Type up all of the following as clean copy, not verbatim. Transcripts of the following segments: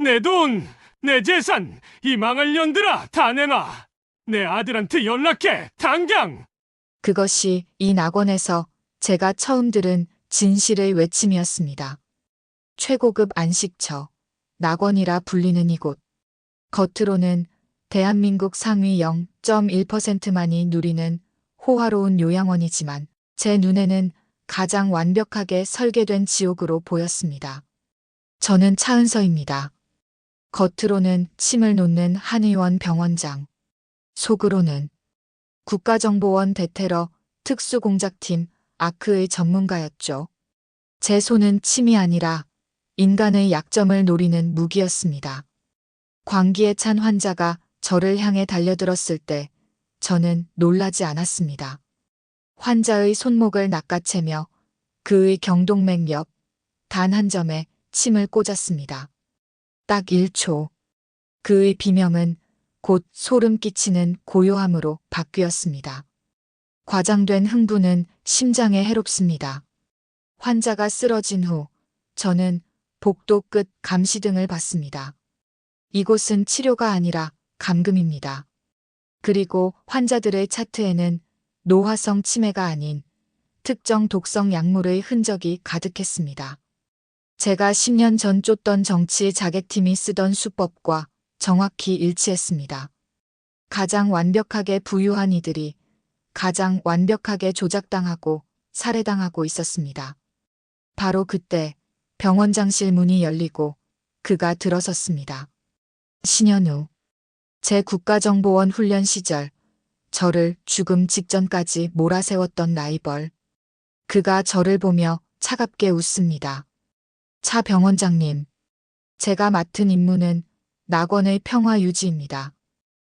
내 돈, 내 재산, 이 망할 년들아, 다 내놔. 내 아들한테 연락해, 당장! 그것이 이 낙원에서 제가 처음 들은 진실의 외침이었습니다. 최고급 안식처, 낙원이라 불리는 이곳. 겉으로는 대한민국 상위 0.1%만이 누리는 호화로운 요양원이지만 제 눈에는 가장 완벽하게 설계된 지옥으로 보였습니다. 저는 차은서입니다. 겉으로는 침을 놓는 한의원 병원장, 속으로는 국가정보원 대테러 특수공작팀 아크의 전문가였죠. 제 손은 침이 아니라 인간의 약점을 노리는 무기였습니다. 광기에 찬 환자가 저를 향해 달려들었을 때 저는 놀라지 않았습니다. 환자의 손목을 낚아채며 그의 경동맥 옆 단 한 점에 침을 꽂았습니다. 딱 1초. 그의 비명은 곧 소름 끼치는 고요함으로 바뀌었습니다. 과장된 흥분은 심장에 해롭습니다. 환자가 쓰러진 후 저는 복도 끝 감시등을 봤습니다. 이곳은 치료가 아니라 감금입니다. 그리고 환자들의 차트에는 노화성 치매가 아닌 특정 독성 약물의 흔적이 가득했습니다. 제가 10년 전 쫓던 정치 자객팀이 쓰던 수법과 정확히 일치했습니다. 가장 완벽하게 부유한 이들이 가장 완벽하게 조작당하고 살해당하고 있었습니다. 바로 그때 병원장실 문이 열리고 그가 들어섰습니다. 10년 후, 제 국가정보원 훈련 시절 저를 죽음 직전까지 몰아세웠던 라이벌. 그가 저를 보며 차갑게 웃습니다. 차 병원장님, 제가 맡은 임무는 낙원의 평화 유지입니다.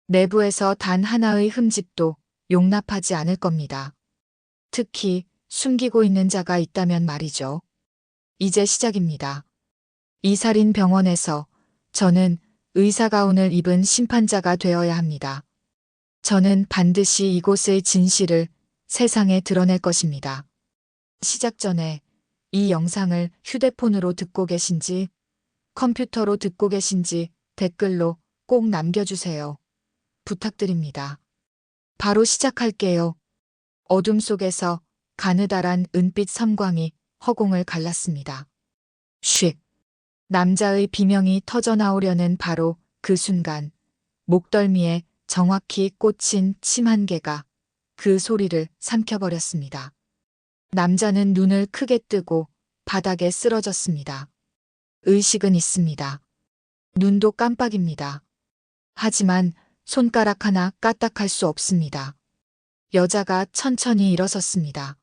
내부에서 단 하나의 흠집도 용납하지 않을 겁니다. 특히 숨기고 있는 자가 있다면 말이죠. 이제 시작입니다. 이 살인 병원에서 저는 의사가운을 입은 심판자가 되어야 합니다. 저는 반드시 이곳의 진실을 세상에 드러낼 것입니다. 시작 전에 이 영상을 휴대폰으로 듣고 계신지 컴퓨터로 듣고 계신지 댓글로 꼭 남겨주세요. 부탁드립니다. 바로 시작할게요. 어둠 속에서 가느다란 은빛 섬광이 허공을 갈랐습니다. 쉿. 남자의 비명이 터져나오려는 바로 그 순간 목덜미에 정확히 꽂힌 침 한 개가 그 소리를 삼켜버렸습니다. 남자는 눈을 크게 뜨고 바닥에 쓰러졌습니다. 의식은 있습니다. 눈도 깜빡입니다. 하지만 손가락 하나 까딱할 수 없습니다. 여자가 천천히 일어섰습니다.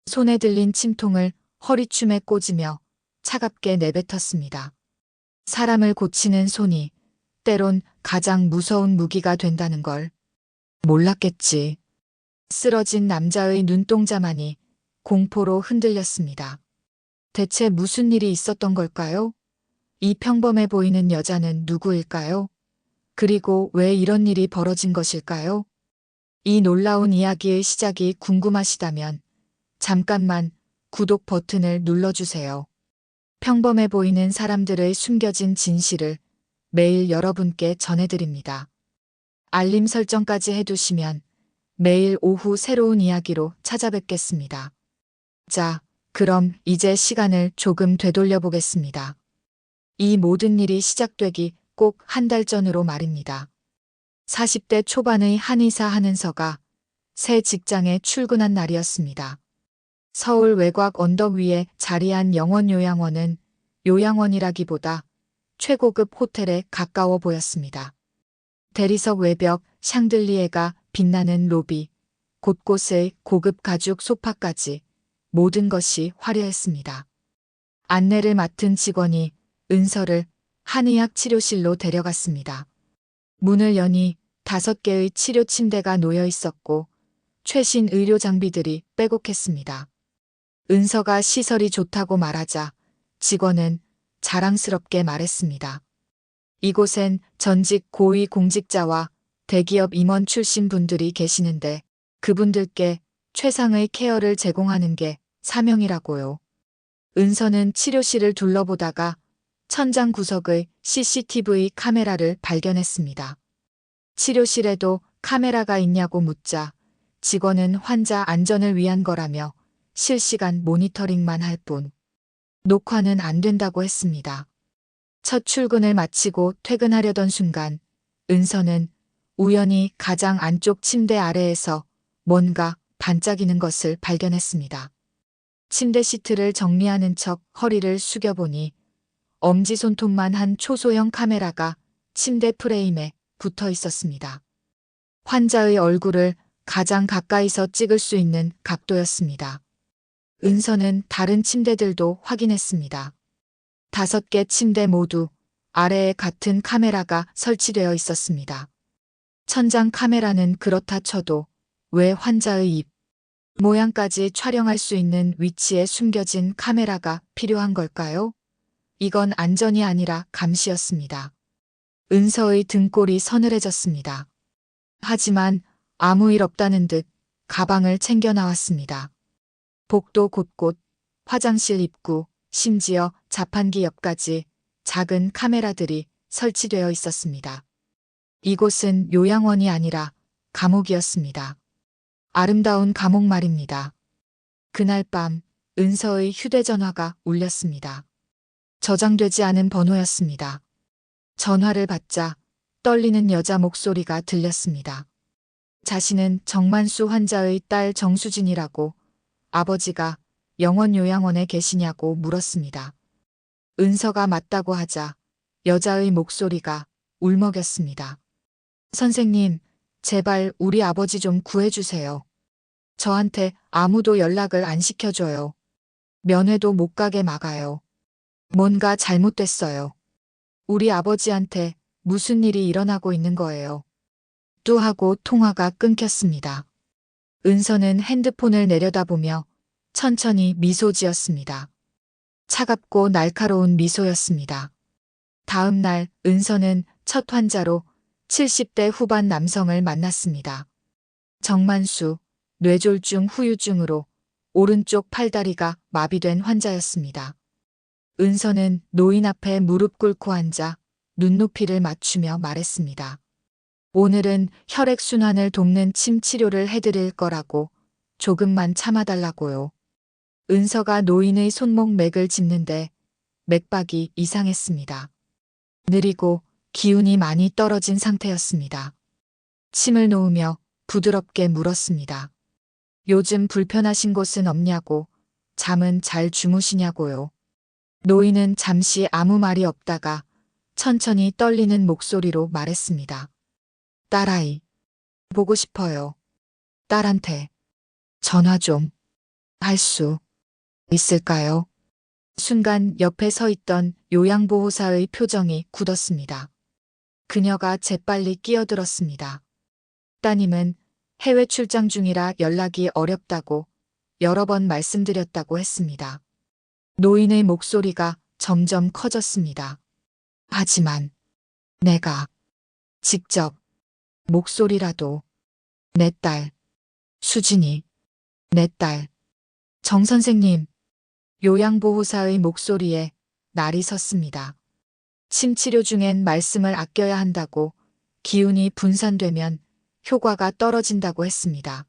손에 들린 침통을 허리춤에 꽂으며 차갑게 내뱉었습니다. 사람을 고치는 손이 때론 가장 무서운 무기가 된다는 걸 몰랐겠지. 쓰러진 남자의 눈동자만이 공포로 흔들렸습니다. 대체 무슨 일이 있었던 걸까요? 이 평범해 보이는 여자는 누구일까요? 그리고 왜 이런 일이 벌어진 것일까요? 이 놀라운 이야기의 시작이 궁금하시다면 잠깐만 구독 버튼을 눌러주세요. 평범해 보이는 사람들의 숨겨진 진실을 매일 여러분께 전해드립니다. 알림 설정까지 해두시면 매일 오후 새로운 이야기로 찾아뵙겠습니다. 자, 그럼 이제 시간을 조금 되돌려 보겠습니다. 이 모든 일이 시작되기 꼭 한 달 전으로 말입니다. 40대 초반의 한의사 한은서가 새 직장에 출근한 날이었습니다. 서울 외곽 언덕 위에 자리한 영원요양원은 요양원이라기보다 최고급 호텔에 가까워 보였습니다. 대리석 외벽 샹들리에가 빛나는 로비, 곳곳에 고급 가죽 소파까지 모든 것이 화려했습니다. 안내를 맡은 직원이 은서를 한의학 치료실로 데려갔습니다. 문을 여니 5개의 치료 침대가 놓여 있었고 최신 의료 장비들이 빼곡했습니다. 은서가 시설이 좋다고 말하자 직원은 자랑스럽게 말했습니다. 이곳엔 전직 고위 공직자와 대기업 임원 출신 분들이 계시는데 그분들께 최상의 케어를 제공하는 게 사명이라고요. 은서는 치료실을 둘러보다가 천장 구석의 CCTV 카메라를 발견했습니다. 치료실에도 카메라가 있냐고 묻자 직원은 환자 안전을 위한 거라며 실시간 모니터링만 할 뿐 녹화는 안 된다고 했습니다. 첫 출근을 마치고 퇴근하려던 순간 은서는 우연히 가장 안쪽 침대 아래에서 뭔가 반짝이는 것을 발견했습니다. 침대 시트를 정리하는 척 허리를 숙여보니 엄지손톱만 한 초소형 카메라가 침대 프레임에 붙어 있었습니다. 환자의 얼굴을 가장 가까이서 찍을 수 있는 각도였습니다. 은서는 다른 침대들도 확인했습니다. 5개 침대 모두 아래에 같은 카메라가 설치되어 있었습니다. 천장 카메라는 그렇다 쳐도 왜 환자의 입 모양까지 촬영할 수 있는 위치에 숨겨진 카메라가 필요한 걸까요? 이건 안전이 아니라 감시였습니다. 은서의 등골이 서늘해졌습니다. 하지만 아무 일 없다는 듯 가방을 챙겨 나왔습니다. 복도 곳곳, 화장실 입구, 심지어 자판기 옆까지 작은 카메라들이 설치되어 있었습니다. 이곳은 요양원이 아니라 감옥이었습니다. 아름다운 감옥 말입니다. 그날 밤 은서의 휴대전화가 울렸습니다. 저장되지 않은 번호였습니다. 전화를 받자 떨리는 여자 목소리가 들렸습니다. 자신은 정만수 환자의 딸 정수진이라고 아버지가 영원 요양원에 계시냐고 물었습니다. 은서가 맞다고 하자 여자의 목소리가 울먹였습니다. 선생님, 제발 우리 아버지 좀 구해주세요. 저한테 아무도 연락을 안 시켜줘요. 면회도 못 가게 막아요. 뭔가 잘못됐어요. 우리 아버지한테 무슨 일이 일어나고 있는 거예요. 또 하고 통화가 끊겼습니다. 은서는 핸드폰을 내려다보며 천천히 미소 지었습니다. 차갑고 날카로운 미소였습니다. 다음 날 은서는 첫 환자로 70대 후반 남성을 만났습니다. 정만수, 뇌졸중 후유증으로 오른쪽 팔다리가 마비된 환자였습니다. 은서는 노인 앞에 무릎 꿇고 앉아 눈높이를 맞추며 말했습니다. 오늘은 혈액순환을 돕는 침 치료를 해드릴 거라고 조금만 참아달라고요. 은서가 노인의 손목 맥을 짚는데 맥박이 이상했습니다. 느리고 기운이 많이 떨어진 상태였습니다. 침을 놓으며 부드럽게 물었습니다. 요즘 불편하신 곳은 없냐고, 잠은 잘 주무시냐고요. 노인은 잠시 아무 말이 없다가 천천히 떨리는 목소리로 말했습니다. 딸아이, 보고 싶어요. 딸한테 전화 좀 할 수 있을까요? 순간 옆에 서 있던 요양보호사의 표정이 굳었습니다. 그녀가 재빨리 끼어들었습니다. 따님은 해외 출장 중이라 연락이 어렵다고 여러 번 말씀드렸다고 했습니다. 노인의 목소리가 점점 커졌습니다. 하지만 내가 직접 목소리라도 내 딸, 수진이, 내 딸, 정 선생님, 요양보호사의 목소리에 날이 섰습니다. 침치료 중엔 말씀을 아껴야 한다고, 기운이 분산되면 효과가 떨어진다고 했습니다.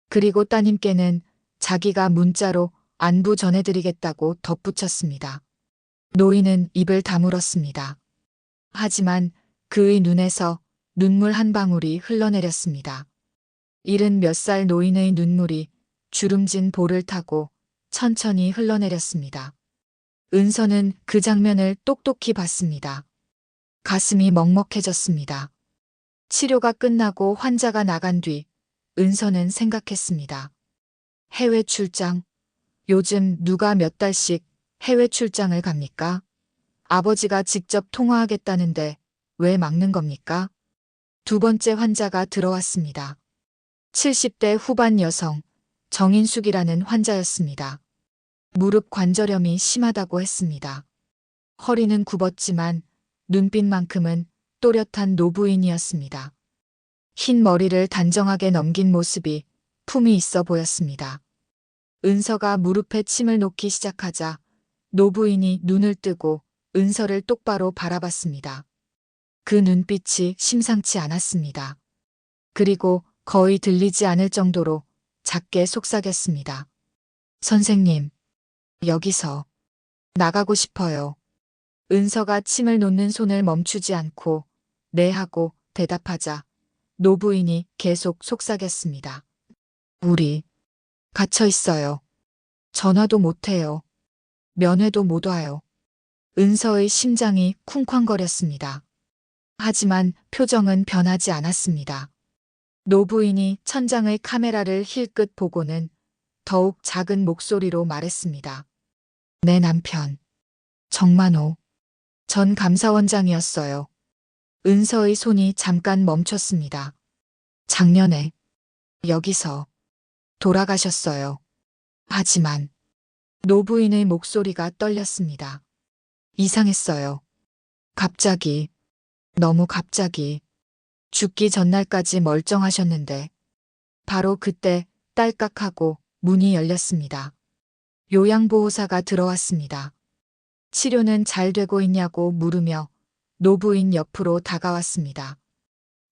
그리고 따님께는 자기가 문자로 안부 전해드리겠다고 덧붙였습니다. 노인은 입을 다물었습니다. 하지만 그의 눈에서 눈물 한 방울이 흘러내렸습니다. 70몇 노인의 눈물이 주름진 볼을 타고 천천히 흘러내렸습니다. 은서는 그 장면을 똑똑히 봤습니다. 가슴이 먹먹해졌습니다. 치료가 끝나고 환자가 나간 뒤 은서는 생각했습니다. 해외 출장? 요즘 누가 몇 달씩 해외 출장을 갑니까? 아버지가 직접 통화하겠다는데 왜 막는 겁니까? 두 번째 환자가 들어왔습니다. 70대 후반 여성, 정인숙이라는 환자였습니다. 무릎 관절염이 심하다고 했습니다. 허리는 굽었지만 눈빛만큼은 또렷한 노부인이었습니다. 흰 머리를 단정하게 넘긴 모습이 품이 있어 보였습니다. 은서가 무릎에 침을 놓기 시작하자 노부인이 눈을 뜨고 은서를 똑바로 바라봤습니다. 그 눈빛이 심상치 않았습니다. 그리고 거의 들리지 않을 정도로 작게 속삭였습니다. 선생님, 여기서 나가고 싶어요. 은서가 침을 놓는 손을 멈추지 않고 네 하고 대답하자 노부인이 계속 속삭였습니다. 우리 갇혀 있어요. 전화도 못 해요. 면회도 못 와요. 은서의 심장이 쿵쾅거렸습니다. 하지만 표정은 변하지 않았습니다. 노부인이 천장의 카메라를 힐끗 보고는 더욱 작은 목소리로 말했습니다. 내 남편, 정만호, 전 감사원장이었어요. 은서의 손이 잠깐 멈췄습니다. 작년에 여기서 돌아가셨어요. 하지만 노부인의 목소리가 떨렸습니다. 이상했어요. 갑자기, 너무 갑자기, 죽기 전날까지 멀쩡하셨는데 바로 그때 딸깍하고 문이 열렸습니다. 요양보호사가 들어왔습니다. 치료는 잘 되고 있냐고 물으며 노부인 옆으로 다가왔습니다.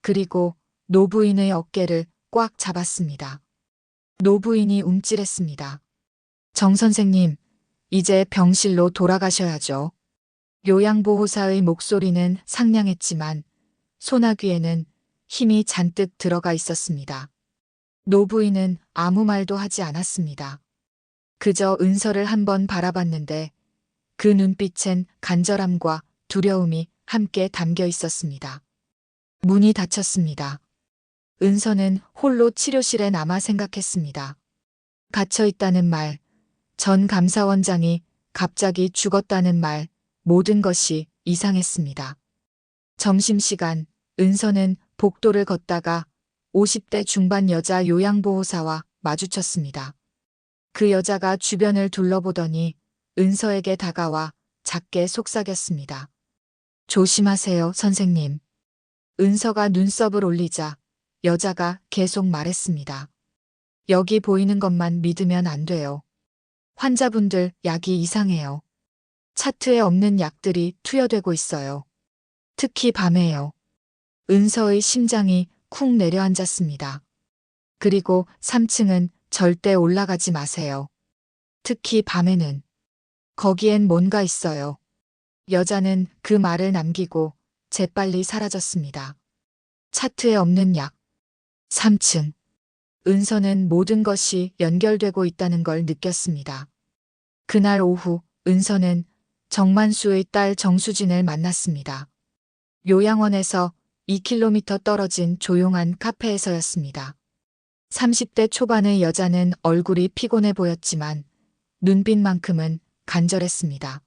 그리고 노부인의 어깨를 꽉 잡았습니다. 노부인이 움찔했습니다. 정 선생님, 이제 병실로 돌아가셔야죠. 요양보호사의 목소리는 상냥했지만 소나귀에는 힘이 잔뜩 들어가 있었습니다. 노부인은 아무 말도 하지 않았습니다. 그저 은서를 한번 바라봤는데 그 눈빛엔 간절함과 두려움이 함께 담겨 있었습니다. 문이 닫혔습니다. 은서는 홀로 치료실에 남아 생각했습니다. 갇혀 있다는 말, 전 감사원장이 갑자기 죽었다는 말, 모든 것이 이상했습니다. 점심시간, 은서는 복도를 걷다가 50대 중반 여자 요양보호사와 마주쳤습니다. 그 여자가 주변을 둘러보더니 은서에게 다가와 작게 속삭였습니다. 조심하세요, 선생님. 은서가 눈썹을 올리자 여자가 계속 말했습니다. 여기 보이는 것만 믿으면 안 돼요. 환자분들 약이 이상해요. 차트에 없는 약들이 투여되고 있어요. 특히 밤에요. 은서의 심장이 쿵 내려앉았습니다. 그리고 3층은 절대 올라가지 마세요. 특히 밤에는. 거기엔 뭔가 있어요. 여자는 그 말을 남기고 재빨리 사라졌습니다. 차트에 없는 약. 3층. 은서는 모든 것이 연결되고 있다는 걸 느꼈습니다. 그날 오후 은서는 정만수의 딸 정수진을 만났습니다. 요양원에서 2km 떨어진 조용한 카페에서였습니다. 30대 초반의 여자는 얼굴이 피곤해 보였지만 눈빛만큼은 간절했습니다.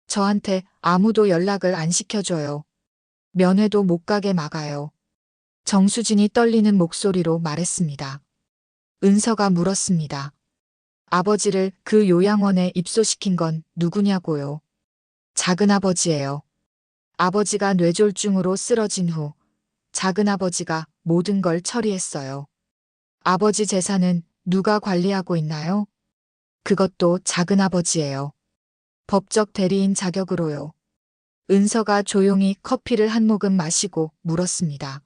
저한테 아무도 연락을 안 시켜줘요. 면회도 못 가게 막아요. 정수진이 떨리는 목소리로 말했습니다. 은서가 물었습니다. 아버지를 그 요양원에 입소시킨 건 누구냐고요? 작은아버지예요. 아버지가 뇌졸중으로 쓰러진 후 작은아버지가 모든 걸 처리했어요. 아버지 재산은 누가 관리하고 있나요? 그것도 작은아버지예요. 법적 대리인 자격으로요. 은서가 조용히 커피를 한 모금 마시고 물었습니다.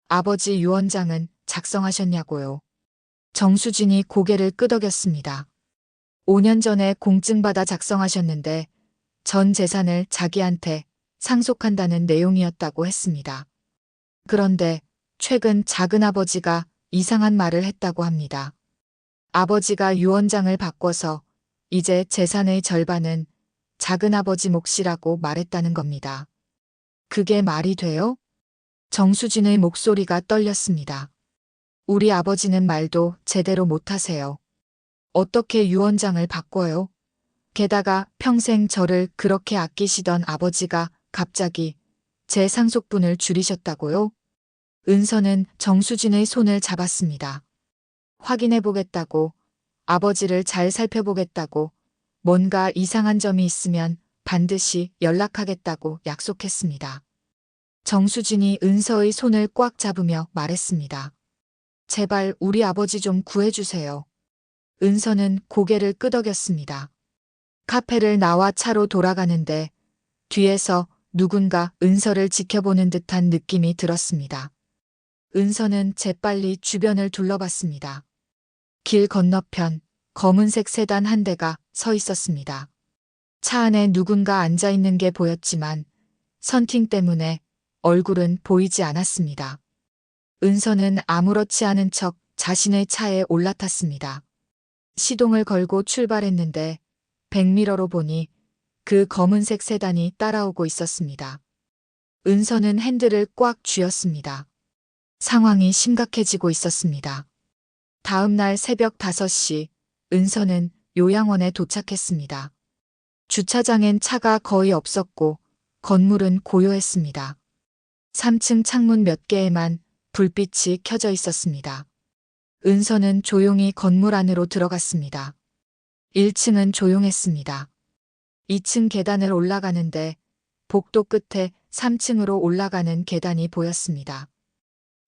아버지 유언장은 작성하셨냐고요? 정수진이 고개를 끄덕였습니다. 5년 전에 공증받아 작성하셨는데 전 재산을 자기한테 상속한다는 내용이었다고 했습니다. 그런데 최근 작은아버지가 이상한 말을 했다고 합니다. 아버지가 유언장을 바꿔서 이제 재산의 절반은 작은아버지 몫이라고 말했다는 겁니다. 그게 말이 돼요? 정수진의 목소리가 떨렸습니다. 우리 아버지는 말도 제대로 못하세요. 어떻게 유언장을 바꿔요? 게다가 평생 저를 그렇게 아끼시던 아버지가 갑자기 제 상속분을 줄이셨다고요? 은서는 정수진의 손을 잡았습니다. 확인해보겠다고, 아버지를 잘 살펴보겠다고, 뭔가 이상한 점이 있으면 반드시 연락하겠다고 약속했습니다. 정수진이 은서의 손을 꽉 잡으며 말했습니다. 제발 우리 아버지 좀 구해주세요. 은서는 고개를 끄덕였습니다. 카페를 나와 차로 돌아가는데 뒤에서 누군가 은서를 지켜보는 듯한 느낌이 들었습니다. 은서는 재빨리 주변을 둘러봤습니다. 길 건너편 검은색 세단 한 대가 서 있었습니다. 차 안에 누군가 앉아 있는 게 보였지만 선팅 때문에 얼굴은 보이지 않았습니다. 은서는 아무렇지 않은 척 자신의 차에 올라탔습니다. 시동을 걸고 출발했는데 백미러로 보니 그 검은색 세단이 따라오고 있었습니다. 은서는 핸들을 꽉 쥐었습니다. 상황이 심각해지고 있었습니다. 다음 날 새벽 5시 은서는 요양원에 도착했습니다. 주차장엔 차가 거의 없었고 건물은 고요했습니다. 3층 창문 몇 개에만 불빛이 켜져 있었습니다. 은서는 조용히 건물 안으로 들어갔습니다. 1층은 조용했습니다. 2층 계단을 올라가는데 복도 끝에 3층으로 올라가는 계단이 보였습니다.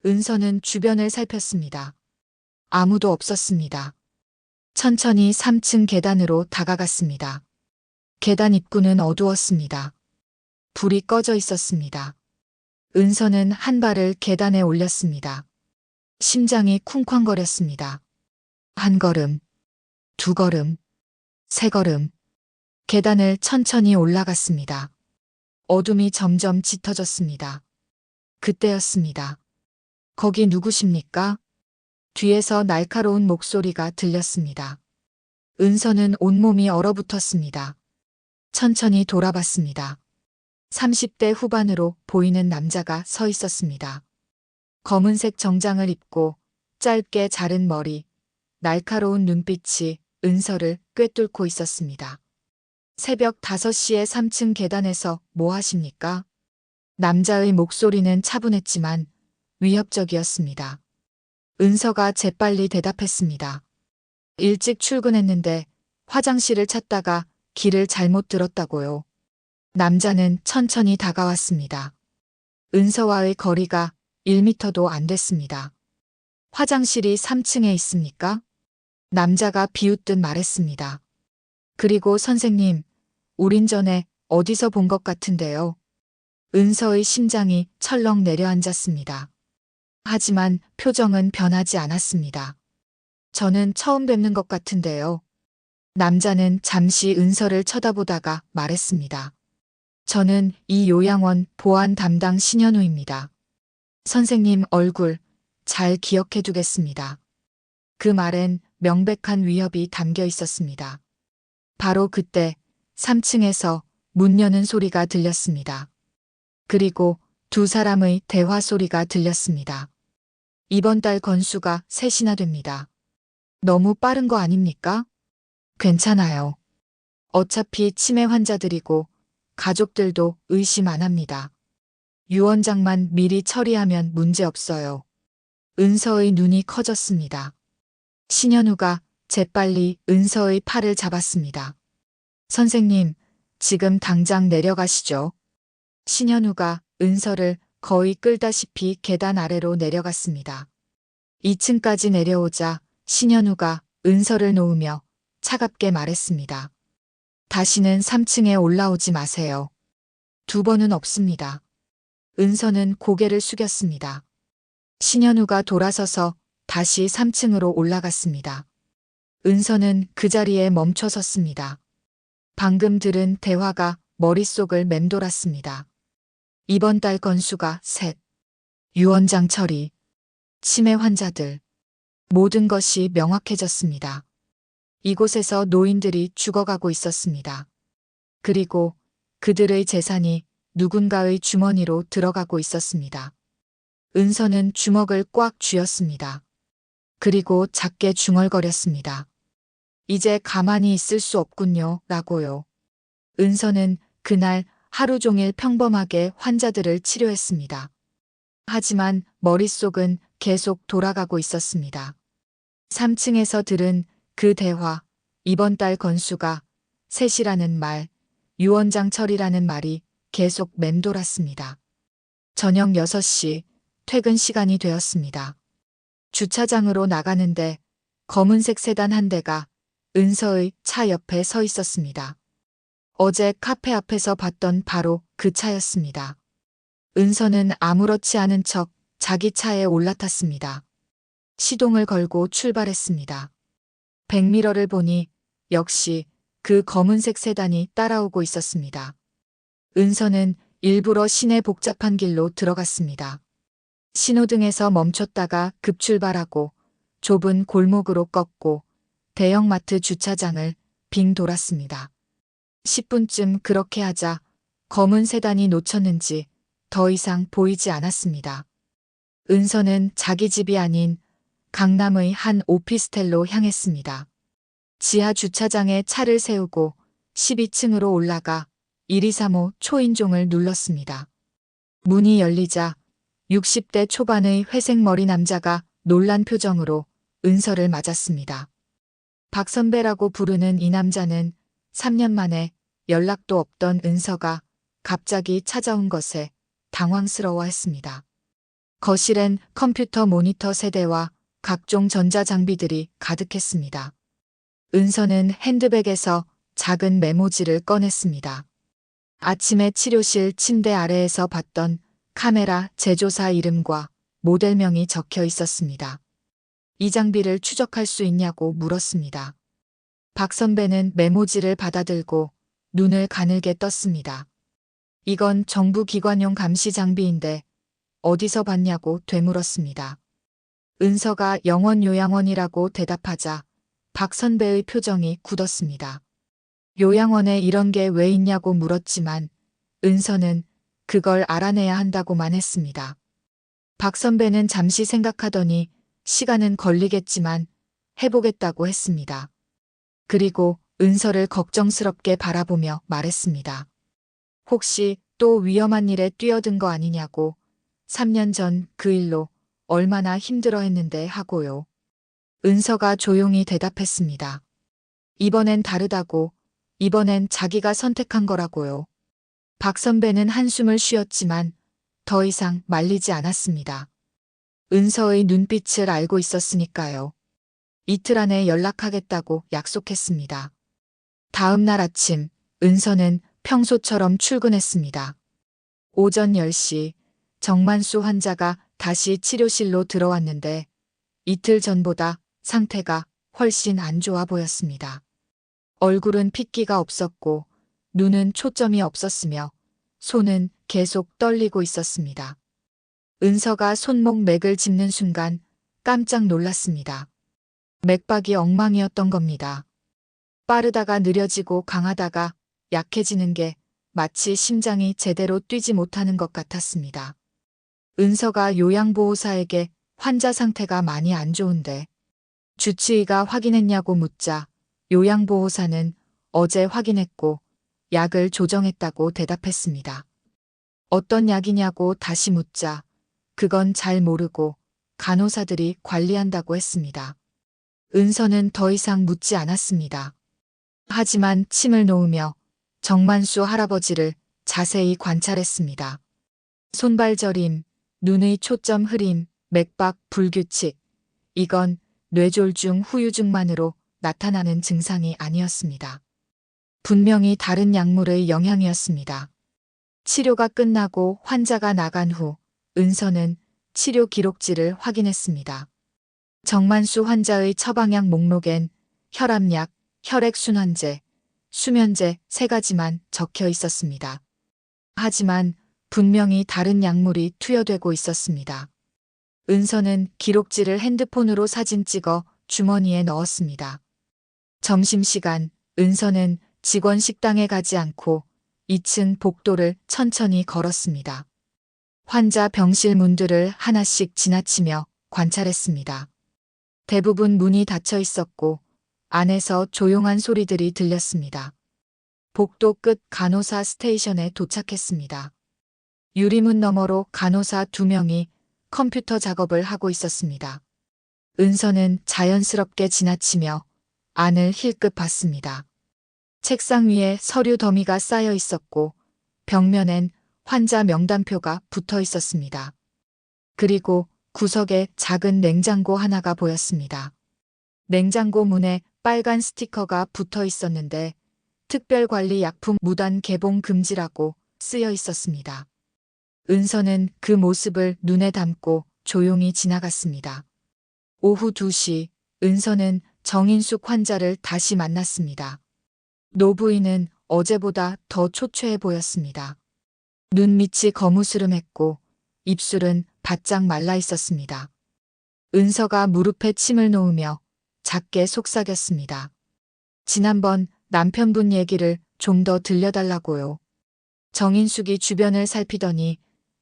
은서는 주변을 살폈습니다. 아무도 없었습니다. 천천히 3층 계단으로 다가갔습니다. 계단 입구는 어두웠습니다. 불이 꺼져 있었습니다. 은서는 한 발을 계단에 올렸습니다. 심장이 쿵쾅거렸습니다. 한 걸음, 두 걸음, 세 걸음. 계단을 천천히 올라갔습니다. 어둠이 점점 짙어졌습니다. 그때였습니다. 거기 누구십니까? 뒤에서 날카로운 목소리가 들렸습니다. 은서는 온몸이 얼어붙었습니다. 천천히 돌아봤습니다. 30대 후반으로 보이는 남자가 서 있었습니다. 검은색 정장을 입고 짧게 자른 머리, 날카로운 눈빛이 은서를 꿰뚫고 있었습니다. 새벽 5시에 3층 계단에서 뭐 하십니까? 남자의 목소리는 차분했지만 위협적이었습니다. 은서가 재빨리 대답했습니다. 일찍 출근했는데 화장실을 찾다가 길을 잘못 들었다고요. 남자는 천천히 다가왔습니다. 은서와의 거리가 1미터도 안 됐습니다. 화장실이 3층에 있습니까? 남자가 비웃듯 말했습니다. 그리고 선생님, 우린 전에 어디서 본 것 같은데요. 은서의 심장이 철렁 내려앉았습니다. 하지만 표정은 변하지 않았습니다. 저는 처음 뵙는 것 같은데요. 남자는 잠시 은서를 쳐다보다가 말했습니다. 저는 이 요양원 보안 담당 신현우입니다. 선생님 얼굴 잘 기억해 두겠습니다. 그 말엔 명백한 위협이 담겨 있었습니다. 바로 그때 3층에서 문 여는 소리가 들렸습니다. 그리고 두 사람의 대화 소리가 들렸습니다. 이번 달 건수가 3이나 됩니다. 너무 빠른 거 아닙니까? 괜찮아요. 어차피 치매 환자들이고 가족들도 의심 안 합니다. 유 원장만 미리 처리하면 문제 없어요. 은서의 눈이 커졌습니다. 신현우가 재빨리 은서의 팔을 잡았습니다. 선생님, 지금 당장 내려가시죠. 신현우가 은서를 거의 끌다시피 계단 아래로 내려갔습니다. 2층까지 내려오자 신현우가 은서를 놓으며 차갑게 말했습니다. 다시는 3층에 올라오지 마세요. 2번은 없습니다. 은서는 고개를 숙였습니다. 신현우가 돌아서서 다시 3층으로 올라갔습니다. 은서는 그 자리에 멈춰 섰습니다. 방금 들은 대화가 머릿속을 맴돌았습니다. 이번 달 건수가 3. 유원장 처리. 치매 환자들. 모든 것이 명확해졌습니다. 이곳에서 노인들이 죽어가고 있었습니다. 그리고 그들의 재산이 누군가의 주머니로 들어가고 있었습니다. 은서는 주먹을 꽉 쥐었습니다. 그리고 작게 중얼거렸습니다. 이제 가만히 있을 수 없군요, 라고요. 은서는 그날 하루 종일 평범하게 환자들을 치료했습니다. 하지만 머릿속은 계속 돌아가고 있었습니다. 3층에서 들은 그 대화, 이번 달 건수가 3이라는 말, 유원장 처리라는 말이 계속 맴돌았습니다. 저녁 6시, 퇴근 시간이 되었습니다. 주차장으로 나가는데 검은색 세단 한 대가 은서의 차 옆에 서 있었습니다. 어제 카페 앞에서 봤던 바로 그 차였습니다. 은서는 아무렇지 않은 척 자기 차에 올라탔습니다. 시동을 걸고 출발했습니다. 백미러를 보니 역시 그 검은색 세단이 따라오고 있었습니다. 은서는 일부러 시내 복잡한 길로 들어갔습니다. 신호등에서 멈췄다가 급출발하고 좁은 골목으로 꺾고 대형마트 주차장을 빙 돌았습니다. 10분쯤 그렇게 하자 검은 세단이 놓쳤는지 더 이상 보이지 않았습니다. 은서는 자기 집이 아닌 강남의 한 오피스텔로 향했습니다. 지하 주차장에 차를 세우고 12층으로 올라가 1235 초인종을 눌렀습니다. 문이 열리자 60대 초반의 회색 머리 남자가 놀란 표정으로 은서를 맞았습니다. 박 선배라고 부르는 이 남자는 3년 만에 연락도 없던 은서가 갑자기 찾아온 것에 당황스러워했습니다. 거실엔 컴퓨터 모니터 세대와 각종 전자장비들이 가득했습니다. 은서는 핸드백에서 작은 메모지를 꺼냈습니다. 아침에 치료실 침대 아래에서 봤던 카메라 제조사 이름과 모델명이 적혀 있었습니다. 이 장비를 추적할 수 있냐고 물었습니다. 박 선배는 메모지를 받아들고 눈을 가늘게 떴습니다. 이건 정부 기관용 감시 장비인데 어디서 봤냐고 되물었습니다. 은서가 영원 요양원이라고 대답하자 박 선배의 표정이 굳었습니다. 요양원에 이런 게 왜 있냐고 물었지만 은서는 그걸 알아내야 한다고만 했습니다. 박 선배는 잠시 생각하더니 시간은 걸리겠지만 해보겠다고 했습니다. 그리고 은서를 걱정스럽게 바라보며 말했습니다. 혹시 또 위험한 일에 뛰어든 거 아니냐고 3년 전 그 일로 얼마나 힘들어 했는데 하고요. 은서가 조용히 대답했습니다. 이번엔 다르다고, 이번엔 자기가 선택한 거라고요. 박 선배는 한숨을 쉬었지만 더 이상 말리지 않았습니다. 은서의 눈빛을 알고 있었으니까요. 이틀 안에 연락하겠다고 약속했습니다. 다음 날 아침, 은서는 평소처럼 출근했습니다. 오전 10시, 정만수 환자가 다시 치료실로 들어왔는데 이틀 전보다 상태가 훨씬 안 좋아 보였습니다. 얼굴은 핏기가 없었고 눈은 초점이 없었으며 손은 계속 떨리고 있었습니다. 은서가 손목 맥을 짚는 순간 깜짝 놀랐습니다. 맥박이 엉망이었던 겁니다. 빠르다가 느려지고 강하다가 약해지는 게 마치 심장이 제대로 뛰지 못하는 것 같았습니다. 은서가 요양보호사에게 환자 상태가 많이 안 좋은데 주치의가 확인했냐고 묻자 요양보호사는 어제 확인했고 약을 조정했다고 대답했습니다. 어떤 약이냐고 다시 묻자 그건 잘 모르고 간호사들이 관리한다고 했습니다. 은서는 더 이상 묻지 않았습니다. 하지만 침을 놓으며 정만수 할아버지를 자세히 관찰했습니다. 손발 저림, 눈의 초점 흐림, 맥박 불규칙. 이건 뇌졸중 후유증만으로 나타나는 증상이 아니었습니다. 분명히 다른 약물의 영향이었습니다. 치료가 끝나고 환자가 나간 후 은서는 치료 기록지를 확인했습니다. 정만수 환자의 처방약 목록엔 혈압약, 혈액순환제, 수면제 3가지만 적혀 있었습니다. 하지만 분명히 다른 약물이 투여되고 있었습니다. 은서는 기록지를 핸드폰으로 사진 찍어 주머니에 넣었습니다. 점심시간 은서는 직원 식당에 가지 않고 2층 복도를 천천히 걸었습니다. 환자 병실 문들을 하나씩 지나치며 관찰했습니다. 대부분 문이 닫혀 있었고 안에서 조용한 소리들이 들렸습니다. 복도 끝 간호사 스테이션에 도착했습니다. 유리문 너머로 간호사 2명이 컴퓨터 작업을 하고 있었습니다. 은서는 자연스럽게 지나치며 안을 힐끗 봤습니다. 책상 위에 서류 더미가 쌓여 있었고 벽면엔 환자 명단표가 붙어 있었습니다. 그리고 구석에 작은 냉장고 하나가 보였습니다. 냉장고 문에 빨간 스티커가 붙어 있었는데 특별관리약품 무단 개봉 금지라고 쓰여 있었습니다. 은서는 그 모습을 눈에 담고 조용히 지나갔습니다. 오후 2시 은서는 정인숙 환자를 다시 만났습니다. 노부인은 어제보다 더 초췌해 보였습니다. 눈밑이 거무스름했고 입술은 바짝 말라 있었습니다. 은서가 무릎에 침을 놓으며 작게 속삭였습니다. 지난번 남편분 얘기를 좀 더 들려달라고요. 정인숙이 주변을 살피더니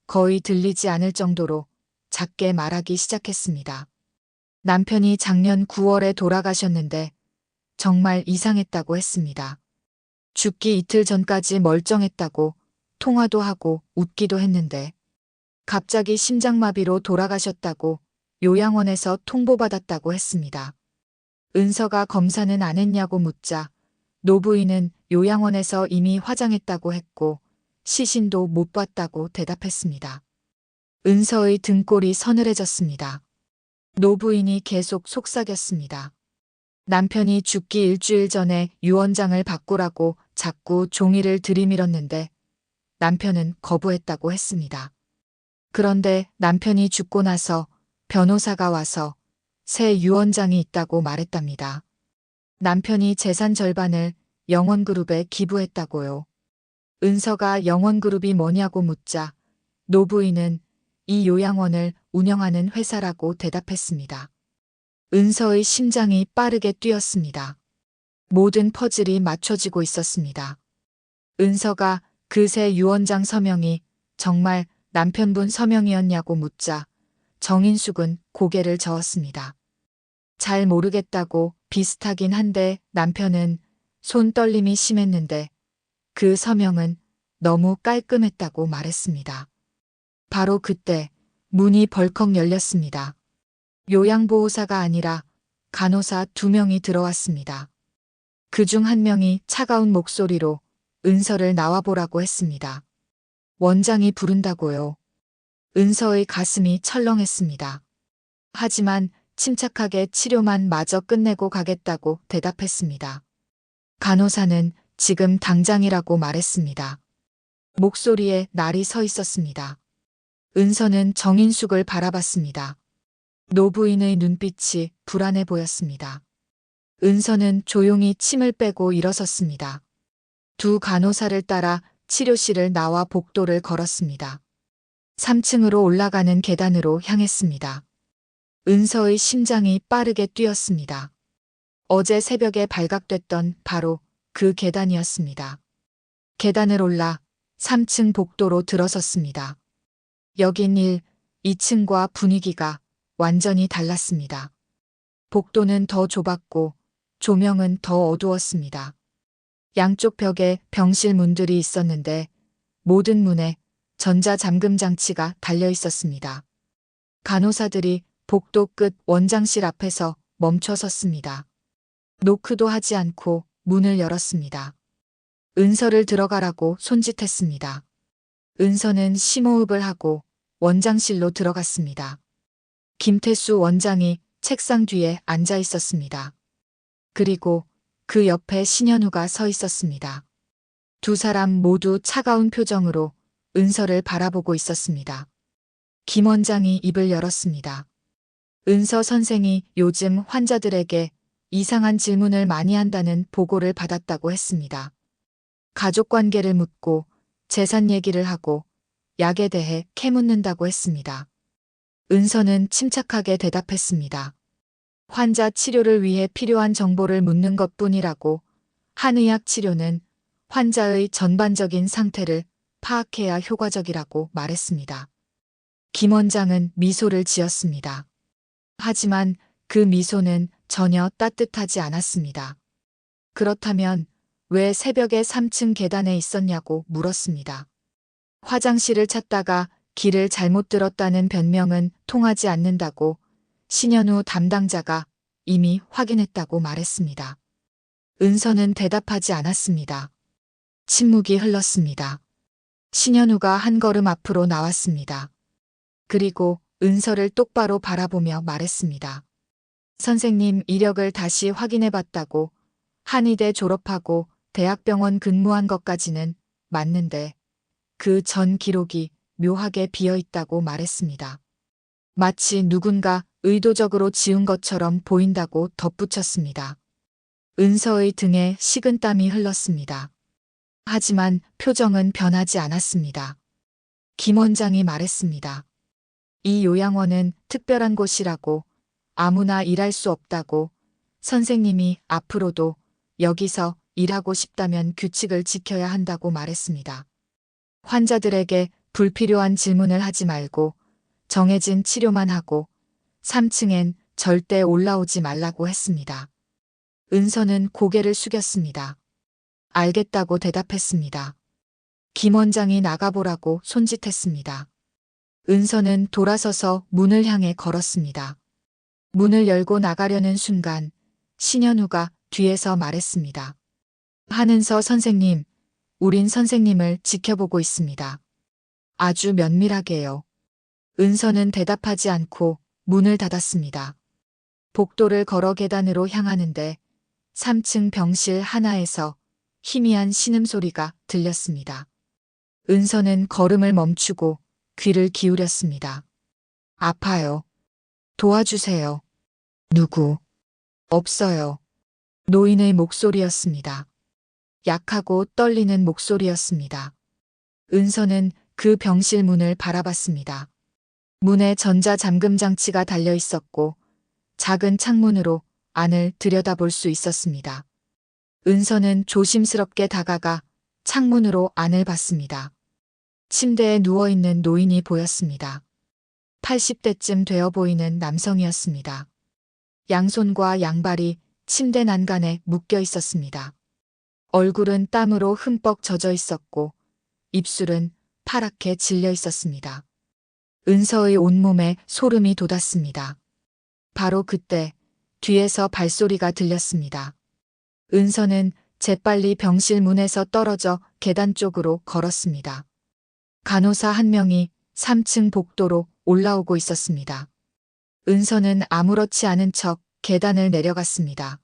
거의 들리지 않을 정도로 작게 말하기 시작했습니다. 남편이 작년 9월에 돌아가셨는데 정말 이상했다고 했습니다. 죽기 이틀 전까지 멀쩡했다고 통화도 하고 웃기도 했는데 갑자기 심장마비로 돌아가셨다고 요양원에서 통보받았다고 했습니다. 은서가 검사는 안 했냐고 묻자 노부인은 요양원에서 이미 화장했다고 했고 시신도 못 봤다고 대답했습니다. 은서의 등골이 서늘해졌습니다. 노부인이 계속 속삭였습니다. 남편이 죽기 일주일 전에 유언장을 바꾸라고 자꾸 종이를 들이밀었는데 남편은 거부했다고 했습니다. 그런데 남편이 죽고 나서 변호사가 와서 새 유언장이 있다고 말했답니다. 남편이 재산 절반을 영원그룹에 기부했다고요. 은서가 영원그룹이 뭐냐고 묻자 노부인은 이 요양원을 운영하는 회사라고 대답했습니다. 은서의 심장이 빠르게 뛰었습니다. 모든 퍼즐이 맞춰지고 있었습니다. 은서가 그 새 유언장 서명이 정말 남편분 서명이었냐고 묻자 정인숙은 고개를 저었습니다. 잘 모르겠다고 비슷하긴 한데 남편은 손 떨림이 심했는데 그 서명은 너무 깔끔했다고 말했습니다. 바로 그때 문이 벌컥 열렸습니다. 요양보호사가 아니라 간호사 2명이 들어왔습니다. 그중 한 명이 차가운 목소리로 은서를 나와보라고 했습니다. 원장이 부른다고요. 은서의 가슴이 철렁했습니다. 하지만 침착하게 치료만 마저 끝내고 가겠다고 대답했습니다. 간호사는 지금 당장이라고 말했습니다. 목소리에 날이 서 있었습니다. 은서는 정인숙을 바라봤습니다. 노부인의 눈빛이 불안해 보였습니다. 은서는 조용히 침을 빼고 일어섰습니다. 두 간호사를 따라 치료실을 나와 복도를 걸었습니다. 3층으로 올라가는 계단으로 향했습니다. 은서의 심장이 빠르게 뛰었습니다. 어제 새벽에 발각됐던 바로 그 계단이었습니다. 계단을 올라 3층 복도로 들어섰습니다. 여긴 1, 2층과 분위기가 완전히 달랐습니다. 복도는 더 좁았고 조명은 더 어두웠습니다. 양쪽 벽에 병실 문들이 있었는데 모든 문에 전자잠금 장치가 달려 있었습니다. 간호사들이 복도 끝 원장실 앞에서 멈춰 섰습니다. 노크도 하지 않고 문을 열었습니다. 은서를 들어가라고 손짓했습니다. 은서는 심호흡을 하고 원장실로 들어갔습니다. 김태수 원장이 책상 뒤에 앉아 있었습니다. 그리고 그 옆에 신현우가 서 있었습니다. 두 사람 모두 차가운 표정으로 은서를 바라보고 있었습니다. 김 원장이 입을 열었습니다. 은서 선생이 요즘 환자들에게 이상한 질문을 많이 한다는 보고를 받았다고 했습니다. 가족 관계를 묻고 재산 얘기를 하고 약에 대해 캐묻는다고 했습니다. 은서는 침착하게 대답했습니다. 환자 치료를 위해 필요한 정보를 묻는 것뿐이라고 한의학 치료는 환자의 전반적인 상태를 파악해야 효과적이라고 말했습니다. 김 원장은 미소를 지었습니다. 하지만 그 미소는 전혀 따뜻하지 않았습니다. 그렇다면 왜 새벽에 3층 계단에 있었냐고 물었습니다. 화장실을 찾다가 길을 잘못 들었다는 변명은 통하지 않는다고 신현우 담당자가 이미 확인했다고 말했습니다. 은서는 대답하지 않았습니다. 침묵이 흘렀습니다. 신현우가 한 걸음 앞으로 나왔습니다. 그리고 은서를 똑바로 바라보며 말했습니다. 선생님 이력을 다시 확인해 봤다고 한의대 졸업하고 대학병원 근무한 것까지는 맞는데 그 전 기록이 묘하게 비어 있다고 말했습니다. 마치 누군가 의도적으로 지운 것처럼 보인다고 덧붙였습니다. 은서의 등에 식은땀이 흘렀습니다. 하지만 표정은 변하지 않았습니다. 김 원장이 말했습니다. 이 요양원은 특별한 곳이라고, 아무나 일할 수 없다고, 선생님이 앞으로도 여기서 일하고 싶다면 규칙을 지켜야 한다고 말했습니다. 환자들에게 불필요한 질문을 하지 말고 정해진 치료만 하고 3층엔 절대 올라오지 말라고 했습니다. 은서는 고개를 숙였습니다. 알겠다고 대답했습니다. 김 원장이 나가보라고 손짓했습니다. 은서는 돌아서서 문을 향해 걸었습니다. 문을 열고 나가려는 순간 신현우가 뒤에서 말했습니다. 한은서 선생님, 우린 선생님을 지켜보고 있습니다. 아주 면밀하게요. 은서는 대답하지 않고 문을 닫았습니다. 복도를 걸어 계단으로 향하는데 3층 병실 하나에서 희미한 신음소리가 들렸습니다. 은서는 걸음을 멈추고 귀를 기울였습니다. 아파요. 도와주세요. 누구? 없어요. 노인의 목소리였습니다. 약하고 떨리는 목소리였습니다. 은서는 그 병실 문을 바라봤습니다. 문에 전자잠금 장치가 달려 있었고 작은 창문으로 안을 들여다볼 수 있었습니다. 은서는 조심스럽게 다가가 창문으로 안을 봤습니다. 침대에 누워있는 노인이 보였습니다. 80대쯤 되어 보이는 남성이었습니다. 양손과 양발이 침대 난간에 묶여 있었습니다. 얼굴은 땀으로 흠뻑 젖어 있었고 입술은 파랗게 질려 있었습니다. 은서의 온몸에 소름이 돋았습니다. 바로 그때 뒤에서 발소리가 들렸습니다. 은서는 재빨리 병실 문에서 떨어져 계단 쪽으로 걸었습니다. 간호사 한 명이 3층 복도로 올라오고 있었습니다. 은서는 아무렇지 않은 척 계단을 내려갔습니다.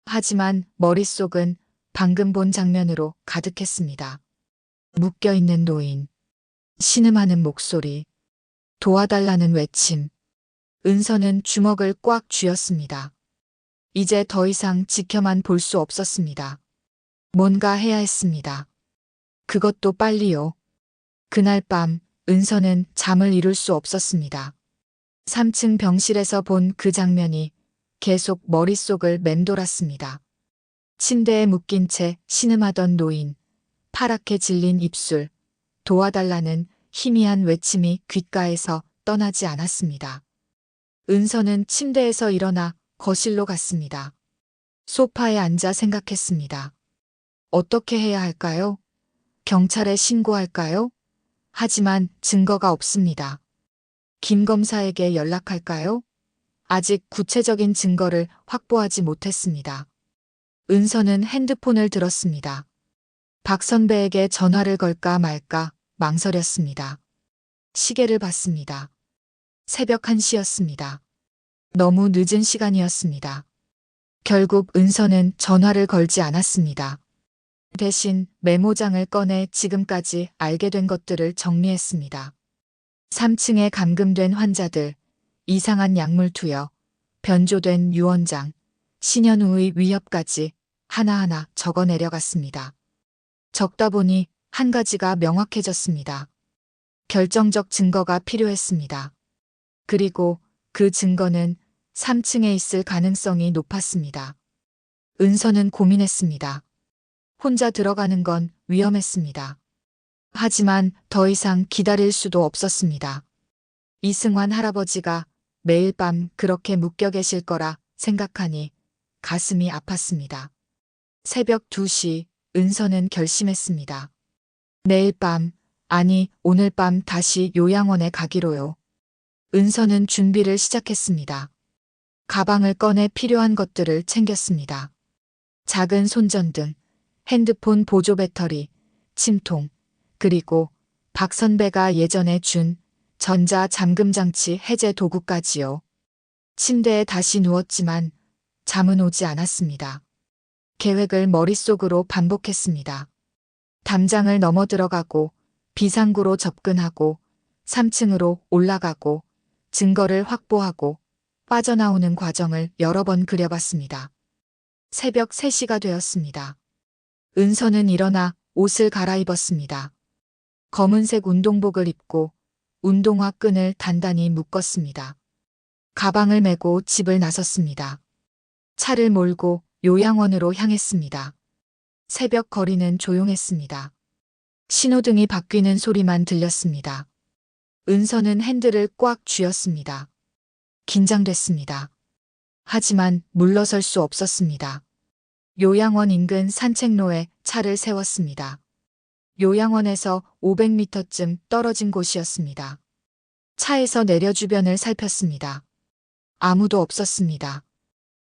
하지만 머릿속은 방금 본 장면으로 가득했습니다. 묶여있는 노인, 신음하는 목소리, 도와달라는 외침. 은서는 주먹을 꽉 쥐었습니다. 이제 더 이상 지켜만 볼 수 없었습니다. 뭔가 해야 했습니다. 그것도 빨리요. 그날 밤 은서는 잠을 이룰 수 없었습니다. 3층 병실에서 본 그 장면이 계속 머릿속을 맴돌았습니다. 침대에 묶인 채 신음하던 노인, 파랗게 질린 입술, 도와달라는 희미한 외침이 귓가에서 떠나지 않았습니다. 은서는 침대에서 일어나 거실로 갔습니다. 소파에 앉아 생각했습니다. 어떻게 해야 할까요? 경찰에 신고할까요? 하지만 증거가 없습니다. 김 검사에게 연락할까요? 아직 구체적인 증거를 확보하지 못했습니다. 은서는 핸드폰을 들었습니다. 박 선배에게 전화를 걸까 말까 망설였습니다. 시계를 봤습니다. 새벽 1시였습니다. 너무 늦은 시간이었습니다. 결국 은서는 전화를 걸지 않았습니다. 대신 메모장을 꺼내 지금까지 알게 된 것들을 정리했습니다. 3층에 감금된 환자들, 이상한 약물 투여, 변조된 유언장, 신현우의 위협까지 하나하나 적어 내려갔습니다. 적다 보니 한 가지가 명확해졌습니다. 결정적 증거가 필요했습니다. 그리고 그 증거는 3층에 있을 가능성이 높았습니다. 은서는 고민했습니다. 혼자 들어가는 건 위험했습니다. 하지만 더 이상 기다릴 수도 없었습니다. 이승환 할아버지가 매일 밤 그렇게 묶여 계실 거라 생각하니 가슴이 아팠습니다. 새벽 2시 은서는 결심했습니다. 내일 밤, 아니 오늘 밤 다시 요양원에 가기로요. 은서는 준비를 시작했습니다. 가방을 꺼내 필요한 것들을 챙겼습니다. 작은 손전등, 핸드폰 보조 배터리, 침통, 그리고 박 선배가 예전에 준 전자 잠금 장치 해제 도구까지요. 침대에 다시 누웠지만 잠은 오지 않았습니다. 계획을 머릿속으로 반복했습니다. 담장을 넘어 들어가고 비상구로 접근하고 3층으로 올라가고 증거를 확보하고 빠져나오는 과정을 여러 번 그려봤습니다. 새벽 3시가 되었습니다. 은서는 일어나 옷을 갈아입었습니다. 검은색 운동복을 입고 운동화 끈을 단단히 묶었습니다. 가방을 메고 집을 나섰습니다. 차를 몰고 요양원으로 향했습니다. 새벽 거리는 조용했습니다. 신호등이 바뀌는 소리만 들렸습니다. 은서는 핸들을 꽉 쥐었습니다. 긴장됐습니다. 하지만 물러설 수 없었습니다. 요양원 인근 산책로에 차를 세웠습니다. 요양원에서 500m쯤 떨어진 곳이었습니다. 차에서 내려 주변을 살폈습니다. 아무도 없었습니다.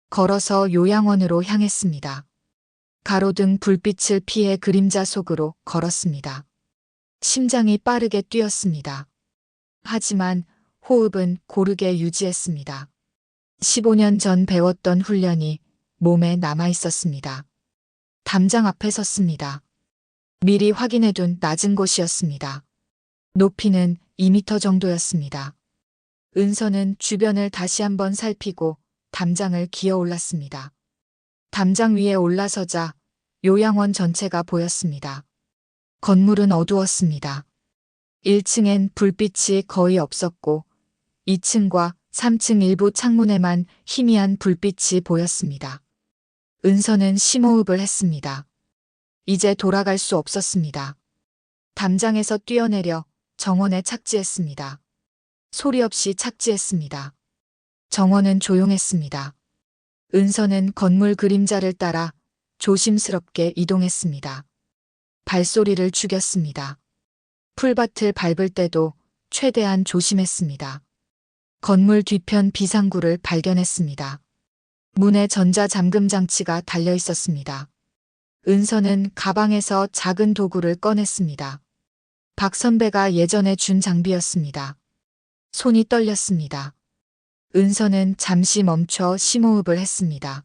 걸어서 요양원으로 향했습니다. 가로등 불빛을 피해 그림자 속으로 걸었습니다. 심장이 빠르게 뛰었습니다. 하지만 호흡은 고르게 유지했습니다. 15년 전 배웠던 훈련이 몸에 남아 있었습니다. 담장 앞에 섰습니다. 미리 확인해둔 낮은 곳이었습니다. 높이는 2m 정도였습니다. 은서는 주변을 다시 한번 살피고 담장을 기어 올랐습니다. 담장 위에 올라서자 요양원 전체가 보였습니다. 건물은 어두웠습니다. 1층엔 불빛이 거의 없었고 2층과 3층 일부 창문에만 희미한 불빛이 보였습니다. 은서는 심호흡을 했습니다. 이제 돌아갈 수 없었습니다. 담장에서 뛰어내려 정원에 착지했습니다. 소리 없이 착지했습니다. 정원은 조용했습니다. 은서는 건물 그림자를 따라 조심스럽게 이동했습니다. 발소리를 죽였습니다. 풀밭을 밟을 때도 최대한 조심했습니다. 건물 뒤편 비상구를 발견했습니다. 문에 전자잠금 장치가 달려 있었습니다. 은서는 가방에서 작은 도구를 꺼냈습니다. 박 선배가 예전에 준 장비였습니다. 손이 떨렸습니다. 은서는 잠시 멈춰 심호흡을 했습니다.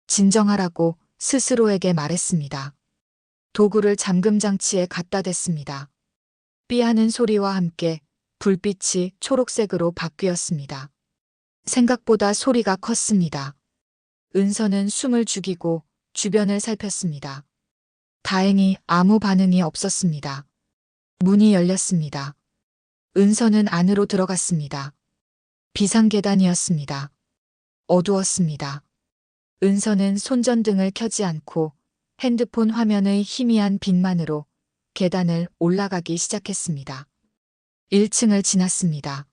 진정하라고 스스로에게 말했습니다. 도구를 잠금 장치에 갖다 댔습니다. 삐하는 소리와 함께 불빛이 초록색으로 바뀌었습니다. 생각보다 소리가 컸습니다. 은서는 숨을 죽이고 주변을 살폈습니다. 다행히 아무 반응이 없었습니다. 문이 열렸습니다. 은서는 안으로 들어갔습니다. 비상계단이었습니다. 어두웠습니다. 은서는 손전등을 켜지 않고 핸드폰 화면의 희미한 빛만으로 계단을 올라가기 시작했습니다. 1층을 지났습니다.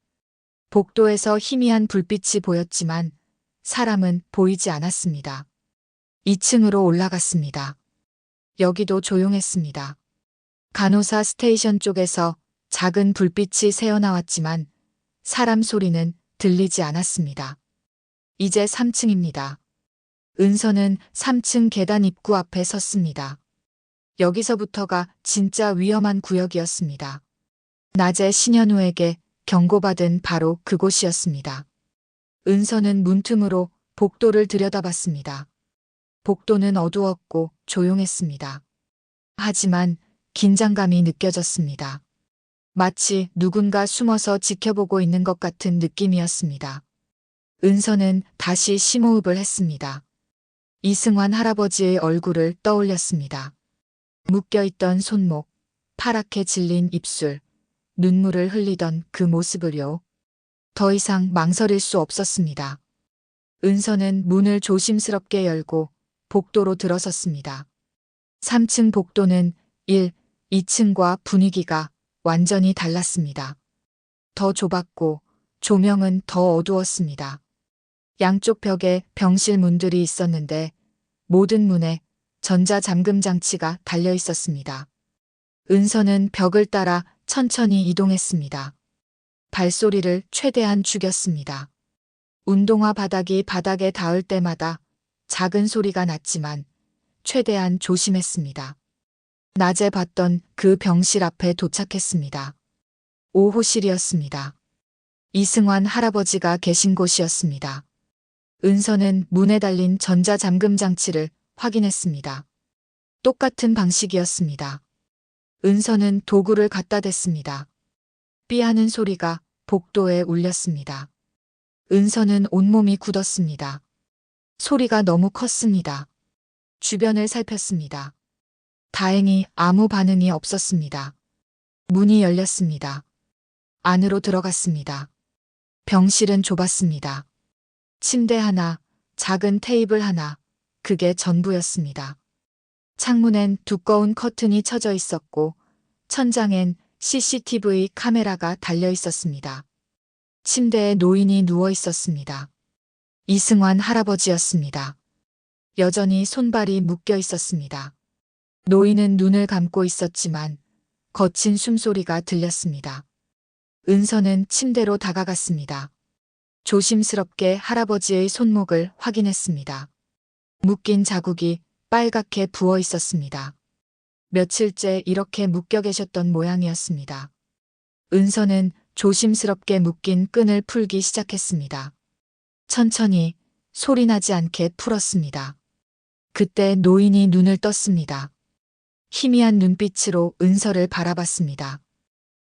복도에서 희미한 불빛이 보였지만 사람은 보이지 않았습니다. 2층으로 올라갔습니다. 여기도 조용했습니다. 간호사 스테이션 쪽에서 작은 불빛이 새어나왔지만 사람 소리는 들리지 않았습니다. 이제 3층입니다. 은서는 3층 계단 입구 앞에 섰습니다. 여기서부터가 진짜 위험한 구역이었습니다. 낮에 신현우에게 경고받은 바로 그곳이었습니다. 은서는 문틈으로 복도를 들여다봤습니다. 복도는 어두웠고 조용했습니다. 하지만 긴장감이 느껴졌습니다. 마치 누군가 숨어서 지켜보고 있는 것 같은 느낌이었습니다. 은서는 다시 심호흡을 했습니다. 이승환 할아버지의 얼굴을 떠올렸습니다. 묶여있던 손목, 파랗게 질린 입술, 눈물을 흘리던 그 모습을요. 더 이상 망설일 수 없었습니다. 은서는 문을 조심스럽게 열고 복도로 들어섰습니다. 3층 복도는 1, 2층과 분위기가 완전히 달랐습니다. 더 좁았고 조명은 더 어두웠습니다. 양쪽 벽에 병실 문들이 있었는데 모든 문에 전자잠금 장치가 달려 있었습니다. 은서는 벽을 따라 천천히 이동했습니다. 발소리를 최대한 죽였습니다. 운동화 바닥이 바닥에 닿을 때마다 작은 소리가 났지만 최대한 조심했습니다. 낮에 봤던 그 병실 앞에 도착했습니다. 5호실이었습니다. 이승환 할아버지가 계신 곳이었습니다. 은서는 문에 달린 전자잠금 장치를 확인했습니다. 똑같은 방식이었습니다. 은서는 도구를 갖다 댔습니다. 삐 하는 소리가 복도에 울렸습니다. 은서는 온몸이 굳었습니다. 소리가 너무 컸습니다. 주변을 살폈습니다. 다행히 아무 반응이 없었습니다. 문이 열렸습니다. 안으로 들어갔습니다. 병실은 좁았습니다. 침대 하나, 작은 테이블 하나, 그게 전부였습니다. 창문엔 두꺼운 커튼이 쳐져 있었고, 천장엔 CCTV 카메라가 달려 있었습니다. 침대에 노인이 누워 있었습니다. 이승환 할아버지였습니다. 여전히 손발이 묶여 있었습니다. 노인은 눈을 감고 있었지만 거친 숨소리가 들렸습니다. 은서는 침대로 다가갔습니다. 조심스럽게 할아버지의 손목을 확인했습니다. 묶인 자국이 빨갛게 부어 있었습니다. 며칠째 이렇게 묶여 계셨던 모양이었습니다. 은서는 조심스럽게 묶인 끈을 풀기 시작했습니다. 천천히 소리나지 않게 풀었습니다. 그때 노인이 눈을 떴습니다. 희미한 눈빛으로 은서를 바라봤습니다.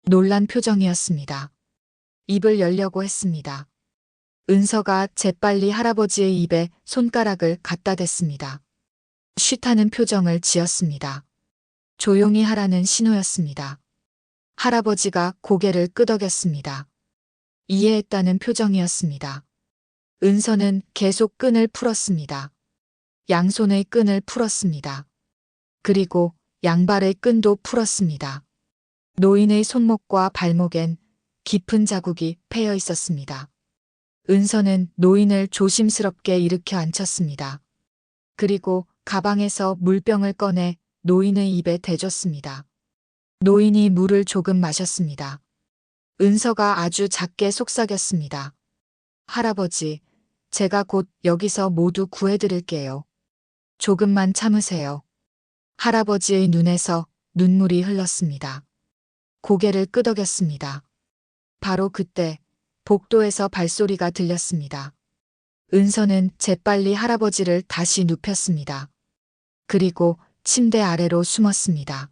놀란 표정이었습니다. 입을 열려고 했습니다. 은서가 재빨리 할아버지의 입에 손가락을 갖다 댔습니다. 쉬타는 표정을 지었습니다. 조용히 하라는 신호였습니다. 할아버지가 고개를 끄덕였습니다. 이해했다는 표정이었습니다. 은서는 계속 끈을 풀었습니다. 양손의 끈을 풀었습니다. 그리고 양발의 끈도 풀었습니다. 노인의 손목과 발목엔 깊은 자국이 패여 있었습니다. 은서는 노인을 조심스럽게 일으켜 앉혔습니다. 그리고 가방에서 물병을 꺼내 노인의 입에 대줬습니다. 노인이 물을 조금 마셨습니다. 은서가 아주 작게 속삭였습니다. 할아버지, 제가 곧 여기서 모두 구해드릴게요. 조금만 참으세요. 할아버지의 눈에서 눈물이 흘렀습니다. 고개를 끄덕였습니다. 바로 그때 복도에서 발소리가 들렸습니다. 은서는 재빨리 할아버지를 다시 눕혔습니다. 그리고 침대 아래로 숨었습니다.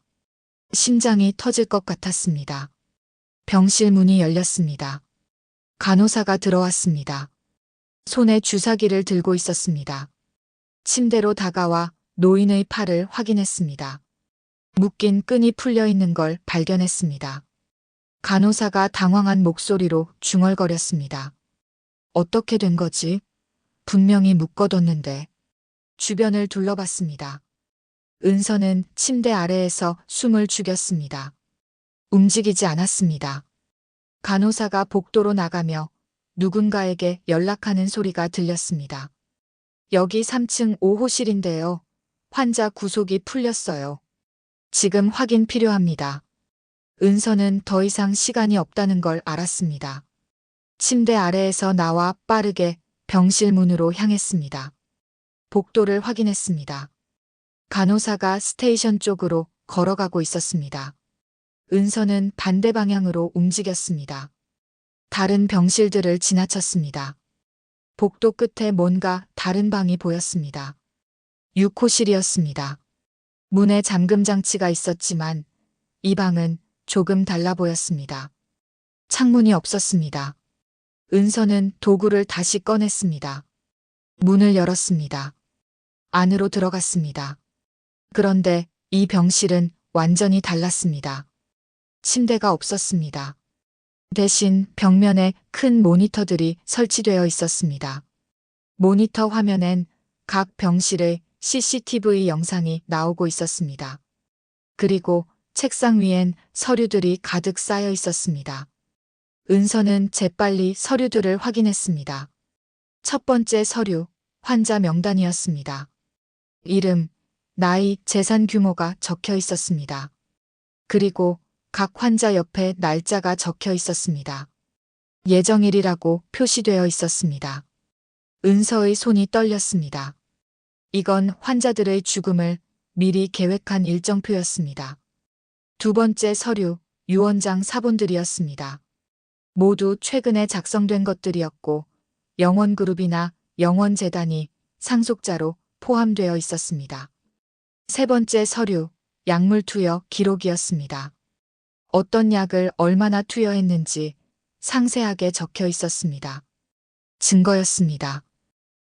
심장이 터질 것 같았습니다. 병실 문이 열렸습니다. 간호사가 들어왔습니다. 손에 주사기를 들고 있었습니다. 침대로 다가와 노인의 팔을 확인했습니다. 묶인 끈이 풀려 있는 걸 발견했습니다. 간호사가 당황한 목소리로 중얼거렸습니다. 어떻게 된 거지? 분명히 묶어뒀는데. 주변을 둘러봤습니다. 은서는 침대 아래에서 숨을 죽였습니다. 움직이지 않았습니다. 간호사가 복도로 나가며 누군가에게 연락하는 소리가 들렸습니다. 여기 3층 5호실인데요. 환자 구속이 풀렸어요. 지금 확인 필요합니다. 은서는 더 이상 시간이 없다는 걸 알았습니다. 침대 아래에서 나와 빠르게 병실 문으로 향했습니다. 복도를 확인했습니다. 간호사가 스테이션 쪽으로 걸어가고 있었습니다. 은서는 반대 방향으로 움직였습니다. 다른 병실들을 지나쳤습니다. 복도 끝에 뭔가 다른 방이 보였습니다. 6호실이었습니다. 문에 잠금 장치가 있었지만 이 방은 조금 달라 보였습니다. 창문이 없었습니다. 은서는 도구를 다시 꺼냈습니다. 문을 열었습니다. 안으로 들어갔습니다. 그런데 이 병실은 완전히 달랐습니다. 침대가 없었습니다. 대신 벽면에 큰 모니터들이 설치되어 있었습니다. 모니터 화면엔 각 병실의 CCTV 영상이 나오고 있었습니다. 그리고 책상 위엔 서류들이 가득 쌓여 있었습니다. 은서는 재빨리 서류들을 확인했습니다. 첫 번째 서류, 환자 명단이었습니다. 이름, 나이, 재산 규모가 적혀 있었습니다. 그리고 각 환자 옆에 날짜가 적혀 있었습니다. 예정일이라고 표시되어 있었습니다. 은서의 손이 떨렸습니다. 이건 환자들의 죽음을 미리 계획한 일정표였습니다. 두 번째 서류, 유언장 사본들이었습니다. 모두 최근에 작성된 것들이었고 영원그룹이나 영원재단이 상속자로 포함되어 있었습니다. 세 번째 서류, 약물 투여 기록이었습니다. 어떤 약을 얼마나 투여했는지 상세하게 적혀 있었습니다. 증거였습니다.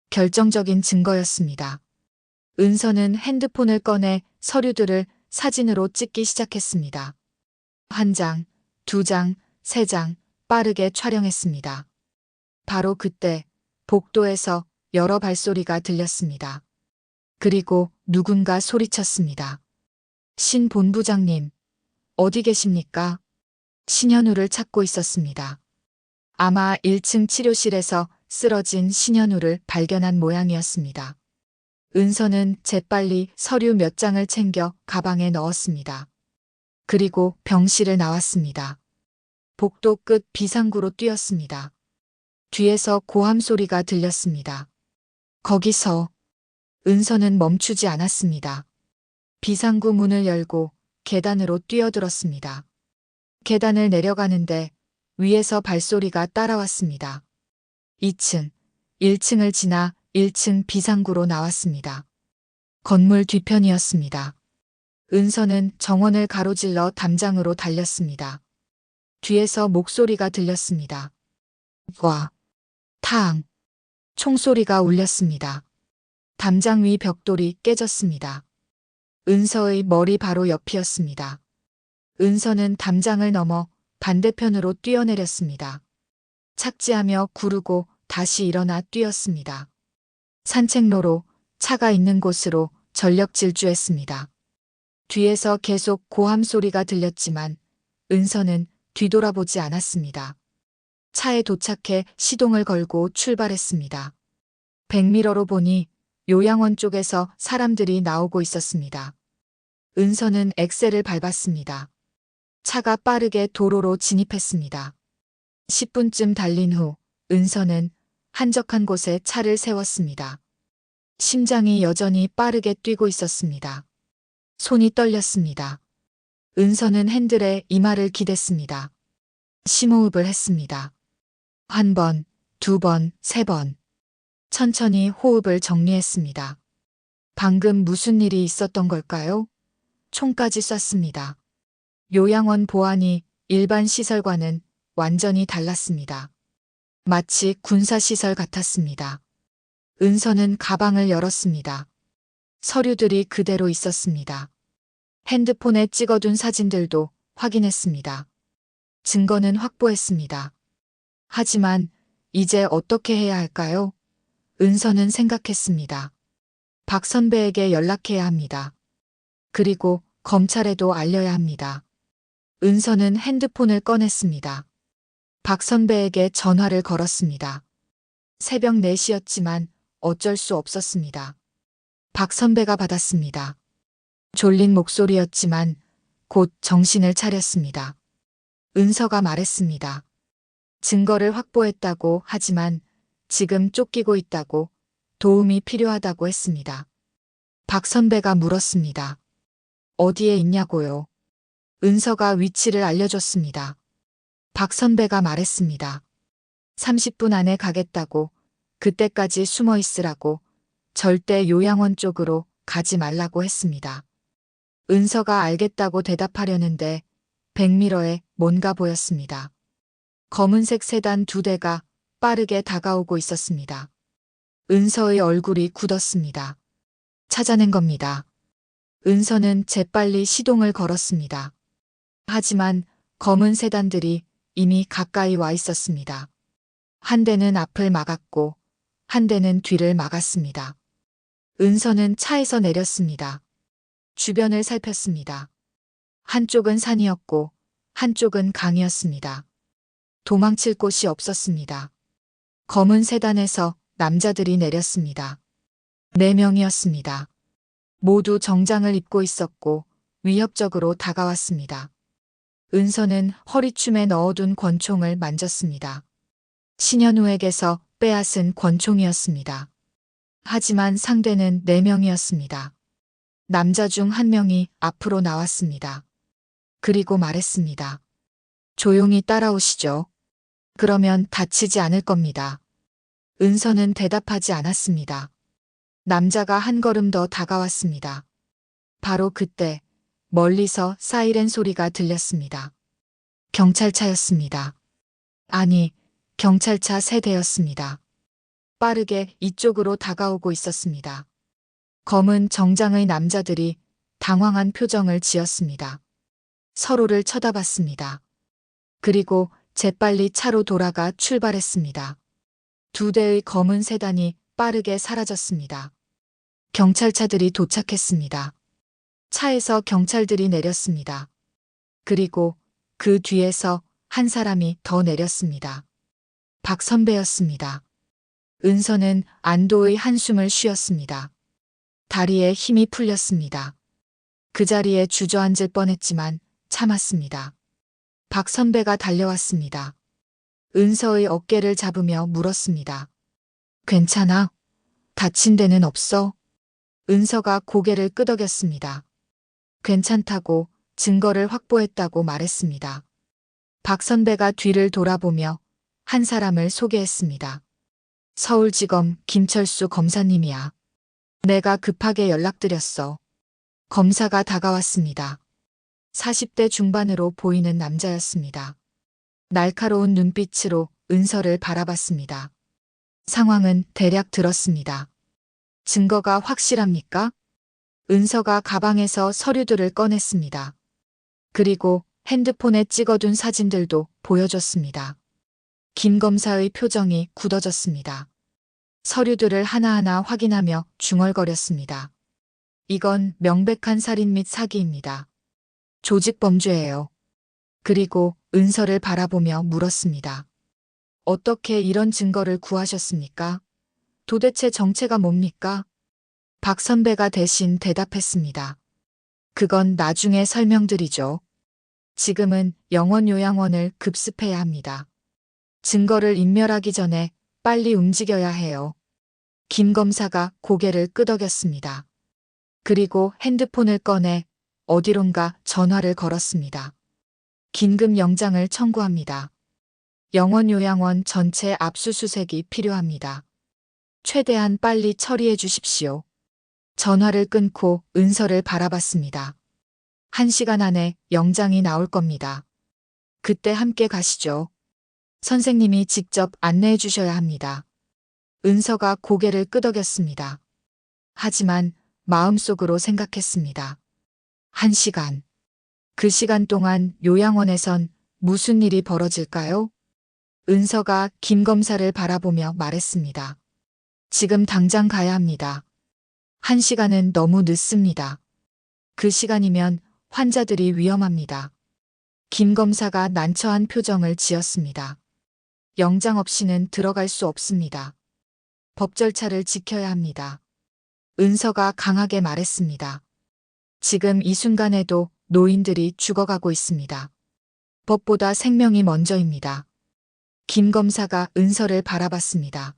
결정적인 증거였습니다. 은서는 핸드폰을 꺼내 서류들을 사진으로 찍기 시작했습니다. 한 장, 두 장, 세 장 빠르게 촬영했습니다. 바로 그때 복도에서 여러 발소리가 들렸습니다. 그리고 누군가 소리쳤습니다. 신 본부장님, 어디 계십니까? 신현우를 찾고 있었습니다. 아마 1층 치료실에서 쓰러진 신현우를 발견한 모양이었습니다. 은서는 재빨리 서류 몇 장을 챙겨 가방에 넣었습니다. 그리고 병실을 나왔습니다. 복도 끝 비상구로 뛰었습니다. 뒤에서 고함 소리가 들렸습니다. 거기서 은서는 멈추지 않았습니다. 비상구 문을 열고 계단으로 뛰어들었습니다. 계단을 내려가는데 위에서 발소리가 따라왔습니다. 2층, 1층을 지나 1층 비상구로 나왔습니다. 건물 뒤편이었습니다. 은서는 정원을 가로질러 담장으로 달렸습니다. 뒤에서 목소리가 들렸습니다. 와, 탕. 총소리가 울렸습니다. 담장 위 벽돌이 깨졌습니다. 은서의 머리 바로 옆이었습니다. 은서는 담장을 넘어 반대편으로 뛰어내렸습니다. 착지하며 구르고 다시 일어나 뛰었습니다. 산책로로, 차가 있는 곳으로 전력 질주했습니다. 뒤에서 계속 고함 소리가 들렸지만 은서는 뒤돌아보지 않았습니다. 차에 도착해 시동을 걸고 출발했습니다. 백미러로 보니 요양원 쪽에서 사람들이 나오고 있었습니다. 은서는 엑셀을 밟았습니다. 차가 빠르게 도로로 진입했습니다. 10분쯤 달린 후 은서는 한적한 곳에 차를 세웠습니다. 심장이 여전히 빠르게 뛰고 있었습니다. 손이 떨렸습니다. 은서는 핸들에 이마를 기댔습니다. 심호흡을 했습니다. 한 번, 두 번, 세 번. 천천히 호흡을 정리했습니다. 방금 무슨 일이 있었던 걸까요? 총까지 쐈습니다. 요양원 보안이 일반 시설과는 완전히 달랐습니다. 마치 군사시설 같았습니다. 은서는 가방을 열었습니다. 서류들이 그대로 있었습니다. 핸드폰에 찍어둔 사진들도 확인했습니다. 증거는 확보했습니다. 하지만 이제 어떻게 해야 할까요? 은서는 생각했습니다. 박 선배에게 연락해야 합니다. 그리고 검찰에도 알려야 합니다. 은서는 핸드폰을 꺼냈습니다. 박 선배에게 전화를 걸었습니다. 새벽 4시였지만 어쩔 수 없었습니다. 박 선배가 받았습니다. 졸린 목소리였지만 곧 정신을 차렸습니다. 은서가 말했습니다. 증거를 확보했다고 하지만 지금 쫓기고 있다고, 도움이 필요하다고 했습니다. 박 선배가 물었습니다. 어디에 있냐고요? 은서가 위치를 알려줬습니다. 박 선배가 말했습니다. 30분 안에 가겠다고, 그때까지 숨어 있으라고, 절대 요양원 쪽으로 가지 말라고 했습니다. 은서가 알겠다고 대답하려는데 백미러에 뭔가 보였습니다. 검은색 세단 2대가 빠르게 다가오고 있었습니다. 은서의 얼굴이 굳었습니다. 찾아낸 겁니다. 은서는 재빨리 시동을 걸었습니다. 하지만 검은 세단들이 이미 가까이 와 있었습니다. 한 대는 앞을 막았고 한 대는 뒤를 막았습니다. 은서는 차에서 내렸습니다. 주변을 살폈습니다. 한쪽은 산이었고 한쪽은 강이었습니다. 도망칠 곳이 없었습니다. 검은 세단에서 남자들이 내렸습니다. 4명이었습니다. 모두 정장을 입고 있었고 위협적으로 다가왔습니다. 은서는 허리춤에 넣어둔 권총을 만졌습니다. 신현우에게서 빼앗은 권총이었습니다. 하지만 상대는 4명이었습니다. 남자 중 1명이 앞으로 나왔습니다. 그리고 말했습니다. 조용히 따라오시죠. 그러면 다치지 않을 겁니다. 은서는 대답하지 않았습니다. 남자가 한 걸음 더 다가왔습니다. 바로 그때 멀리서 사이렌 소리가 들렸습니다. 경찰차였습니다. 아니, 경찰차 세대였습니다. 빠르게 이쪽으로 다가오고 있었습니다. 검은 정장의 남자들이 당황한 표정을 지었습니다. 서로를 쳐다봤습니다. 그리고 재빨리 차로 돌아가 출발했습니다. 두 대의 검은 세단이 빠르게 사라졌습니다. 경찰차들이 도착했습니다. 차에서 경찰들이 내렸습니다. 그리고 그 뒤에서 한 사람이 더 내렸습니다. 박 선배였습니다. 은서는 안도의 한숨을 쉬었습니다. 다리에 힘이 풀렸습니다. 그 자리에 주저앉을 뻔했지만 참았습니다. 박 선배가 달려왔습니다. 은서의 어깨를 잡으며 물었습니다. 괜찮아? 다친 데는 없어? 은서가 고개를 끄덕였습니다. 괜찮다고 증거를 확보했다고 말했습니다. 박 선배가 뒤를 돌아보며 한 사람을 소개했습니다. 서울지검 김철수 검사님이야. 내가 급하게 연락드렸어. 검사가 다가왔습니다. 40대 중반으로 보이는 남자였습니다. 날카로운 눈빛으로 은서를 바라봤습니다. 상황은 대략 들었습니다. 증거가 확실합니까? 은서가 가방에서 서류들을 꺼냈습니다. 그리고 핸드폰에 찍어둔 사진들도 보여줬습니다. 김 검사의 표정이 굳어졌습니다. 서류들을 하나하나 확인하며 중얼거렸습니다. 이건 명백한 살인 및 사기입니다. 조직 범죄예요. 그리고 은서를 바라보며 물었습니다. 어떻게 이런 증거를 구하셨습니까? 도대체 정체가 뭡니까? 박 선배가 대신 대답했습니다. 그건 나중에 설명드리죠. 지금은 영원요양원을 급습해야 합니다. 증거를 인멸하기 전에 빨리 움직여야 해요. 김 검사가 고개를 끄덕였습니다. 그리고 핸드폰을 꺼내 어디론가 전화를 걸었습니다. 긴급 영장을 청구합니다. 영원요양원 전체 압수수색이 필요합니다. 최대한 빨리 처리해 주십시오. 전화를 끊고 은서를 바라봤습니다. 1시간 안에 영장이 나올 겁니다. 그때 함께 가시죠. 선생님이 직접 안내해 주셔야 합니다. 은서가 고개를 끄덕였습니다. 하지만 마음속으로 생각했습니다. 1시간. 그 시간 동안 요양원에선 무슨 일이 벌어질까요? 은서가 김 검사를 바라보며 말했습니다. 지금 당장 가야 합니다. 1시간은 너무 늦습니다. 그 시간이면 환자들이 위험합니다. 김 검사가 난처한 표정을 지었습니다. 영장 없이는 들어갈 수 없습니다. 법 절차를 지켜야 합니다. 은서가 강하게 말했습니다. 지금 이 순간에도 노인들이 죽어가고 있습니다. 법보다 생명이 먼저입니다. 김 검사가 은서를 바라봤습니다.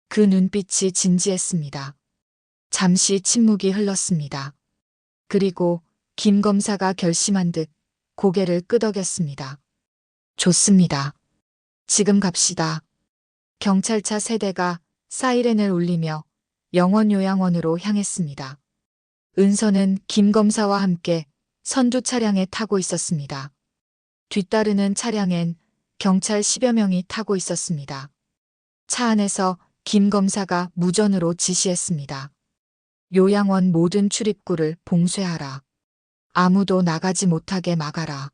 그 눈빛이 진지했습니다. 잠시 침묵이 흘렀습니다. 그리고 김 검사가 결심한 듯 고개를 끄덕였습니다. 좋습니다. 지금 갑시다. 경찰차 세대가 사이렌을 울리며 영원요양원으로 향했습니다. 은서는 김 검사와 함께 선두 차량에 타고 있었습니다. 뒤따르는 차량엔 경찰 10여 명이 타고 있었습니다. 차 안에서 김 검사가 무전으로 지시했습니다. 요양원 모든 출입구를 봉쇄하라. 아무도 나가지 못하게 막아라.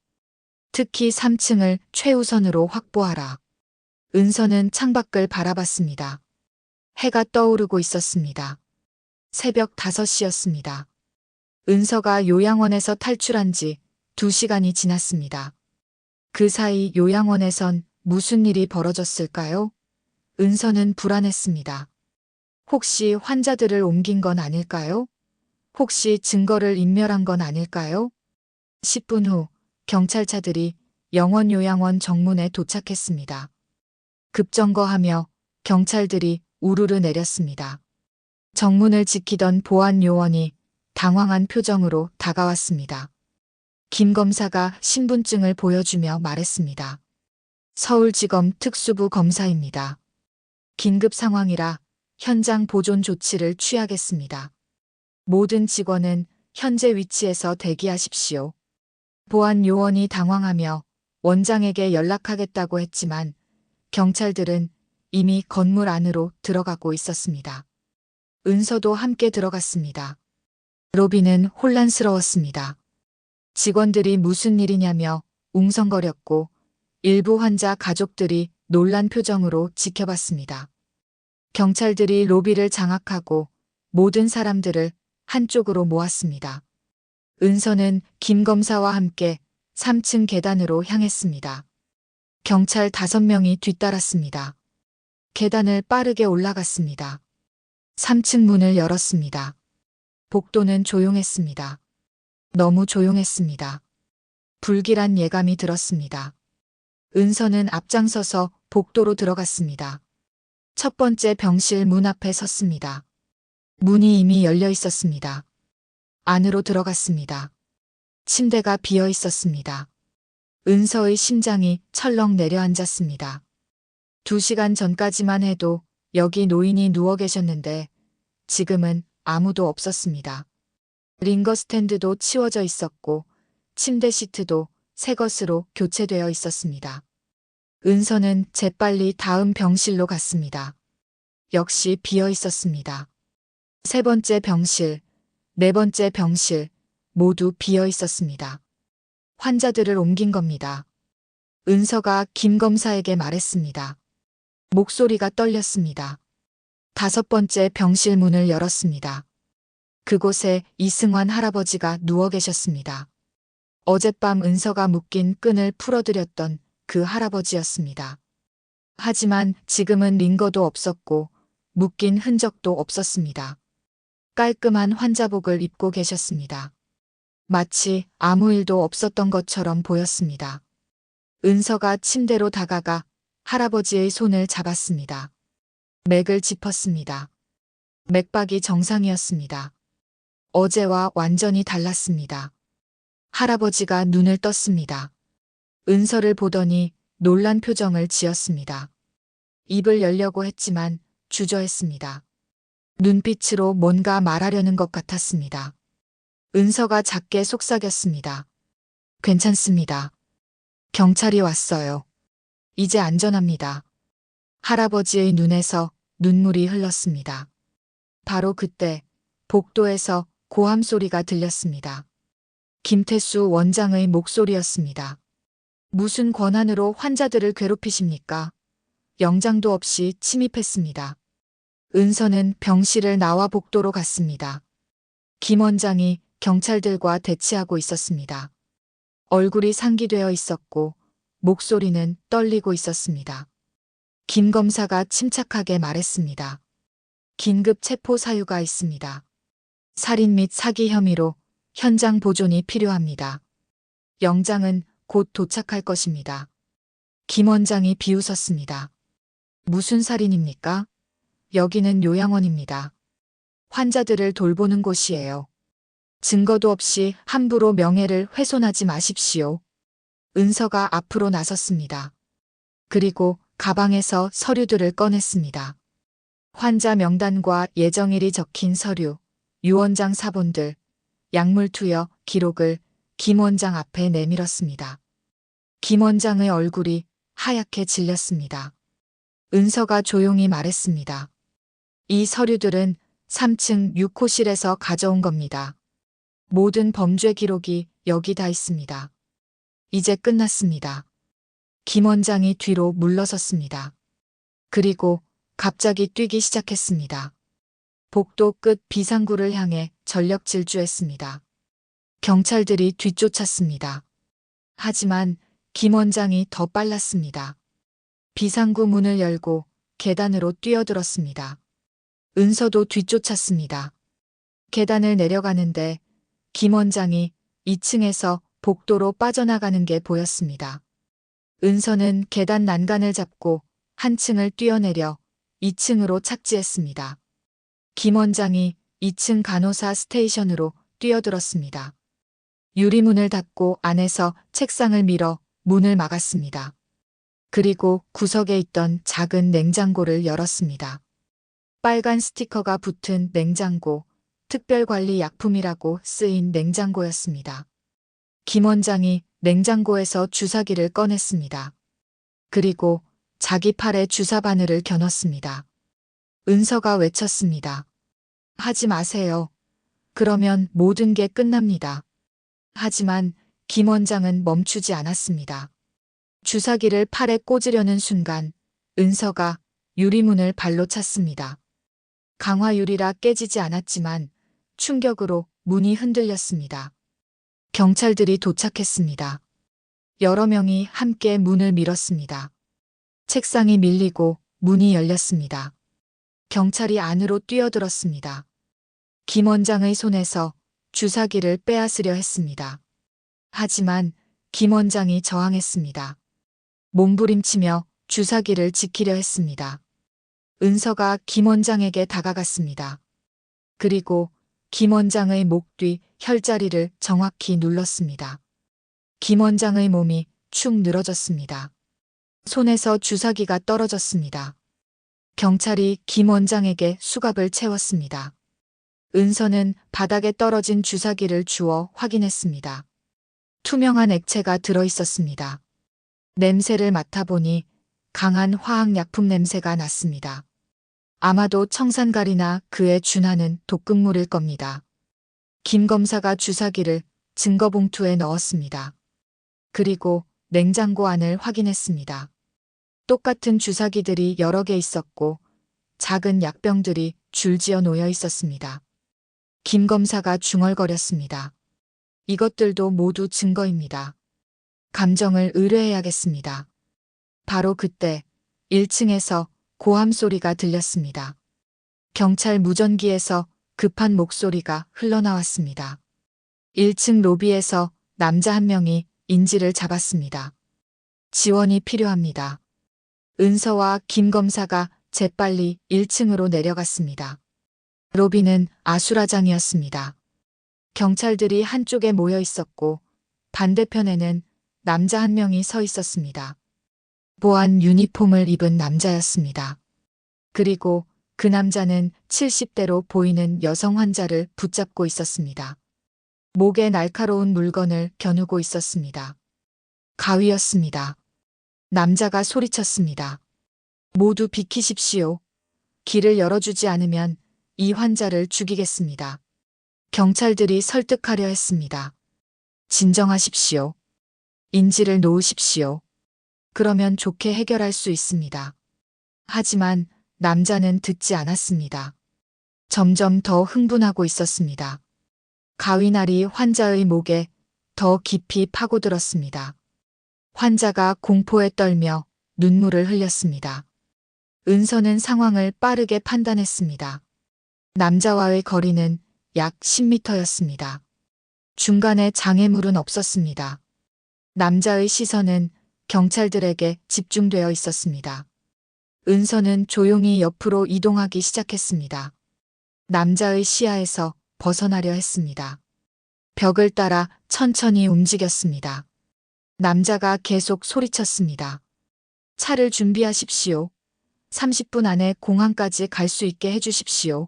특히 3층을 최우선으로 확보하라. 은서는 창밖을 바라봤습니다. 해가 떠오르고 있었습니다. 새벽 5시였습니다. 은서가 요양원에서 탈출한 지 2시간이 지났습니다. 그 사이 요양원에선 무슨 일이 벌어졌을까요? 은서는 불안했습니다. 혹시 환자들을 옮긴 건 아닐까요? 혹시 증거를 인멸한 건 아닐까요? 10분 후 경찰차들이 영원요양원 정문에 도착했습니다. 급점거하며 경찰들이 우르르 내렸습니다. 정문을 지키던 보안 요원이 당황한 표정으로 다가왔습니다. 김 검사가 신분증을 보여주며 말했습니다. 서울지검 특수부 검사입니다. 긴급 상황이라 현장 보존 조치를 취하겠습니다. 모든 직원은 현재 위치에서 대기하십시오. 보안 요원이 당황하며 원장에게 연락하겠다고 했지만 경찰들은 이미 건물 안으로 들어가고 있었습니다. 은서도 함께 들어갔습니다. 로비는 혼란스러웠습니다. 직원들이 무슨 일이냐며 웅성거렸고 일부 환자 가족들이 놀란 표정으로 지켜봤습니다. 경찰들이 로비를 장악하고 모든 사람들을 한쪽으로 모았습니다. 은서는 김 검사와 함께 3층 계단으로 향했습니다. 경찰 5명이 뒤따랐습니다. 계단을 빠르게 올라갔습니다. 3층 문을 열었습니다. 복도는 조용했습니다. 너무 조용했습니다. 불길한 예감이 들었습니다. 은서는 앞장서서 복도로 들어갔습니다. 첫 번째 병실 문 앞에 섰습니다. 문이 이미 열려 있었습니다. 안으로 들어갔습니다. 침대가 비어 있었습니다. 은서의 심장이 철렁 내려앉았습니다. 2시간 전까지만 해도 여기 노인이 누워 계셨는데 지금은 아무도 없었습니다. 링거 스탠드도 치워져 있었고 침대 시트도 새 것으로 교체되어 있었습니다. 은서는 재빨리 다음 병실로 갔습니다. 역시 비어 있었습니다. 3번째 병실, 4번째 병실 모두 비어 있었습니다. 환자들을 옮긴 겁니다. 은서가 김 검사에게 말했습니다. 목소리가 떨렸습니다. 5번째 병실 문을 열었습니다. 그곳에 이승환 할아버지가 누워 계셨습니다. 어젯밤 은서가 묶인 끈을 풀어드렸던 그 할아버지였습니다. 하지만 지금은 링거도 없었고 묶인 흔적도 없었습니다. 깔끔한 환자복을 입고 계셨습니다. 마치 아무 일도 없었던 것처럼 보였습니다. 은서가 침대로 다가가 할아버지의 손을 잡았습니다. 맥을 짚었습니다. 맥박이 정상이었습니다. 어제와 완전히 달랐습니다. 할아버지가 눈을 떴습니다. 은서를 보더니 놀란 표정을 지었습니다. 입을 열려고 했지만 주저했습니다. 눈빛으로 뭔가 말하려는 것 같았습니다. 은서가 작게 속삭였습니다. 괜찮습니다. 경찰이 왔어요. 이제 안전합니다. 할아버지의 눈에서 눈물이 흘렀습니다. 바로 그때 복도에서 고함 소리가 들렸습니다. 김태수 원장의 목소리였습니다. 무슨 권한으로 환자들을 괴롭히십니까? 영장도 없이 침입했습니다. 은서는 병실을 나와 복도로 갔습니다. 김 원장이 경찰들과 대치하고 있었습니다. 얼굴이 상기되어 있었고 목소리는 떨리고 있었습니다. 김 검사가 침착하게 말했습니다. 긴급 체포 사유가 있습니다. 살인 및 사기 혐의로 현장 보존이 필요합니다. 영장은 곧 도착할 것입니다. 김 원장이 비웃었습니다. 무슨 살인입니까? 여기는 요양원입니다. 환자들을 돌보는 곳이에요. 증거도 없이 함부로 명예를 훼손하지 마십시오. 은서가 앞으로 나섰습니다. 그리고 가방에서 서류들을 꺼냈습니다. 환자 명단과 예정일이 적힌 서류, 유원장 사본들, 약물 투여 기록을 김 원장 앞에 내밀었습니다. 김 원장의 얼굴이 하얗게 질렸습니다. 은서가 조용히 말했습니다. 이 서류들은 3층 6호실에서 가져온 겁니다. 모든 범죄 기록이 여기 다 있습니다. 이제 끝났습니다. 김 원장이 뒤로 물러섰습니다. 그리고 갑자기 뛰기 시작했습니다. 복도 끝 비상구를 향해 전력 질주했습니다. 경찰들이 뒤쫓았습니다. 하지만 김 원장이 더 빨랐습니다. 비상구 문을 열고 계단으로 뛰어들었습니다. 은서도 뒤쫓았습니다. 계단을 내려가는데 김 원장이 2층에서 복도로 빠져나가는 게 보였습니다. 은서는 계단 난간을 잡고 한 층을 뛰어내려 2층으로 착지했습니다. 김 원장이 2층 간호사 스테이션으로 뛰어들었습니다. 유리문을 닫고 안에서 책상을 밀어 문을 막았습니다. 그리고 구석에 있던 작은 냉장고를 열었습니다. 빨간 스티커가 붙은 냉장고, 특별관리약품이라고 쓰인 냉장고였습니다. 김 원장이 냉장고에서 주사기를 꺼냈습니다. 그리고 자기 팔에 주사 바늘을 겨눴습니다. 은서가 외쳤습니다. 하지 마세요. 그러면 모든 게 끝납니다. 하지만 김 원장은 멈추지 않았습니다. 주사기를 팔에 꽂으려는 순간 은서가 유리문을 발로 찼습니다. 강화유리라 깨지지 않았지만 충격으로 문이 흔들렸습니다. 경찰들이 도착했습니다. 여러 명이 함께 문을 밀었습니다. 책상이 밀리고 문이 열렸습니다. 경찰이 안으로 뛰어들었습니다. 김 원장의 손에서 주사기를 빼앗으려 했습니다. 하지만 김 원장이 저항했습니다. 몸부림치며 주사기를 지키려 했습니다. 은서가 김 원장에게 다가갔습니다. 그리고 김 원장의 목 뒤 혈자리를 정확히 눌렀습니다. 김 원장의 몸이 축 늘어졌습니다. 손에서 주사기가 떨어졌습니다. 경찰이 김 원장에게 수갑을 채웠습니다. 은서는 바닥에 떨어진 주사기를 주워 확인했습니다. 투명한 액체가 들어 있었습니다. 냄새를 맡아보니 강한 화학약품 냄새가 났습니다. 아마도 청산가리나 그에 준하는 독극물일 겁니다. 김 검사가 주사기를 증거봉투에 넣었습니다. 그리고 냉장고 안을 확인했습니다. 똑같은 주사기들이 여러 개 있었고 작은 약병들이 줄지어 놓여 있었습니다. 김 검사가 중얼거렸습니다. 이것들도 모두 증거입니다. 감정을 의뢰해야겠습니다. 바로 그때 1층에서 고함 소리가 들렸습니다. 경찰 무전기에서 급한 목소리가 흘러나왔습니다. 1층 로비에서 남자 한 명이 인지를 잡았습니다. 지원이 필요합니다. 은서와 김 검사가 재빨리 1층으로 내려갔습니다. 로비는 아수라장이었습니다. 경찰들이 한쪽에 모여 있었고 반대편에는 남자 한 명이 서 있었습니다. 보안 유니폼을 입은 남자였습니다. 그리고 그 남자는 70대로 보이는 여성 환자를 붙잡고 있었습니다. 목에 날카로운 물건을 겨누고 있었습니다. 가위였습니다. 남자가 소리쳤습니다. 모두 비키십시오. 길을 열어주지 않으면 이 환자를 죽이겠습니다. 경찰들이 설득하려 했습니다. 진정하십시오. 인지를 놓으십시오. 그러면 좋게 해결할 수 있습니다. 하지만 남자는 듣지 않았습니다. 점점 더 흥분하고 있었습니다. 가위날이 환자의 목에 더 깊이 파고들었습니다. 환자가 공포에 떨며 눈물을 흘렸습니다. 은서는 상황을 빠르게 판단했습니다. 남자와의 거리는 약 10m였습니다. 중간에 장애물은 없었습니다. 남자의 시선은 경찰들에게 집중되어 있었습니다. 은서는 조용히 옆으로 이동하기 시작했습니다. 남자의 시야에서 벗어나려 했습니다. 벽을 따라 천천히 움직였습니다. 남자가 계속 소리쳤습니다. 차를 준비하십시오. 30분 안에 공항까지 갈 수 있게 해주십시오.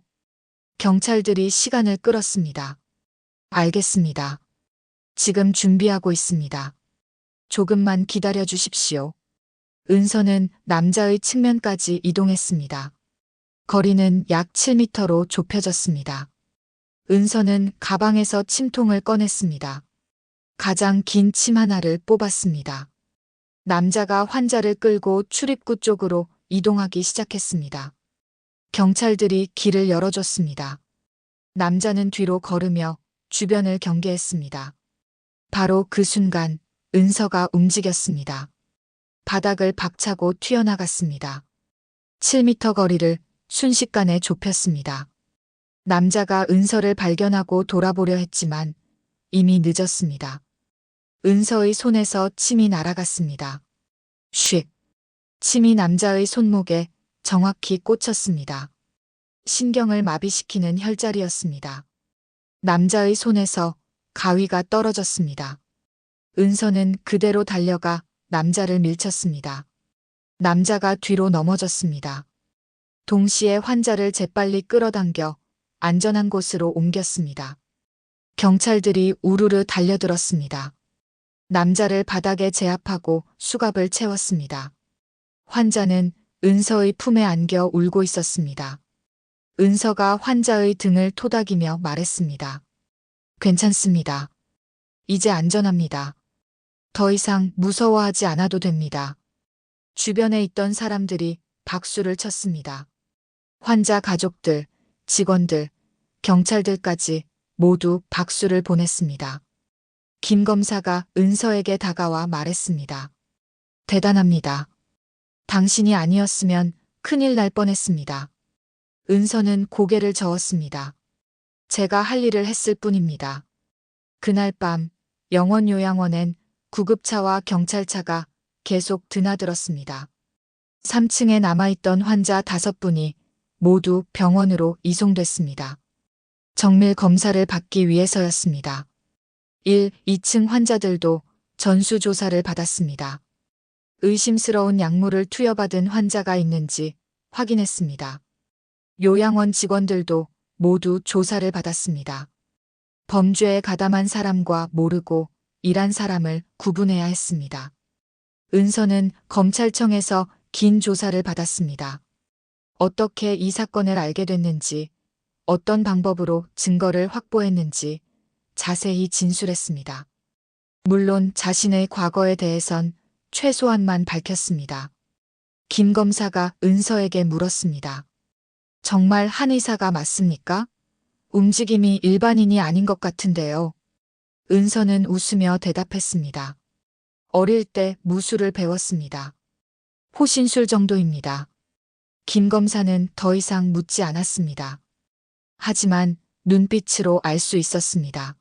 경찰들이 시간을 끌었습니다. 알겠습니다. 지금 준비하고 있습니다. 조금만 기다려 주십시오. 은서는 남자의 측면까지 이동했습니다. 거리는 약 7m로 좁혀졌습니다. 은서는 가방에서 침통을 꺼냈습니다. 가장 긴 침 하나를 뽑았습니다. 남자가 환자를 끌고 출입구 쪽으로 이동하기 시작했습니다. 경찰들이 길을 열어줬습니다. 남자는 뒤로 걸으며 주변을 경계했습니다. 바로 그 순간 은서가 움직였습니다. 바닥을 박차고 튀어나갔습니다. 7m 거리를 순식간에 좁혔습니다. 남자가 은서를 발견하고 돌아보려 했지만 이미 늦었습니다. 은서의 손에서 침이 날아갔습니다. 쉿! 침이 남자의 손목에 정확히 꽂혔습니다. 신경을 마비시키는 혈자리였습니다. 남자의 손에서 가위가 떨어졌습니다. 은서는 그대로 달려가 남자를 밀쳤습니다. 남자가 뒤로 넘어졌습니다. 동시에 환자를 재빨리 끌어당겨 안전한 곳으로 옮겼습니다. 경찰들이 우르르 달려들었습니다. 남자를 바닥에 제압하고 수갑을 채웠습니다. 환자는 은서의 품에 안겨 울고 있었습니다. 은서가 환자의 등을 토닥이며 말했습니다. 괜찮습니다. 이제 안전합니다. 더 이상 무서워하지 않아도 됩니다. 주변에 있던 사람들이 박수를 쳤습니다. 환자 가족들, 직원들, 경찰들까지 모두 박수를 보냈습니다. 김 검사가 은서에게 다가와 말했습니다. 대단합니다. 당신이 아니었으면 큰일 날 뻔했습니다. 은서는 고개를 저었습니다. 제가 할 일을 했을 뿐입니다. 그날 밤 영원요양원엔 구급차와 경찰차가 계속 드나들었습니다. 3층에 남아있던 환자 5분이 모두 병원으로 이송됐습니다. 정밀 검사를 받기 위해서였습니다. 1, 2층 환자들도 전수조사를 받았습니다. 의심스러운 약물을 투여받은 환자가 있는지 확인했습니다. 요양원 직원들도 모두 조사를 받았습니다. 범죄에 가담한 사람과 모르고 일한 사람을 구분해야 했습니다. 은서는 검찰청에서 긴 조사를 받았습니다. 어떻게 이 사건을 알게 됐는지, 어떤 방법으로 증거를 확보했는지 자세히 진술했습니다. 물론 자신의 과거에 대해선 최소한만 밝혔습니다. 김 검사가 은서에게 물었습니다. 정말 한의사가 맞습니까? 움직임이 일반인이 아닌 것 같은데요. 은서는 웃으며 대답했습니다. 어릴 때 무술을 배웠습니다. 호신술 정도입니다. 김 검사는 더 이상 묻지 않았습니다. 하지만 눈빛으로 알 수 있었습니다.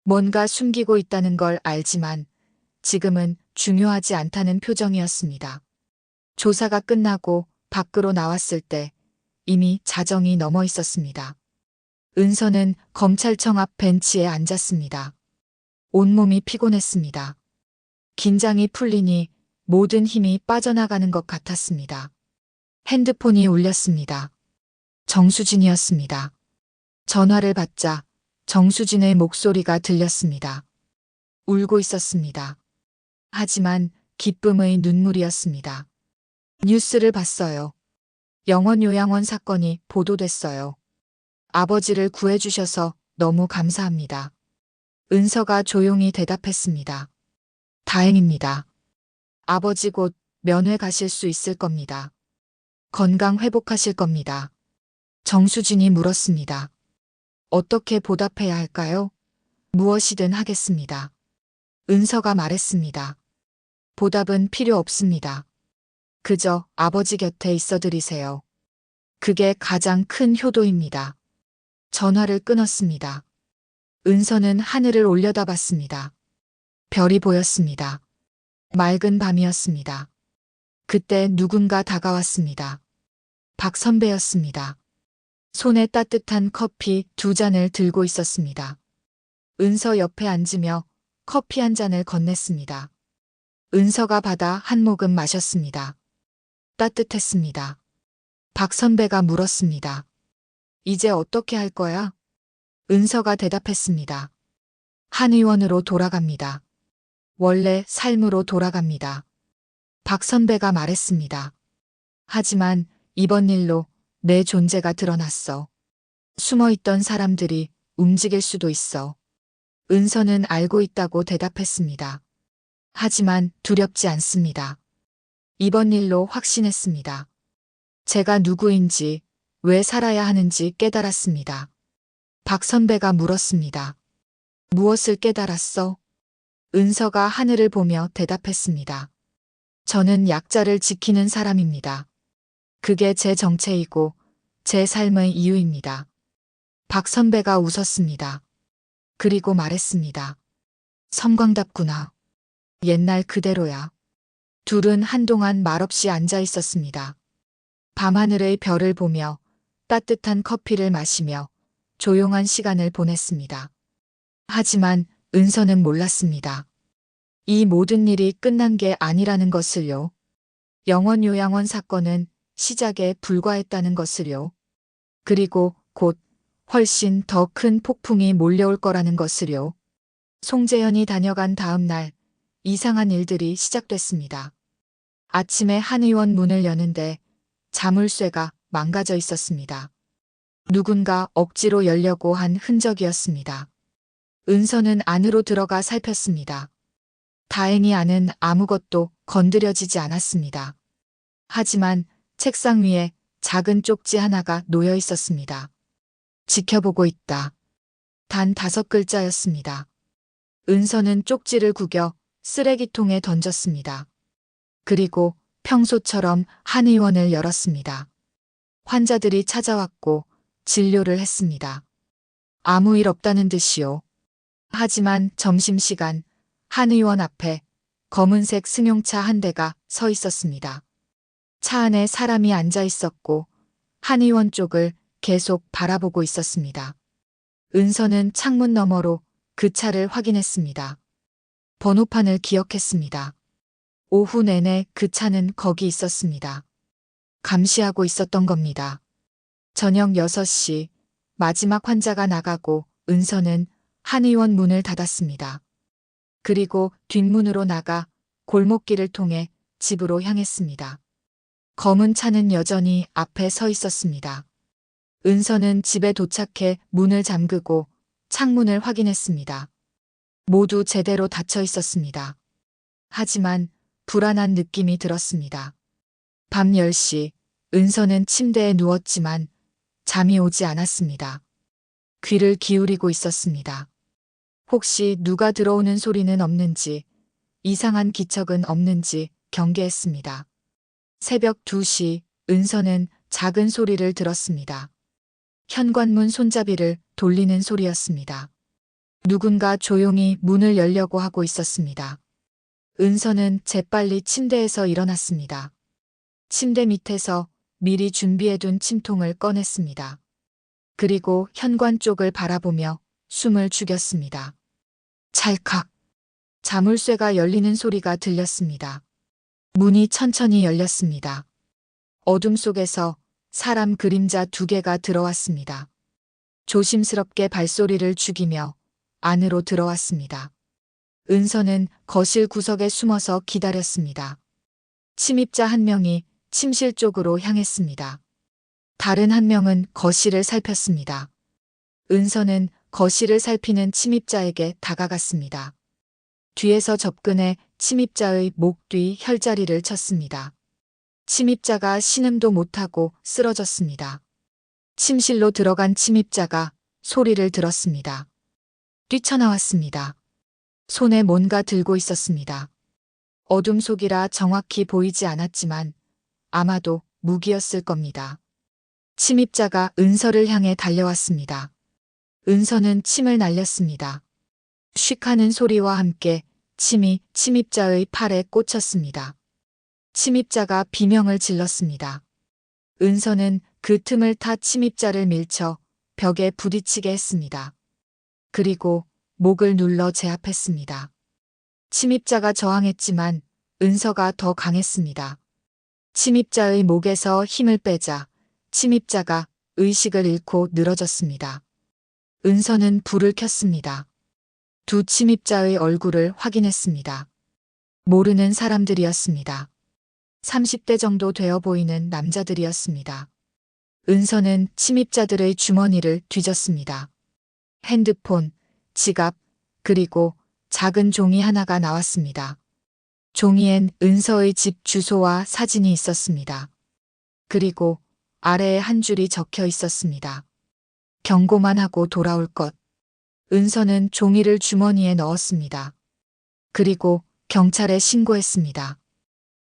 뭔가 숨기고 있다는 걸 알지만 지금은 중요하지 않다는 표정이었습니다. 조사가 끝나고 밖으로 나왔을 때 이미 자정이 넘어 있었습니다. 은서는 검찰청 앞 벤치에 앉았습니다. 온몸이 피곤했습니다. 긴장이 풀리니 모든 힘이 빠져나가는 것 같았습니다. 핸드폰이 울렸습니다. 정수진이었습니다. 전화를 받자 정수진의 목소리가 들렸습니다. 울고 있었습니다. 하지만 기쁨의 눈물이었습니다. 뉴스를 봤어요. 영원요양원 사건이 보도됐어요. 아버지를 구해주셔서 너무 감사합니다. 은서가 조용히 대답했습니다. 다행입니다. 아버지 곧 면회 가실 수 있을 겁니다. 건강 회복하실 겁니다. 정수진이 물었습니다. 어떻게 보답해야 할까요? 무엇이든 하겠습니다. 은서가 말했습니다. 보답은 필요 없습니다. 그저 아버지 곁에 있어 드리세요. 그게 가장 큰 효도입니다. 전화를 끊었습니다. 은서는 하늘을 올려다봤습니다. 별이 보였습니다. 맑은 밤이었습니다. 그때 누군가 다가왔습니다. 박 선배였습니다. 손에 따뜻한 커피 2잔을 들고 있었습니다. 은서 옆에 앉으며 커피 한 잔을 건넸습니다. 은서가 받아 한 모금 마셨습니다. 따뜻했습니다. 박 선배가 물었습니다. 이제 어떻게 할 거야? 은서가 대답했습니다. 한 의원으로 돌아갑니다. 원래 삶으로 돌아갑니다. 박 선배가 말했습니다. 하지만 이번 일로 내 존재가 드러났어. 숨어있던 사람들이 움직일 수도 있어. 은서는 알고 있다고 대답했습니다. 하지만 두렵지 않습니다. 이번 일로 확신했습니다. 제가 누구인지, 왜 살아야 하는지 깨달았습니다. 박 선배가 물었습니다. 무엇을 깨달았어? 은서가 하늘을 보며 대답했습니다. 저는 약자를 지키는 사람입니다. 그게 제 정체이고 제 삶의 이유입니다. 박 선배가 웃었습니다. 그리고 말했습니다. 섬광답구나. 옛날 그대로야. 둘은 한동안 말없이 앉아 있었습니다. 밤하늘의 별을 보며 따뜻한 커피를 마시며 조용한 시간을 보냈습니다. 하지만 은서는 몰랐습니다. 이 모든 일이 끝난 게 아니라는 것을요. 영원요양원 사건은 시작에 불과했다는 것을요. 그리고 곧 훨씬 더 큰 폭풍이 몰려올 거라는 것을요. 송재현이 다녀간 다음 날 이상한 일들이 시작됐습니다. 아침에 한 의원 문을 여는데 자물쇠가 망가져 있었습니다. 누군가 억지로 열려고 한 흔적이었습니다. 은서는 안으로 들어가 살폈습니다. 다행히 안은 아무것도 건드려지지 않았습니다. 하지만 책상 위에 작은 쪽지 하나가 놓여 있었습니다. 지켜보고 있다. 단 5글자였습니다. 은서는 쪽지를 구겨 쓰레기통에 던졌습니다. 그리고 평소처럼 한의원을 열었습니다. 환자들이 찾아왔고 진료를 했습니다. 아무 일 없다는 듯이요. 하지만 점심시간 한의원 앞에 검은색 승용차 한 대가 서 있었습니다. 차 안에 사람이 앉아 있었고 한의원 쪽을 계속 바라보고 있었습니다. 은서는 창문 너머로 그 차를 확인했습니다. 번호판을 기억했습니다. 오후 내내 그 차는 거기 있었습니다. 감시하고 있었던 겁니다. 저녁 6시 마지막 환자가 나가고 은서는 한의원 문을 닫았습니다. 그리고 뒷문으로 나가 골목길을 통해 집으로 향했습니다. 검은 차는 여전히 앞에 서 있었습니다. 은서는 집에 도착해 문을 잠그고 창문을 확인했습니다. 모두 제대로 닫혀 있었습니다. 하지만 불안한 느낌이 들었습니다. 밤 10시 은서는 침대에 누웠지만 잠이 오지 않았습니다. 귀를 기울이고 있었습니다. 혹시 누가 들어오는 소리는 없는지, 이상한 기척은 없는지 경계했습니다. 새벽 2시 은서는 작은 소리를 들었습니다. 현관문 손잡이를 돌리는 소리였습니다. 누군가 조용히 문을 열려고 하고 있었습니다. 은서는 재빨리 침대에서 일어났습니다. 침대 밑에서 미리 준비해둔 침통을 꺼냈습니다. 그리고 현관 쪽을 바라보며 숨을 죽였습니다. 찰칵. 자물쇠가 열리는 소리가 들렸습니다. 문이 천천히 열렸습니다. 어둠 속에서 사람 그림자 2개가 들어왔습니다. 조심스럽게 발소리를 죽이며 안으로 들어왔습니다. 은서는 거실 구석에 숨어서 기다렸습니다. 침입자 한 명이 침실 쪽으로 향했습니다. 다른 한 명은 거실을 살폈습니다. 은서는 거실을 살피는 침입자에게 다가갔습니다. 뒤에서 접근해 침입자의 목 뒤 혈자리를 쳤습니다. 침입자가 신음도 못하고 쓰러졌습니다. 침실로 들어간 침입자가 소리를 들었습니다. 뛰쳐나왔습니다. 손에 뭔가 들고 있었습니다. 어둠 속이라 정확히 보이지 않았지만 아마도 무기였을 겁니다. 침입자가 은서를 향해 달려왔습니다. 은서는 침을 날렸습니다. 쉭 하는 소리와 함께 침이 침입자의 팔에 꽂혔습니다. 침입자가 비명을 질렀습니다. 은서는 그 틈을 타 침입자를 밀쳐 벽에 부딪히게 했습니다. 그리고 목을 눌러 제압했습니다. 침입자가 저항했지만 은서가 더 강했습니다. 침입자의 목에서 힘을 빼자 침입자가 의식을 잃고 늘어졌습니다. 은서는 불을 켰습니다. 두 침입자의 얼굴을 확인했습니다. 모르는 사람들이었습니다. 30대 정도 되어 보이는 남자들이었습니다. 은서는 침입자들의 주머니를 뒤졌습니다. 핸드폰, 지갑, 그리고 작은 종이 하나가 나왔습니다. 종이엔 은서의 집 주소와 사진이 있었습니다. 그리고 아래에 한 줄이 적혀 있었습니다. 경고만 하고 돌아올 것. 은서는 종이를 주머니에 넣었습니다. 그리고 경찰에 신고했습니다.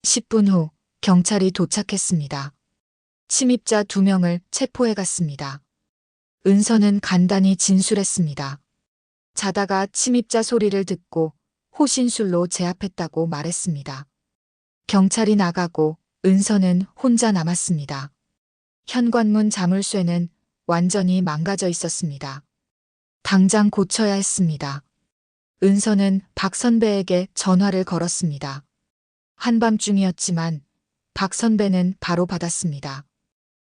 10분 후 경찰이 도착했습니다. 침입자 2명을 체포해 갔습니다. 은서는 간단히 진술했습니다. 자다가 침입자 소리를 듣고 호신술로 제압했다고 말했습니다. 경찰이 나가고 은서는 혼자 남았습니다. 현관문 자물쇠는 완전히 망가져 있었습니다. 당장 고쳐야 했습니다. 은서는 박 선배에게 전화를 걸었습니다. 한밤중이었지만 박 선배는 바로 받았습니다.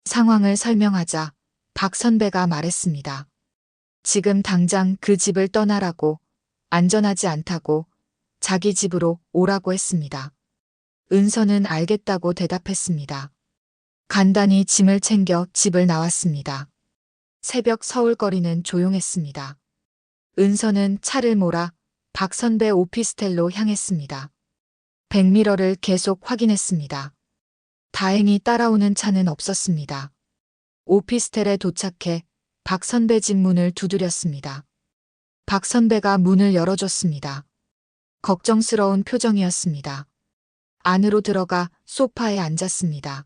상황을 설명하자 박 선배가 말했습니다. 지금 당장 그 집을 떠나라고, 안전하지 않다고 자기 집으로 오라고 했습니다. 은서는 알겠다고 대답했습니다. 간단히 짐을 챙겨 집을 나왔습니다. 새벽 서울거리는 조용했습니다. 은서는 차를 몰아 박 선배 오피스텔로 향했습니다. 백미러를 계속 확인했습니다. 다행히 따라오는 차는 없었습니다. 오피스텔에 도착해 박 선배 집 문을 두드렸습니다. 박 선배가 문을 열어줬습니다. 걱정스러운 표정이었습니다. 안으로 들어가 소파에 앉았습니다.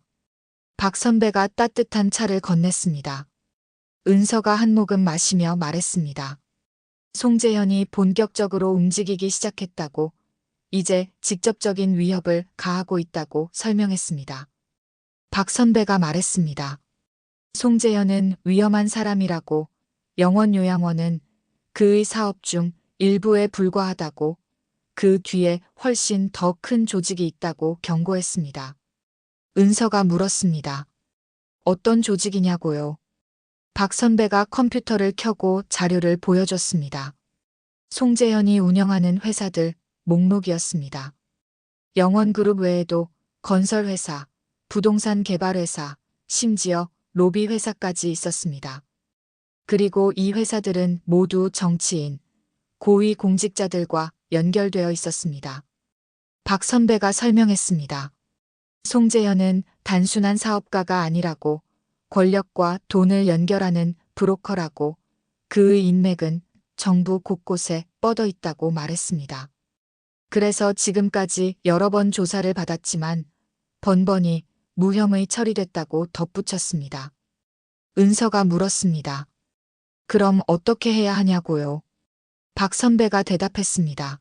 박 선배가 따뜻한 차를 건넸습니다. 은서가 한 모금 마시며 말했습니다. 송재현이 본격적으로 움직이기 시작했다고, 이제 직접적인 위협을 가하고 있다고 설명했습니다. 박 선배가 말했습니다. 송재현은 위험한 사람이라고, 영원요양원은 그의 사업 중 일부에 불과하다고, 그 뒤에 훨씬 더 큰 조직이 있다고 경고했습니다. 은서가 물었습니다. 어떤 조직이냐고요? 박 선배가 컴퓨터를 켜고 자료를 보여줬습니다. 송재현이 운영하는 회사들 목록이었습니다. 영원그룹 외에도 건설회사, 부동산 개발회사, 심지어 로비 회사까지 있었습니다. 그리고 이 회사들은 모두 정치인, 고위 공직자들과 연결되어 있었습니다. 박 선배가 설명했습니다. 송재현은 단순한 사업가가 아니라고, 권력과 돈을 연결하는 브로커라고, 그의 인맥은 정부 곳곳에 뻗어 있다고 말했습니다. 그래서 지금까지 여러 번 조사를 받았지만 번번이 무혐의 처리됐다고 덧붙였습니다. 은서가 물었습니다. 그럼 어떻게 해야 하냐고요? 박 선배가 대답했습니다.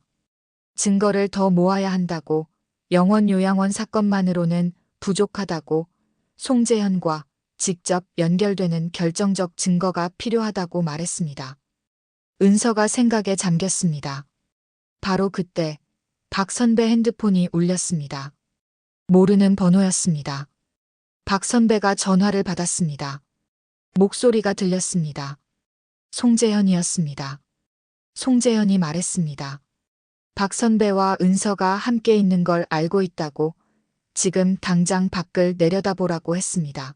증거를 더 모아야 한다고, 영원요양원 사건만으로는 부족하다고, 송재현과 직접 연결되는 결정적 증거가 필요하다고 말했습니다. 은서가 생각에 잠겼습니다. 바로 그때 박 선배 핸드폰이 울렸습니다. 모르는 번호였습니다. 박 선배가 전화를 받았습니다. 목소리가 들렸습니다. 송재현이었습니다. 송재현이 말했습니다. 박 선배와 은서가 함께 있는 걸 알고 있다고, 지금 당장 밖을 내려다보라고 했습니다.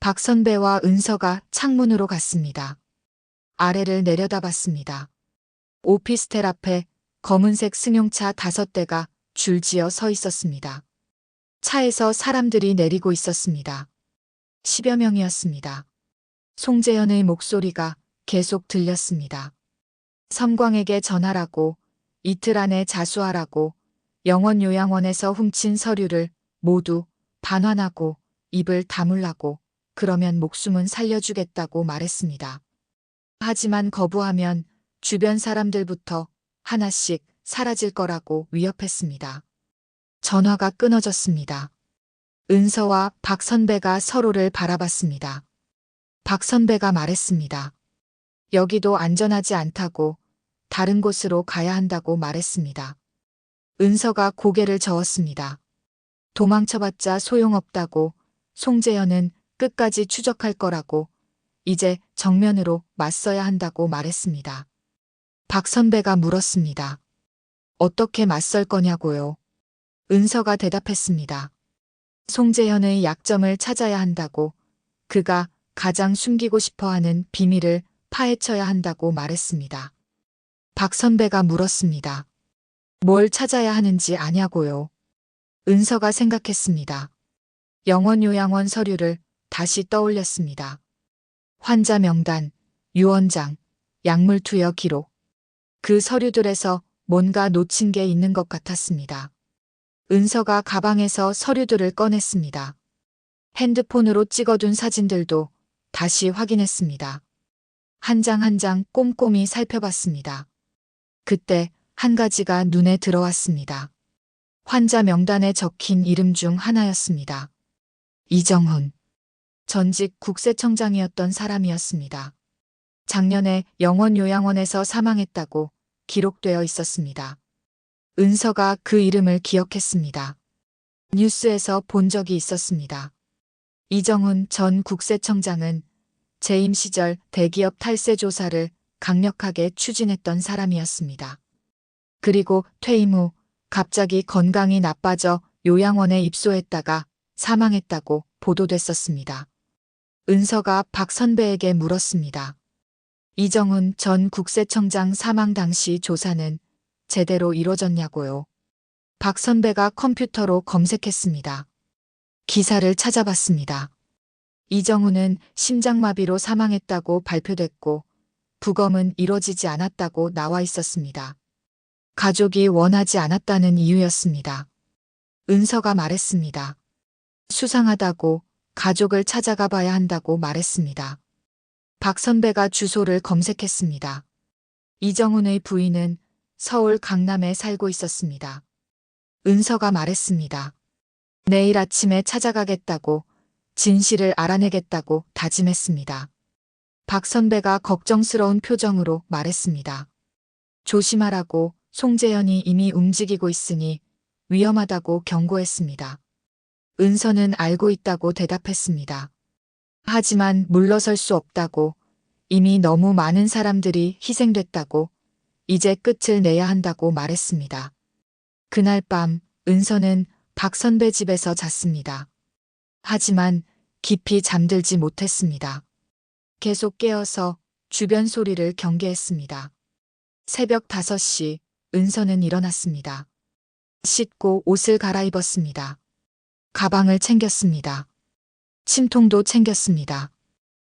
박 선배와 은서가 창문으로 갔습니다. 아래를 내려다봤습니다. 오피스텔 앞에 검은색 승용차 5대가 줄지어 서 있었습니다. 차에서 사람들이 내리고 있었습니다. 10여 명이었습니다. 송재현의 목소리가 계속 들렸습니다. 섬광에게 전하라고, 이틀 안에 자수하라고, 영원요양원에서 훔친 서류를 모두 반환하고 입을 다물라고, 그러면 목숨은 살려주겠다고 말했습니다. 하지만 거부하면 주변 사람들부터 하나씩 사라질 거라고 위협했습니다. 전화가 끊어졌습니다. 은서와 박 선배가 서로를 바라봤습니다. 박 선배가 말했습니다. 여기도 안전하지 않다고, 다른 곳으로 가야 한다고 말했습니다. 은서가 고개를 저었습니다. 도망쳐봤자 소용없다고, 송재현은 끝까지 추적할 거라고, 이제 정면으로 맞서야 한다고 말했습니다. 박 선배가 물었습니다. 어떻게 맞설 거냐고요? 은서가 대답했습니다. 송재현의 약점을 찾아야 한다고, 그가 가장 숨기고 싶어하는 비밀을 파헤쳐야 한다고 말했습니다. 박 선배가 물었습니다. 뭘 찾아야 하는지 아냐고요? 은서가 생각했습니다. 영원요양원 서류를 다시 떠올렸습니다. 환자 명단, 유언장, 약물 투여 기록. 그 서류들에서 뭔가 놓친 게 있는 것 같았습니다. 은서가 가방에서 서류들을 꺼냈습니다. 핸드폰으로 찍어둔 사진들도 다시 확인했습니다. 한 장 한 장 꼼꼼히 살펴봤습니다. 그때 한 가지가 눈에 들어왔습니다. 환자 명단에 적힌 이름 중 하나였습니다. 이정훈. 전직 국세청장이었던 사람이었습니다. 작년에 영원요양원에서 사망했다고 기록되어 있었습니다. 은서가 그 이름을 기억했습니다. 뉴스에서 본 적이 있었습니다. 이정훈 전 국세청장은 재임 시절 대기업 탈세 조사를 강력하게 추진했던 사람이었습니다. 그리고 퇴임 후 갑자기 건강이 나빠져 요양원에 입소했다가 사망했다고 보도됐었습니다. 은서가 박 선배에게 물었습니다. 이정훈 전 국세청장 사망 당시 조사는 제대로 이루어졌냐고요. 박 선배가 컴퓨터로 검색했습니다. 기사를 찾아봤습니다. 이정훈은 심장마비로 사망했다고 발표됐고 부검은 이뤄지지 않았다고 나와 있었습니다. 가족이 원하지 않았다는 이유였습니다. 은서가 말했습니다. 수상하다고 가족을 찾아가 봐야 한다고 말했습니다. 박 선배가 주소를 검색했습니다. 이정훈의 부인은 서울 강남에 살고 있었습니다. 은서가 말했습니다. 내일 아침에 찾아가겠다고 진실을 알아내겠다고 다짐했습니다. 박 선배가 걱정스러운 표정으로 말했습니다. 조심하라고 송재현이 이미 움직이고 있으니 위험하다고 경고했습니다. 은서는 알고 있다고 대답했습니다. 하지만 물러설 수 없다고, 이미 너무 많은 사람들이 희생됐다고, 이제 끝을 내야 한다고 말했습니다. 그날 밤 은서는 박 선배 집에서 잤습니다. 하지만 깊이 잠들지 못했습니다. 계속 깨어서 주변 소리를 경계했습니다. 새벽 5시 은서는 일어났습니다. 씻고 옷을 갈아입었습니다. 가방을 챙겼습니다. 침통도 챙겼습니다.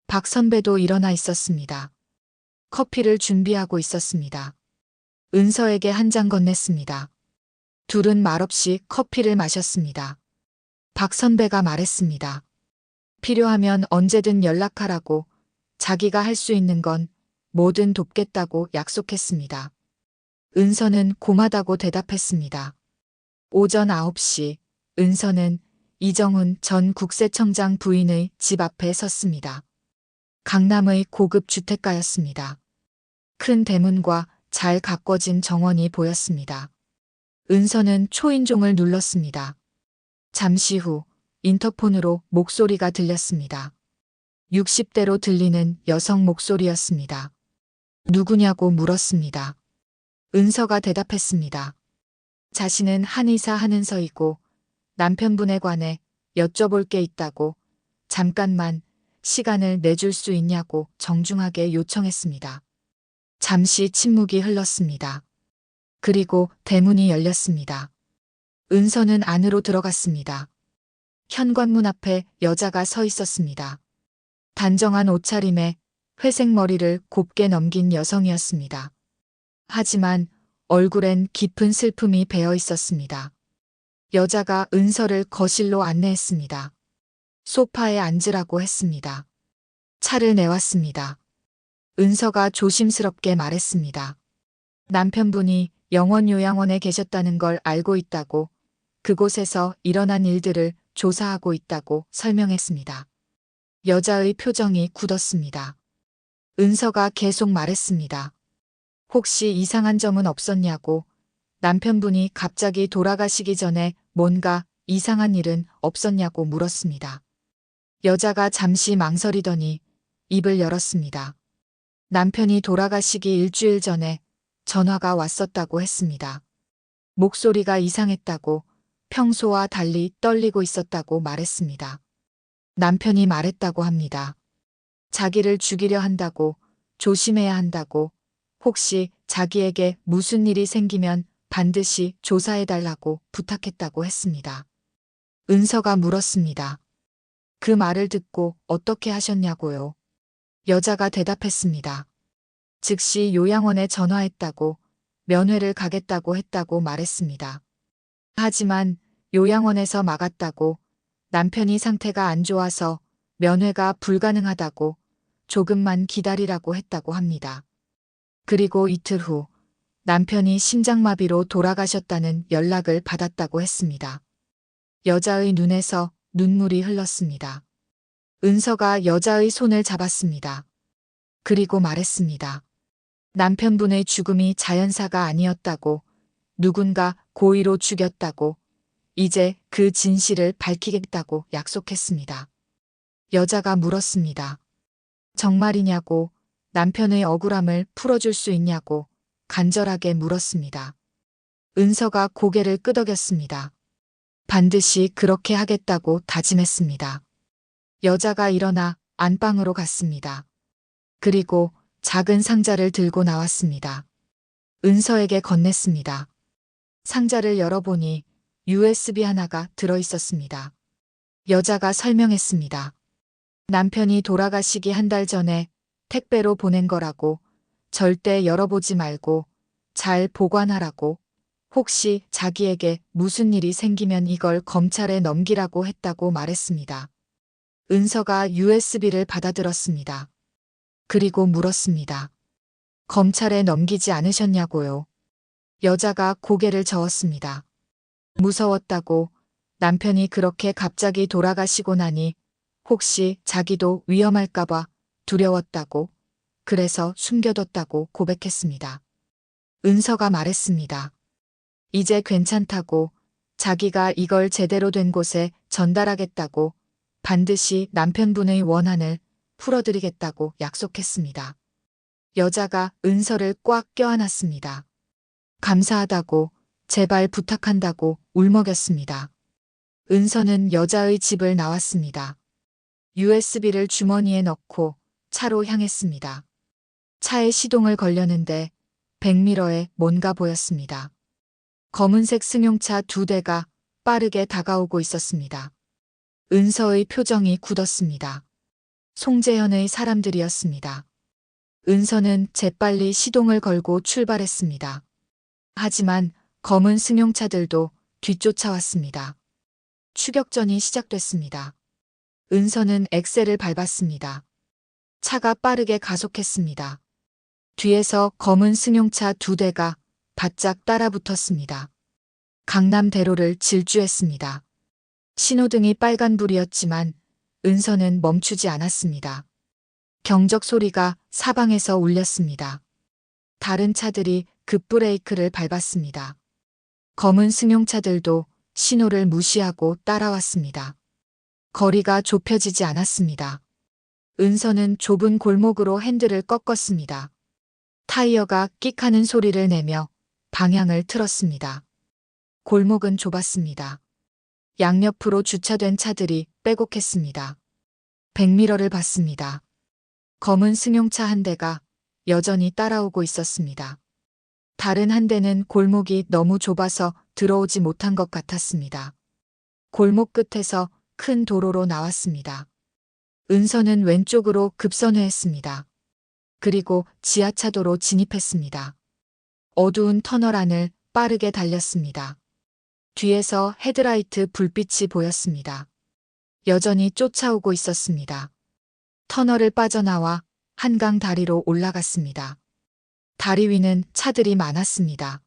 박 선배도 일어나 있었습니다. 커피를 준비하고 있었습니다. 은서에게 한 잔 건넸습니다. 둘은 말없이 커피를 마셨습니다. 박 선배가 말했습니다. 필요하면 언제든 연락하라고, 자기가 할 수 있는 건 뭐든 돕겠다고 약속했습니다. 은서는 고마다고 대답했습니다. 오전 9시 은서는 이정훈 전 국세청장 부인의 집 앞에 섰습니다. 강남의 고급 주택가였습니다. 큰 대문과 잘 가꿔진 정원이 보였습니다. 은서는 초인종을 눌렀습니다. 잠시 후 인터폰으로 목소리가 들렸습니다. 60대로 들리는 여성 목소리였습니다. 누구냐고 물었습니다. 은서가 대답했습니다. 자신은 한의사 한은서이고 남편분에 관해 여쭤볼 게 있다고 잠깐만 시간을 내줄 수 있냐고 정중하게 요청했습니다. 잠시 침묵이 흘렀습니다. 그리고 대문이 열렸습니다. 은서는 안으로 들어갔습니다. 현관문 앞에 여자가 서 있었습니다. 단정한 옷차림에 회색 머리를 곱게 넘긴 여성이었습니다. 하지만 얼굴엔 깊은 슬픔이 배어 있었습니다. 여자가 은서를 거실로 안내했습니다. 소파에 앉으라고 했습니다. 차를 내왔습니다. 은서가 조심스럽게 말했습니다. 남편분이 영원요양원에 계셨다는 걸 알고 있다고, 그곳에서 일어난 일들을 조사하고 있다고 설명했습니다. 여자의 표정이 굳었습니다. 은서가 계속 말했습니다. 혹시 이상한 점은 없었냐고, 남편분이 갑자기 돌아가시기 전에 뭔가 이상한 일은 없었냐고 물었습니다. 여자가 잠시 망설이더니 입을 열었습니다. 남편이 돌아가시기 일주일 전에 전화가 왔었다고 했습니다. 목소리가 이상했다고, 평소와 달리 떨리고 있었다고 말했습니다. 남편이 말했다고 합니다. 자기를 죽이려 한다고, 조심해야 한다고, 혹시 자기에게 무슨 일이 생기면 반드시 조사해달라고 부탁했다고 했습니다. 은서가 물었습니다. 그 말을 듣고 어떻게 하셨냐고요? 여자가 대답했습니다. 즉시 요양원에 전화했다고, 면회를 가겠다고 했다고 말했습니다. 하지만 요양원에서 막았다고, 남편이 상태가 안 좋아서 면회가 불가능하다고, 조금만 기다리라고 했다고 합니다. 그리고 이틀 후 남편이 심장마비로 돌아가셨다는 연락을 받았다고 했습니다. 여자의 눈에서 눈물이 흘렀습니다. 은서가 여자의 손을 잡았습니다. 그리고 말했습니다. 남편분의 죽음이 자연사가 아니었다고, 누군가 고의로 죽였다고, 이제 그 진실을 밝히겠다고 약속했습니다. 여자가 물었습니다. 정말이냐고, 남편의 억울함을 풀어줄 수 있냐고 간절하게 물었습니다. 은서가 고개를 끄덕였습니다. 반드시 그렇게 하겠다고 다짐했습니다. 여자가 일어나 안방으로 갔습니다. 그리고 작은 상자를 들고 나왔습니다. 은서에게 건넸습니다. 상자를 열어보니 USB 하나가 들어있었습니다. 여자가 설명했습니다. 남편이 돌아가시기 한 달 전에 택배로 보낸 거라고, 절대 열어보지 말고 잘 보관하라고, 혹시 자기에게 무슨 일이 생기면 이걸 검찰에 넘기라고 했다고 말했습니다. 은서가 USB를 받아들었습니다. 그리고 물었습니다. 검찰에 넘기지 않으셨냐고요? 여자가 고개를 저었습니다. 무서웠다고, 남편이 그렇게 갑자기 돌아가시고 나니 혹시 자기도 위험할까봐 두려웠다고, 그래서 숨겨뒀다고 고백했습니다. 은서가 말했습니다. 이제 괜찮다고, 자기가 이걸 제대로 된 곳에 전달하겠다고, 반드시 남편분의 원한을 풀어드리겠다고 약속했습니다. 여자가 은서를 꽉 껴안았습니다. 감사하다고, 제발 부탁한다고 울먹였습니다. 은서는 여자의 집을 나왔습니다. USB를 주머니에 넣고 차로 향했습니다. 차에 시동을 걸려는데 백미러에 뭔가 보였습니다. 검은색 승용차 2대가 빠르게 다가오고 있었습니다. 은서의 표정이 굳었습니다. 송재현의 사람들이었습니다. 은서는 재빨리 시동을 걸고 출발했습니다. 하지만 검은 승용차들도 뒤쫓아왔습니다. 추격전이 시작됐습니다. 은서는 엑셀을 밟았습니다. 차가 빠르게 가속했습니다. 뒤에서 검은 승용차 2대가 바짝 따라붙었습니다. 강남대로를 질주했습니다. 신호등이 빨간불이었지만 은서는 멈추지 않았습니다. 경적 소리가 사방에서 울렸습니다. 다른 차들이 급브레이크를 밟았습니다. 검은 승용차들도 신호를 무시하고 따라왔습니다. 거리가 좁혀지지 않았습니다. 은서는 좁은 골목으로 핸들을 꺾었습니다. 타이어가 끽하는 소리를 내며 방향을 틀었습니다. 골목은 좁았습니다. 양옆으로 주차된 차들이 빼곡했습니다. 백미러를 봤습니다. 검은 승용차 한 대가 여전히 따라오고 있었습니다. 다른 한 대는 골목이 너무 좁아서 들어오지 못한 것 같았습니다. 골목 끝에서 큰 도로로 나왔습니다. 은서는 왼쪽으로 급선회했습니다. 그리고 지하차도로 진입했습니다. 어두운 터널 안을 빠르게 달렸습니다. 뒤에서 헤드라이트 불빛이 보였습니다. 여전히 쫓아오고 있었습니다. 터널을 빠져나와 한강 다리로 올라갔습니다. 다리 위는 차들이 많았습니다.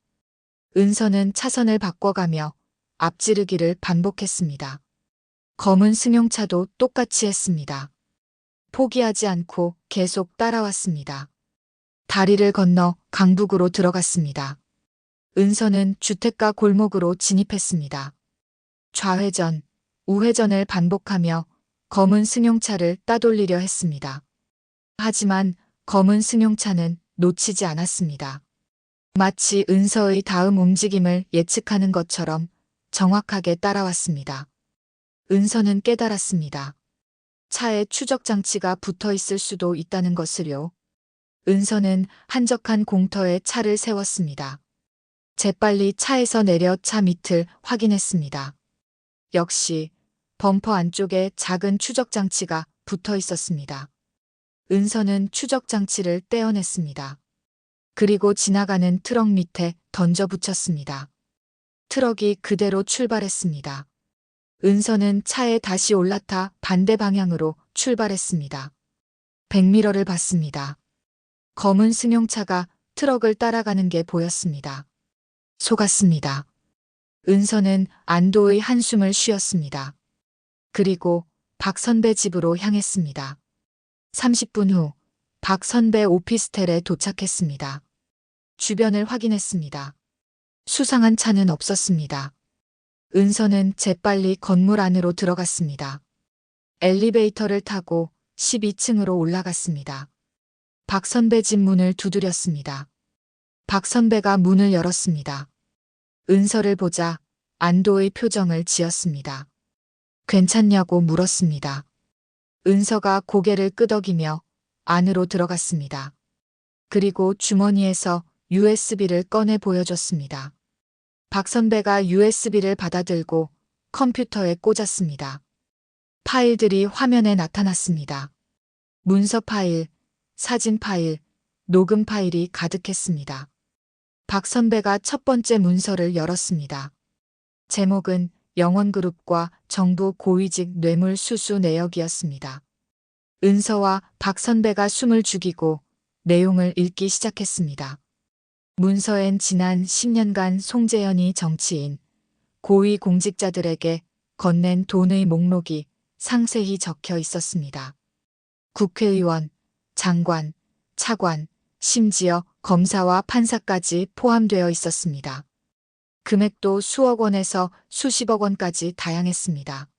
은서는 차선을 바꿔가며 앞지르기를 반복했습니다. 검은 승용차도 똑같이 했습니다. 포기하지 않고 계속 따라왔습니다. 다리를 건너 강북으로 들어갔습니다. 은서는 주택가 골목으로 진입했습니다. 좌회전, 우회전을 반복하며 검은 승용차를 따돌리려 했습니다. 하지만 검은 승용차는 놓치지 않았습니다. 마치 은서의 다음 움직임을 예측하는 것처럼 정확하게 따라왔습니다. 은서는 깨달았습니다. 차에 추적 장치가 붙어 있을 수도 있다는 것을요. 은서는 한적한 공터에 차를 세웠습니다. 재빨리 차에서 내려 차 밑을 확인했습니다. 역시 범퍼 안쪽에 작은 추적 장치가 붙어 있었습니다. 은서는 추적 장치를 떼어냈습니다. 그리고 지나가는 트럭 밑에 던져 붙였습니다. 트럭이 그대로 출발했습니다. 은서는 차에 다시 올라타 반대 방향으로 출발했습니다. 백미러를 봤습니다. 검은 승용차가 트럭을 따라가는 게 보였습니다. 속았습니다. 은서는 안도의 한숨을 쉬었습니다. 그리고 박 선배 집으로 향했습니다. 30분 후 박 선배 오피스텔에 도착했습니다. 주변을 확인했습니다. 수상한 차는 없었습니다. 은서는 재빨리 건물 안으로 들어갔습니다. 엘리베이터를 타고 12층으로 올라갔습니다. 박 선배 집 문을 두드렸습니다. 박 선배가 문을 열었습니다. 은서를 보자 안도의 표정을 지었습니다. 괜찮냐고 물었습니다. 은서가 고개를 끄덕이며 안으로 들어갔습니다. 그리고 주머니에서 USB를 꺼내 보여줬습니다. 박 선배가 USB를 받아들고 컴퓨터에 꽂았습니다. 파일들이 화면에 나타났습니다. 문서 파일, 사진 파일, 녹음 파일이 가득했습니다. 박 선배가 첫 번째 문서를 열었습니다. 제목은 영원그룹과 정부 고위직 뇌물 수수 내역이었습니다. 은서와 박 선배가 숨을 죽이고 내용을 읽기 시작했습니다. 문서엔 지난 10년간 송재현이 정치인, 고위 공직자들에게 건넨 돈의 목록이 상세히 적혀 있었습니다. 국회의원, 장관, 차관, 심지어 검사와 판사까지 포함되어 있었습니다. 금액도 수억 원에서 수십억 원까지 다양했습니다.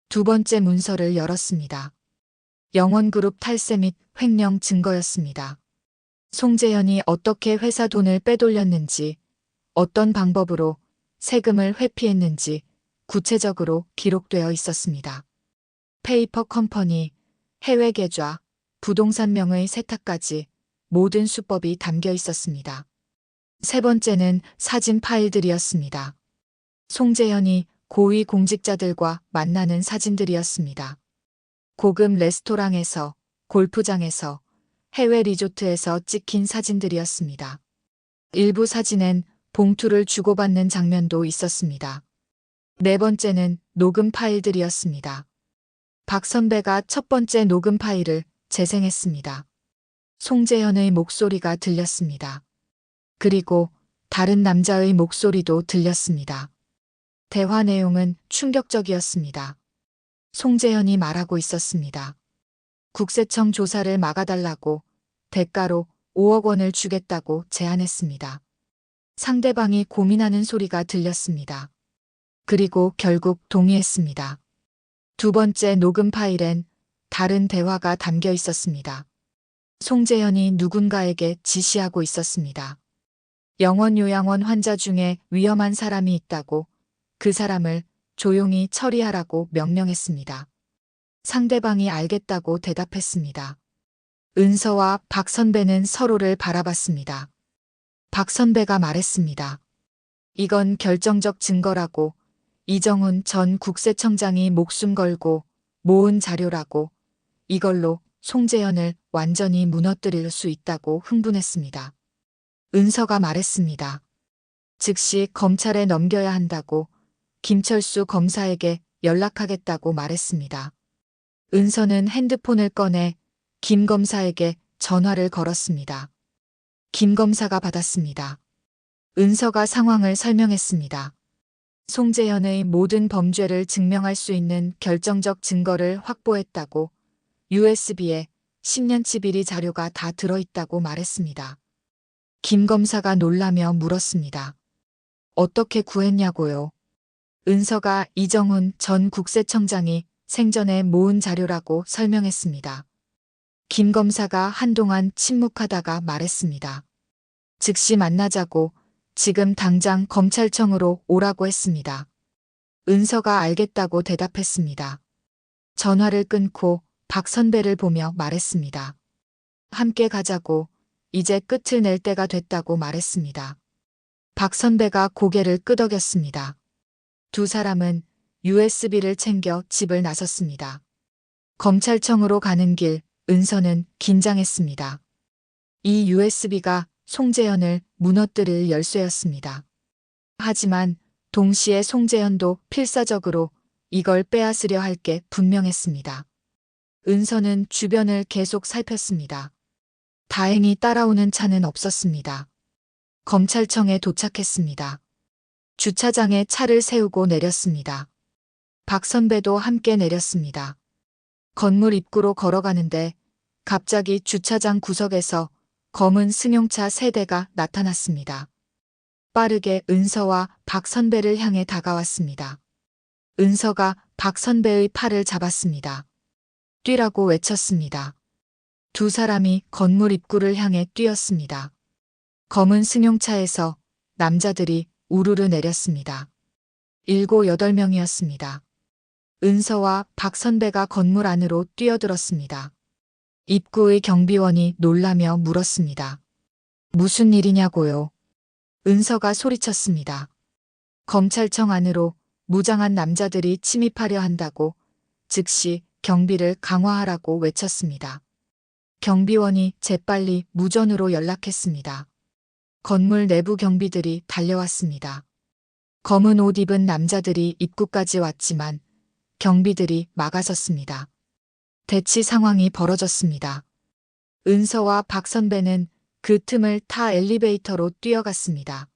두 번째 문서를 열었습니다. 영원그룹 탈세 및 횡령 증거였습니다. 송재현이 어떻게 회사 돈을 빼돌렸는지, 어떤 방법으로 세금을 회피했는지 구체적으로 기록되어 있었습니다. 페이퍼 컴퍼니, 해외 계좌, 부동산명의 세탁까지 모든 수법이 담겨 있었습니다. 세 번째는 사진 파일들이었습니다. 송재현이 고위 공직자들과 만나는 사진들이었습니다. 고급 레스토랑에서, 골프장에서, 해외 리조트에서 찍힌 사진들이었습니다. 일부 사진엔 봉투를 주고받는 장면도 있었습니다. 네 번째는 녹음 파일들이었습니다. 박 선배가 첫 번째 녹음 파일을 재생했습니다. 송재현의 목소리가 들렸습니다. 그리고 다른 남자의 목소리도 들렸습니다. 대화 내용은 충격적이었습니다. 송재현이 말하고 있었습니다. 국세청 조사를 막아달라고 대가로 5억 원을 주겠다고 제안했습니다. 상대방이 고민하는 소리가 들렸습니다. 그리고 결국 동의했습니다. 두 번째 녹음 파일엔 다른 대화가 담겨 있었습니다. 송재현이 누군가에게 지시하고 있었습니다. 영원요양원 환자 중에 위험한 사람이 있다고 그 사람을 조용히 처리하라고 명령했습니다. 상대방이 알겠다고 대답했습니다. 은서와 박 선배는 서로를 바라봤습니다. 박 선배가 말했습니다. 이건 결정적 증거라고, 이정훈 전 국세청장이 목숨 걸고 모은 자료라고, 이걸로 송재현을 완전히 무너뜨릴 수 있다고 흥분했습니다. 은서가 말했습니다. 즉시 검찰에 넘겨야 한다고 김철수 검사에게 연락하겠다고 말했습니다. 은서는 핸드폰을 꺼내 김 검사에게 전화를 걸었습니다. 김 검사가 받았습니다. 은서가 상황을 설명했습니다. 송재현의 모든 범죄를 증명할 수 있는 결정적 증거를 확보했다고, USB에 10년치 비리 자료가 다 들어있다고 말했습니다. 김 검사가 놀라며 물었습니다. 어떻게 구했냐고요? 은서가 이정훈 전 국세청장이 생전에 모은 자료라고 설명했습니다. 김 검사가 한동안 침묵하다가 말했습니다. 즉시 만나자고, 지금 당장 검찰청으로 오라고 했습니다. 은서가 알겠다고 대답했습니다. 전화를 끊고 박 선배를 보며 말했습니다. 함께 가자고, 이제 끝을 낼 때가 됐다고 말했습니다. 박 선배가 고개를 끄덕였습니다. 두 사람은 USB를 챙겨 집을 나섰습니다. 검찰청으로 가는 길, 은서는 긴장했습니다. 이 USB가 송재현을 무너뜨릴 열쇠였습니다. 하지만 동시에 송재현도 필사적으로 이걸 빼앗으려 할 게 분명했습니다. 은서는 주변을 계속 살폈습니다. 다행히 따라오는 차는 없었습니다. 검찰청에 도착했습니다. 주차장에 차를 세우고 내렸습니다. 박 선배도 함께 내렸습니다. 건물 입구로 걸어가는데 갑자기 주차장 구석에서 검은 승용차 3대가 나타났습니다. 빠르게 은서와 박 선배를 향해 다가왔습니다. 은서가 박 선배의 팔을 잡았습니다. 뛰라고 외쳤습니다. 두 사람이 건물 입구를 향해 뛰었습니다. 검은 승용차에서 남자들이 우르르 내렸습니다. 7, 8명이었습니다. 은서와 박 선배가 건물 안으로 뛰어들었습니다. 입구의 경비원이 놀라며 물었습니다. 무슨 일이냐고요? 은서가 소리쳤습니다. 검찰청 안으로 무장한 남자들이 침입하려 한다고 즉시 경비를 강화하라고 외쳤습니다. 경비원이 재빨리 무전으로 연락했습니다. 건물 내부 경비들이 달려왔습니다. 검은 옷 입은 남자들이 입구까지 왔지만 경비들이 막아섰습니다. 대치 상황이 벌어졌습니다. 은서와 박 선배는 그 틈을 타 엘리베이터로 뛰어갔습니다.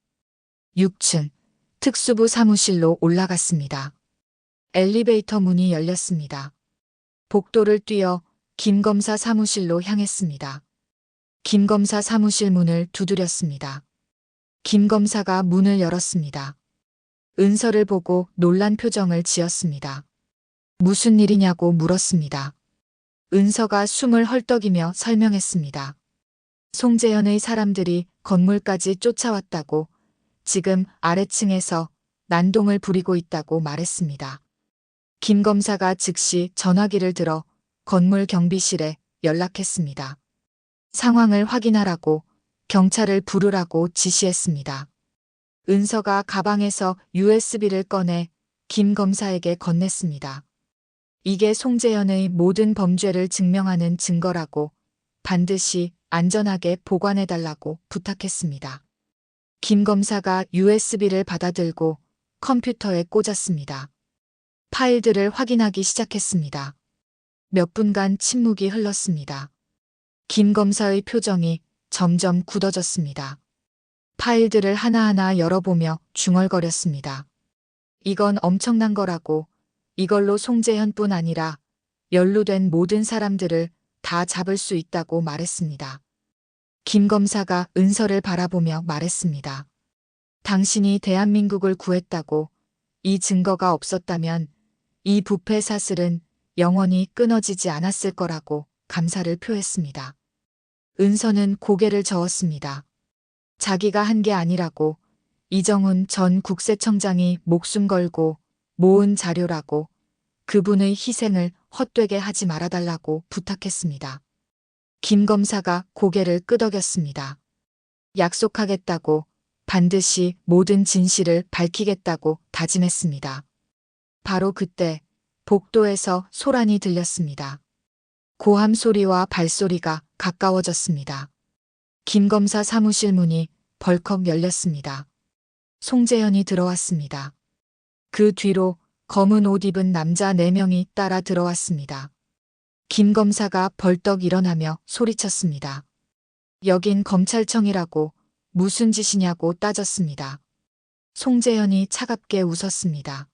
6층 특수부 사무실로 올라갔습니다. 엘리베이터 문이 열렸습니다. 복도를 뛰어 김 검사 사무실로 향했습니다. 김 검사 사무실 문을 두드렸습니다. 김 검사가 문을 열었습니다. 은서를 보고 놀란 표정을 지었습니다. 무슨 일이냐고 물었습니다. 은서가 숨을 헐떡이며 설명했습니다. 송재현의 사람들이 건물까지 쫓아왔다고 지금 아래층에서 난동을 부리고 있다고 말했습니다. 김 검사가 즉시 전화기를 들어 건물 경비실에 연락했습니다. 상황을 확인하라고 경찰을 부르라고 지시했습니다. 은서가 가방에서 USB를 꺼내 김 검사에게 건넸습니다. 이게 송재현의 모든 범죄를 증명하는 증거라고 반드시 안전하게 보관해달라고 부탁했습니다. 김 검사가 USB를 받아들고 컴퓨터에 꽂았습니다. 파일들을 확인하기 시작했습니다. 몇 분간 침묵이 흘렀습니다. 김 검사의 표정이 점점 굳어졌습니다. 파일들을 하나하나 열어보며 중얼거렸습니다. 이건 엄청난 거라고, 이걸로 송재현뿐 아니라 연루된 모든 사람들을 다 잡을 수 있다고 말했습니다. 김 검사가 은서를 바라보며 말했습니다. 당신이 대한민국을 구했다고, 이 증거가 없었다면 이 부패 사슬은 영원히 끊어지지 않았을 거라고 감사를 표했습니다. 은서는 고개를 저었습니다. 자기가 한 게 아니라고, 이정훈 전 국세청장이 목숨 걸고 모은 자료라고, 그분의 희생을 헛되게 하지 말아달라고 부탁했습니다. 김 검사가 고개를 끄덕였습니다. 약속하겠다고, 반드시 모든 진실을 밝히겠다고 다짐했습니다. 바로 그때 복도에서 소란이 들렸습니다. 고함 소리와 발소리가 가까워졌습니다. 김 검사 사무실 문이 벌컥 열렸습니다. 송재현이 들어왔습니다. 그 뒤로 검은 옷 입은 남자 4명이 따라 들어왔습니다. 김 검사가 벌떡 일어나며 소리쳤습니다. 여긴 검찰청이라고, 무슨 짓이냐고 따졌습니다. 송재현이 차갑게 웃었습니다.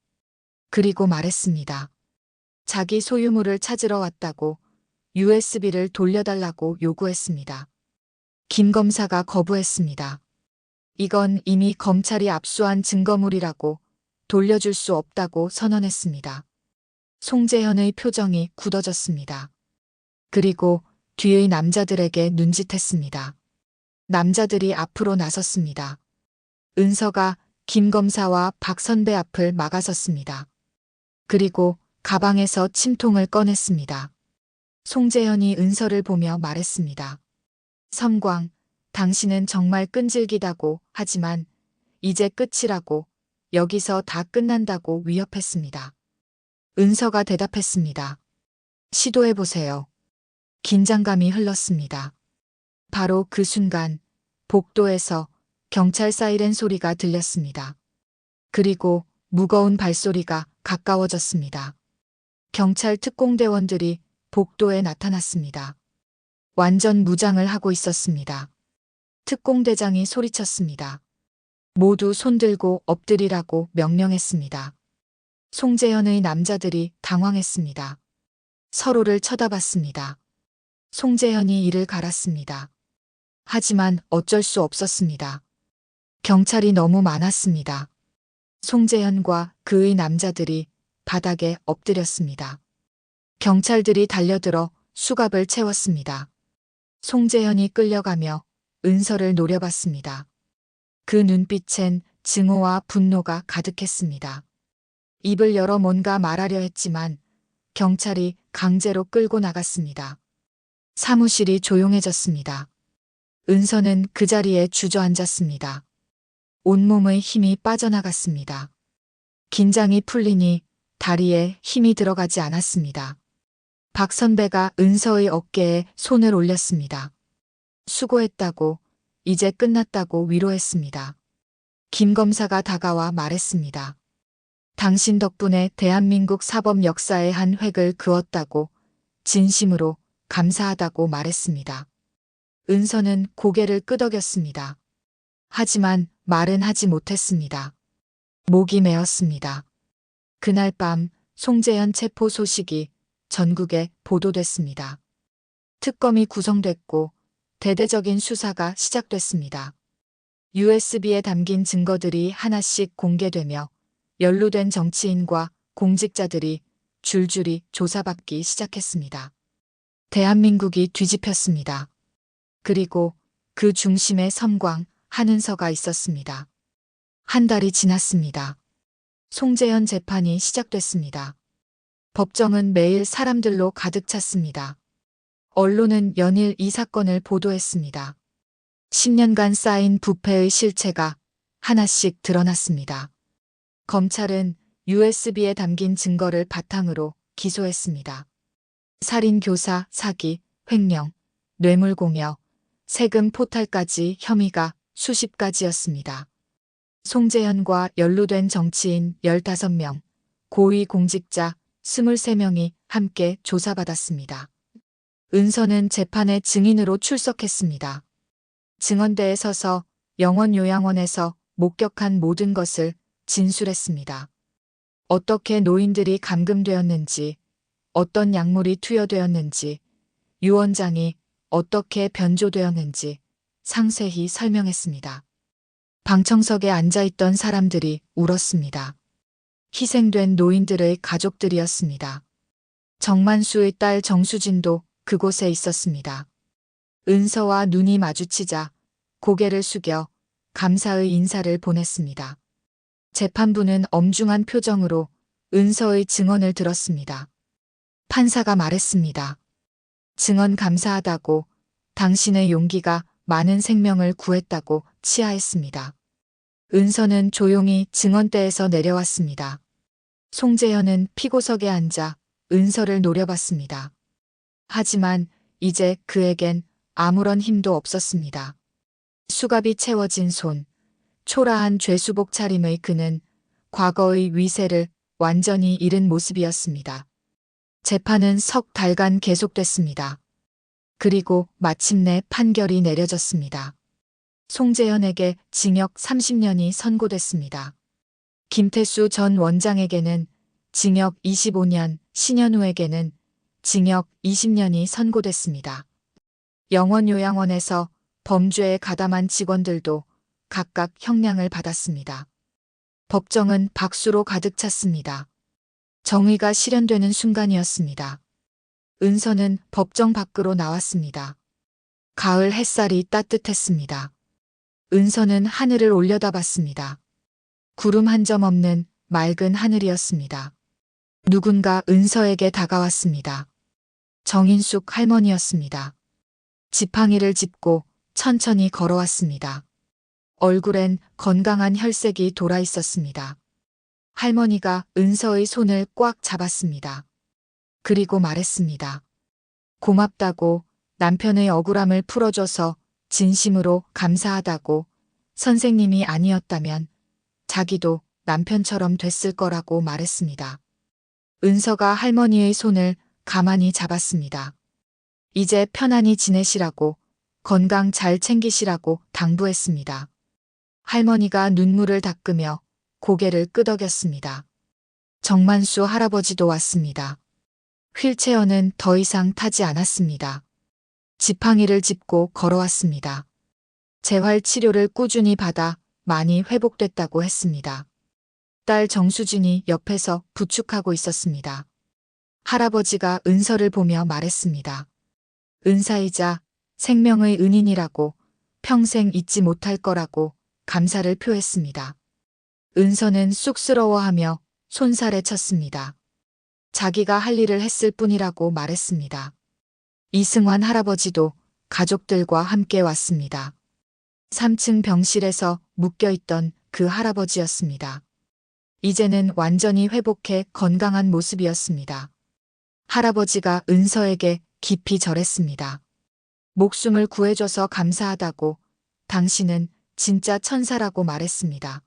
그리고 말했습니다. 자기 소유물을 찾으러 왔다고 USB를 돌려달라고 요구했습니다. 김 검사가 거부했습니다. 이건 이미 검찰이 압수한 증거물이라고 돌려줄 수 없다고 선언했습니다. 송재현의 표정이 굳어졌습니다. 그리고 뒤의 남자들에게 눈짓했습니다. 남자들이 앞으로 나섰습니다. 은서가 김 검사와 박 선배 앞을 막아섰습니다. 그리고 가방에서 침통을 꺼냈습니다. 송재현이 은서를 보며 말했습니다. 섬광, 당신은 정말 끈질기다고, 하지만 이제 끝이라고, 여기서 다 끝난다고 위협했습니다. 은서가 대답했습니다. 시도해보세요. 긴장감이 흘렀습니다. 바로 그 순간 복도에서 경찰 사이렌 소리가 들렸습니다. 그리고 무거운 발소리가 가까워졌습니다. 경찰 특공대원들이 복도에 나타났습니다. 완전 무장을 하고 있었습니다. 특공대장이 소리쳤습니다. 모두 손들고 엎드리라고 명령했습니다. 송재현의 남자들이 당황했습니다. 서로를 쳐다봤습니다. 송재현이 이를 갈았습니다. 하지만 어쩔 수 없었습니다. 경찰이 너무 많았습니다. 송재현과 그의 남자들이 바닥에 엎드렸습니다. 경찰들이 달려들어 수갑을 채웠습니다. 송재현이 끌려가며 은서를 노려봤습니다. 그 눈빛엔 증오와 분노가 가득했습니다. 입을 열어 뭔가 말하려 했지만 경찰이 강제로 끌고 나갔습니다. 사무실이 조용해졌습니다. 은서는 그 자리에 주저앉았습니다. 온몸의 힘이 빠져나갔습니다. 긴장이 풀리니 다리에 힘이 들어가지 않았습니다. 박 선배가 은서의 어깨에 손을 올렸습니다. 수고했다고, 이제 끝났다고 위로했습니다. 김 검사가 다가와 말했습니다. 당신 덕분에 대한민국 사법 역사에 한 획을 그었다고, 진심으로 감사하다고 말했습니다. 은서는 고개를 끄덕였습니다. 하지만 말은 하지 못했습니다. 목이 메었습니다. 그날 밤 송재현 체포 소식이 전국에 보도됐습니다. 특검이 구성됐고 대대적인 수사가 시작됐습니다. USB에 담긴 증거들이 하나씩 공개되며 연루된 정치인과 공직자들이 줄줄이 조사받기 시작했습니다. 대한민국이 뒤집혔습니다. 그리고 그 중심에 섬광 한은서가 있었습니다. 한 달이 지났습니다. 송재현 재판이 시작됐습니다. 법정은 매일 사람들로 가득 찼습니다. 언론은 연일 이 사건을 보도했습니다. 10년간 쌓인 부패의 실체가 하나씩 드러났습니다. 검찰은 USB에 담긴 증거를 바탕으로 기소했습니다. 살인, 교사, 사기, 횡령, 뇌물공여, 세금 포탈까지 혐의가 수십 가지였습니다. 송재현과 연루된 정치인 15명, 고위 공직자 23명이 함께 조사받았습니다. 은서는 재판에 증인으로 출석했습니다. 증언대에 서서 영원요양원에서 목격한 모든 것을 진술했습니다. 어떻게 노인들이 감금되었는지, 어떤 약물이 투여되었는지, 유언장이 어떻게 변조되었는지 상세히 설명했습니다. 방청석에 앉아있던 사람들이 울었습니다. 희생된 노인들의 가족들이었습니다. 정만수의 딸 정수진도 그곳에 있었습니다. 은서와 눈이 마주치자 고개를 숙여 감사의 인사를 보냈습니다. 재판부는 엄중한 표정으로 은서의 증언을 들었습니다. 판사가 말했습니다. 증언 감사하다고, 당신의 용기가 많은 생명을 구했다고 치하했습니다. 은서는 조용히 증언대에서 내려왔습니다. 송재현은 피고석에 앉아 은서를 노려봤습니다. 하지만 이제 그에겐 아무런 힘도 없었습니다. 수갑이 채워진 손, 초라한 죄수복 차림의 그는 과거의 위세를 완전히 잃은 모습이었습니다. 재판은 석 달간 계속됐습니다. 그리고 마침내 판결이 내려졌습니다. 송재현에게 징역 30년이 선고됐습니다. 김태수 전 원장에게는 징역 25년, 신현우에게는 징역 20년이 선고됐습니다. 영원요양원에서 범죄에 가담한 직원들도 각각 형량을 받았습니다. 법정은 박수로 가득 찼습니다. 정의가 실현되는 순간이었습니다. 은서는 법정 밖으로 나왔습니다. 가을 햇살이 따뜻했습니다. 은서는 하늘을 올려다봤습니다. 구름 한 점 없는 맑은 하늘이었습니다. 누군가 은서에게 다가왔습니다. 정인숙 할머니였습니다. 지팡이를 짚고 천천히 걸어왔습니다. 얼굴엔 건강한 혈색이 돌아 있었습니다. 할머니가 은서의 손을 꽉 잡았습니다. 그리고 말했습니다. 고맙다고, 남편의 억울함을 풀어줘서 진심으로 감사하다고, 선생님이 아니었다면 자기도 남편처럼 됐을 거라고 말했습니다. 은서가 할머니의 손을 가만히 잡았습니다. 이제 편안히 지내시라고, 건강 잘 챙기시라고 당부했습니다. 할머니가 눈물을 닦으며 고개를 끄덕였습니다. 정만수 할아버지도 왔습니다. 휠체어는 더 이상 타지 않았습니다. 지팡이를 짚고 걸어왔습니다. 재활 치료를 꾸준히 받아 많이 회복됐다고 했습니다. 딸 정수진이 옆에서 부축하고 있었습니다. 할아버지가 은서를 보며 말했습니다. 은사이자 생명의 은인이라고, 평생 잊지 못할 거라고 감사를 표했습니다. 은서는 쑥스러워하며 손살에 쳤습니다. 자기가 할 일을 했을 뿐이라고 말했습니다. 이승환 할아버지도 가족들과 함께 왔습니다. 3층 병실에서 묶여있던 그 할아버지였습니다. 이제는 완전히 회복해 건강한 모습이었습니다. 할아버지가 은서에게 깊이 절했습니다. 목숨을 구해줘서 감사하다고, 당신은 진짜 천사라고 말했습니다.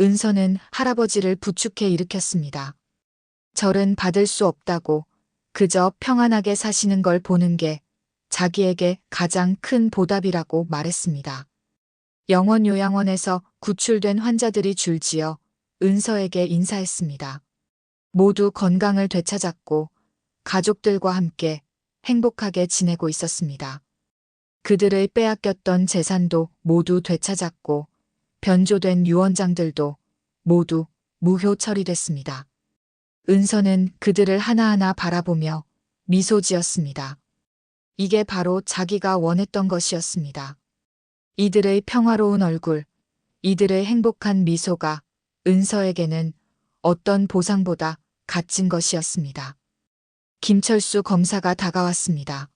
은서는 할아버지를 부축해 일으켰습니다. 절은 받을 수 없다고, 그저 평안하게 사시는 걸 보는 게 자기에게 가장 큰 보답이라고 말했습니다. 영원요양원에서 구출된 환자들이 줄지어 은서에게 인사했습니다. 모두 건강을 되찾았고 가족들과 함께 행복하게 지내고 있었습니다. 그들의 빼앗겼던 재산도 모두 되찾았고 변조된 유언장들도 모두 무효 처리됐습니다. 은서는 그들을 하나하나 바라보며 미소 지었습니다. 이게 바로 자기가 원했던 것이었습니다. 이들의 평화로운 얼굴, 이들의 행복한 미소가 은서에게는 어떤 보상보다 값진 것이었습니다. 김철수 검사가 다가왔습니다.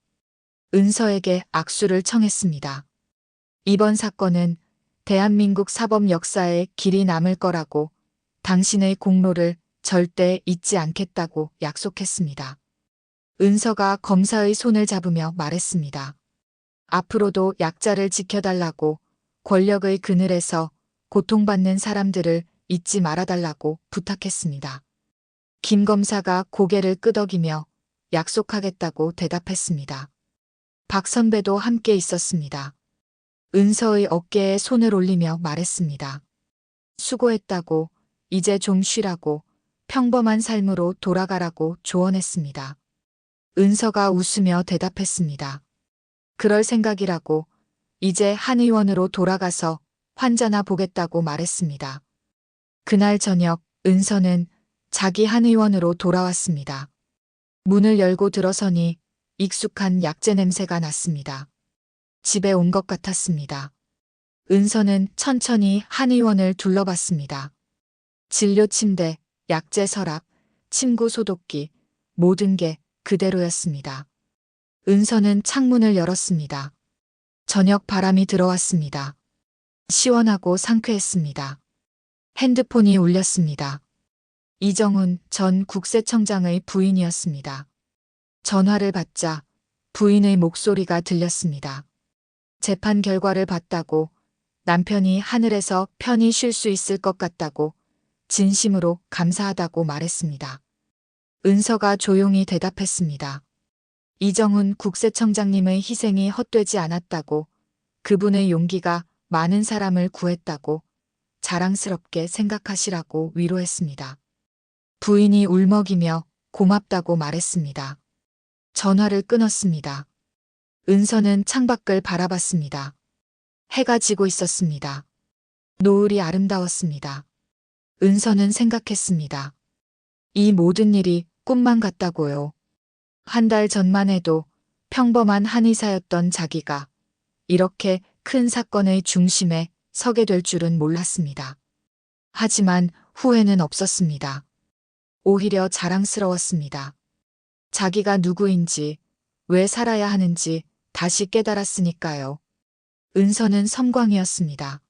은서에게 악수를 청했습니다. 이번 사건은 대한민국 사법 역사에 길이 남을 거라고, 당신의 공로를 절대 잊지 않겠다고 약속했습니다. 은서가 검사의 손을 잡으며 말했습니다. 앞으로도 약자를 지켜달라고, 권력의 그늘에서 고통받는 사람들을 잊지 말아달라고 부탁했습니다. 김 검사가 고개를 끄덕이며 약속하겠다고 대답했습니다. 박 선배도 함께 있었습니다. 은서의 어깨에 손을 올리며 말했습니다. 수고했다고, 이제 좀 쉬라고, 평범한 삶으로 돌아가라고 조언했습니다. 은서가 웃으며 대답했습니다. 그럴 생각이라고, 이제 한의원으로 돌아가서 환자나 보겠다고 말했습니다. 그날 저녁 은서는 자기 한의원으로 돌아왔습니다. 문을 열고 들어서니 익숙한 약재 냄새가 났습니다. 집에 온 것 같았습니다. 은서는 천천히 한의원을 둘러봤습니다. 진료 침대, 약재 서랍, 침구 소독기, 모든 게 그대로였습니다. 은서는 창문을 열었습니다. 저녁 바람이 들어왔습니다. 시원하고 상쾌했습니다. 핸드폰이 울렸습니다. 이정훈 전 국세청장의 부인이었습니다. 전화를 받자 부인의 목소리가 들렸습니다. 재판 결과를 봤다고, 남편이 하늘에서 편히 쉴 수 있을 것 같다고, 진심으로 감사하다고 말했습니다. 은서가 조용히 대답했습니다. 이정훈 국세청장님의 희생이 헛되지 않았다고, 그분의 용기가 많은 사람을 구했다고 자랑스럽게 생각하시라고 위로했습니다. 부인이 울먹이며 고맙다고 말했습니다. 전화를 끊었습니다. 은서는 창밖을 바라봤습니다. 해가 지고 있었습니다. 노을이 아름다웠습니다. 은서는 생각했습니다. 이 모든 일이 꿈만 같다고요. 한 달 전만 해도 평범한 한의사였던 자기가 이렇게 큰 사건의 중심에 서게 될 줄은 몰랐습니다. 하지만 후회는 없었습니다. 오히려 자랑스러웠습니다. 자기가 누구인지, 왜 살아야 하는지 다시 깨달았으니까요. 은서는 섬광이었습니다.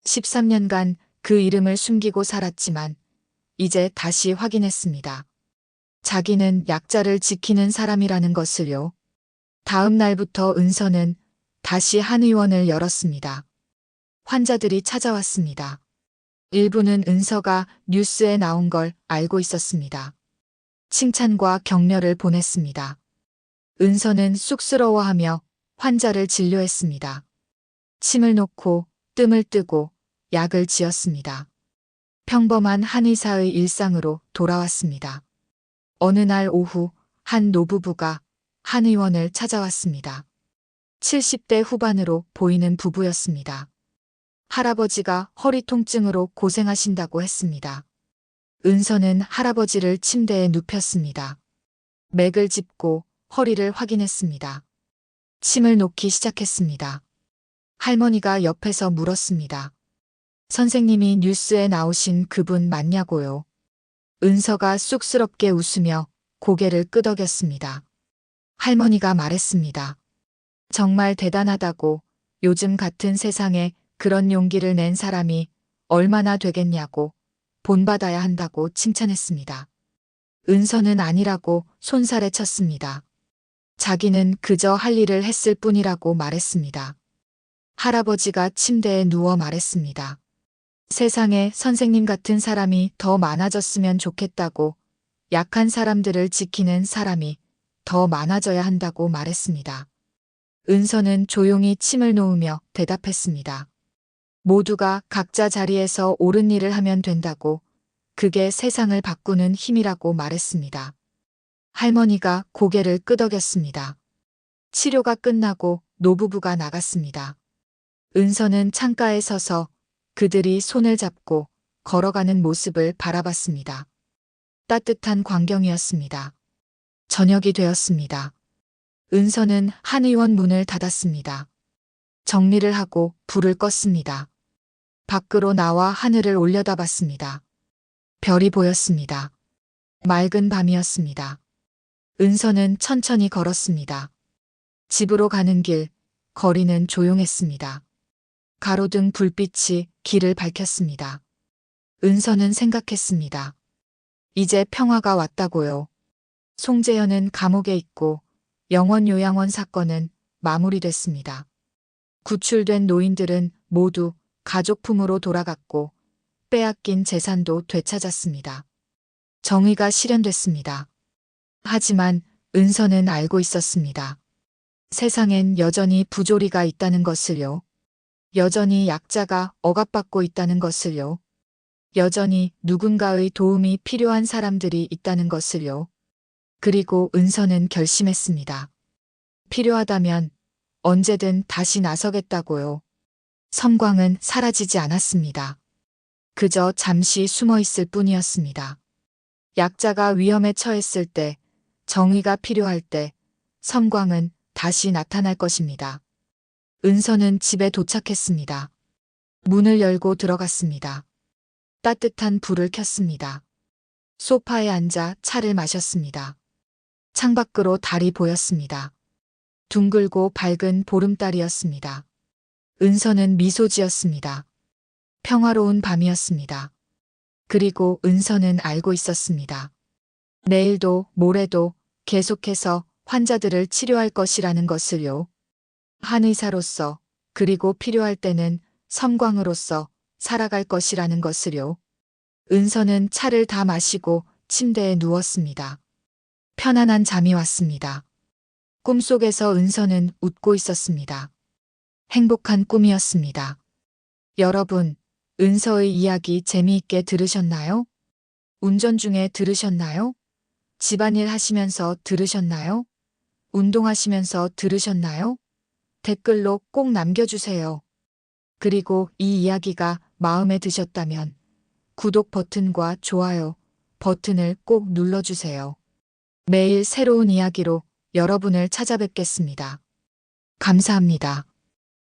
13년간 그 이름을 숨기고 살았지만 이제 다시 확인했습니다. 자기는 약자를 지키는 사람이라는 것을요. 다음 날부터 은서는 다시 한의원을 열었습니다. 환자들이 찾아왔습니다. 일부는 은서가 뉴스에 나온 걸 알고 있었습니다. 칭찬과 격려를 보냈습니다. 은서는 쑥스러워하며 환자를 진료했습니다. 침을 놓고 뜸을 뜨고 약을 지었습니다. 평범한 한의사의 일상으로 돌아왔습니다. 어느 날 오후 한 노부부가 한의원을 찾아왔습니다. 70대 후반으로 보이는 부부였습니다. 할아버지가 허리 통증으로 고생하신다고 했습니다. 은서는 할아버지를 침대에 눕혔습니다. 맥을 짚고 허리를 확인했습니다. 침을 놓기 시작했습니다. 할머니가 옆에서 물었습니다. 선생님이 뉴스에 나오신 그분 맞냐고요? 은서가 쑥스럽게 웃으며 고개를 끄덕였습니다. 할머니가 말했습니다. 정말 대단하다고, 요즘 같은 세상에 그런 용기를 낸 사람이 얼마나 되겠냐고, 본받아야 한다고 칭찬했습니다. 은서는 아니라고 손살에 쳤습니다. 자기는 그저 할 일을 했을 뿐이라고 말했습니다. 할아버지가 침대에 누워 말했습니다. 세상에 선생님 같은 사람이 더 많아졌으면 좋겠다고, 약한 사람들을 지키는 사람이 더 많아져야 한다고 말했습니다. 은서는 조용히 침을 놓으며 대답했습니다. 모두가 각자 자리에서 옳은 일을 하면 된다고, 그게 세상을 바꾸는 힘이라고 말했습니다. 할머니가 고개를 끄덕였습니다. 치료가 끝나고 노부부가 나갔습니다. 은서는 창가에 서서 그들이 손을 잡고 걸어가는 모습을 바라봤습니다. 따뜻한 광경이었습니다. 저녁이 되었습니다. 은서는 한의원 문을 닫았습니다. 정리를 하고 불을 껐습니다. 밖으로 나와 하늘을 올려다봤습니다. 별이 보였습니다. 맑은 밤이었습니다. 은서는 천천히 걸었습니다. 집으로 가는 길, 거리는 조용했습니다. 가로등 불빛이 길을 밝혔습니다. 은서는 생각했습니다. 이제 평화가 왔다고요. 송재현은 감옥에 있고 영원요양원 사건은 마무리됐습니다. 구출된 노인들은 모두 가족품으로 돌아갔고 빼앗긴 재산도 되찾았습니다. 정의가 실현됐습니다. 하지만 은서는 알고 있었습니다. 세상엔 여전히 부조리가 있다는 것을요. 여전히 약자가 억압받고 있다는 것을요. 여전히 누군가의 도움이 필요한 사람들이 있다는 것을요. 그리고 은서는 결심했습니다. 필요하다면 언제든 다시 나서겠다고요. 섬광은 사라지지 않았습니다. 그저 잠시 숨어 있을 뿐이었습니다. 약자가 위험에 처했을 때, 정의가 필요할 때, 섬광은 다시 나타날 것입니다. 은서는 집에 도착했습니다. 문을 열고 들어갔습니다. 따뜻한 불을 켰습니다. 소파에 앉아 차를 마셨습니다. 창밖으로 달이 보였습니다. 둥글고 밝은 보름달이었습니다. 은서는 미소 지었습니다. 평화로운 밤이었습니다. 그리고 은서는 알고 있었습니다. 내일도 모레도 계속해서 환자들을 치료할 것이라는 것을요. 한의사로서, 그리고 필요할 때는 섬광으로서 살아갈 것이라는 것을요. 은서는 차를 다 마시고 침대에 누웠습니다. 편안한 잠이 왔습니다. 꿈속에서 은서는 웃고 있었습니다. 행복한 꿈이었습니다. 여러분, 은서의 이야기 재미있게 들으셨나요? 운전 중에 들으셨나요? 집안일 하시면서 들으셨나요? 운동하시면서 들으셨나요? 댓글로 꼭 남겨주세요. 그리고 이 이야기가 마음에 드셨다면 구독 버튼과 좋아요 버튼을 꼭 눌러주세요. 매일 새로운 이야기로 여러분을 찾아뵙겠습니다. 감사합니다.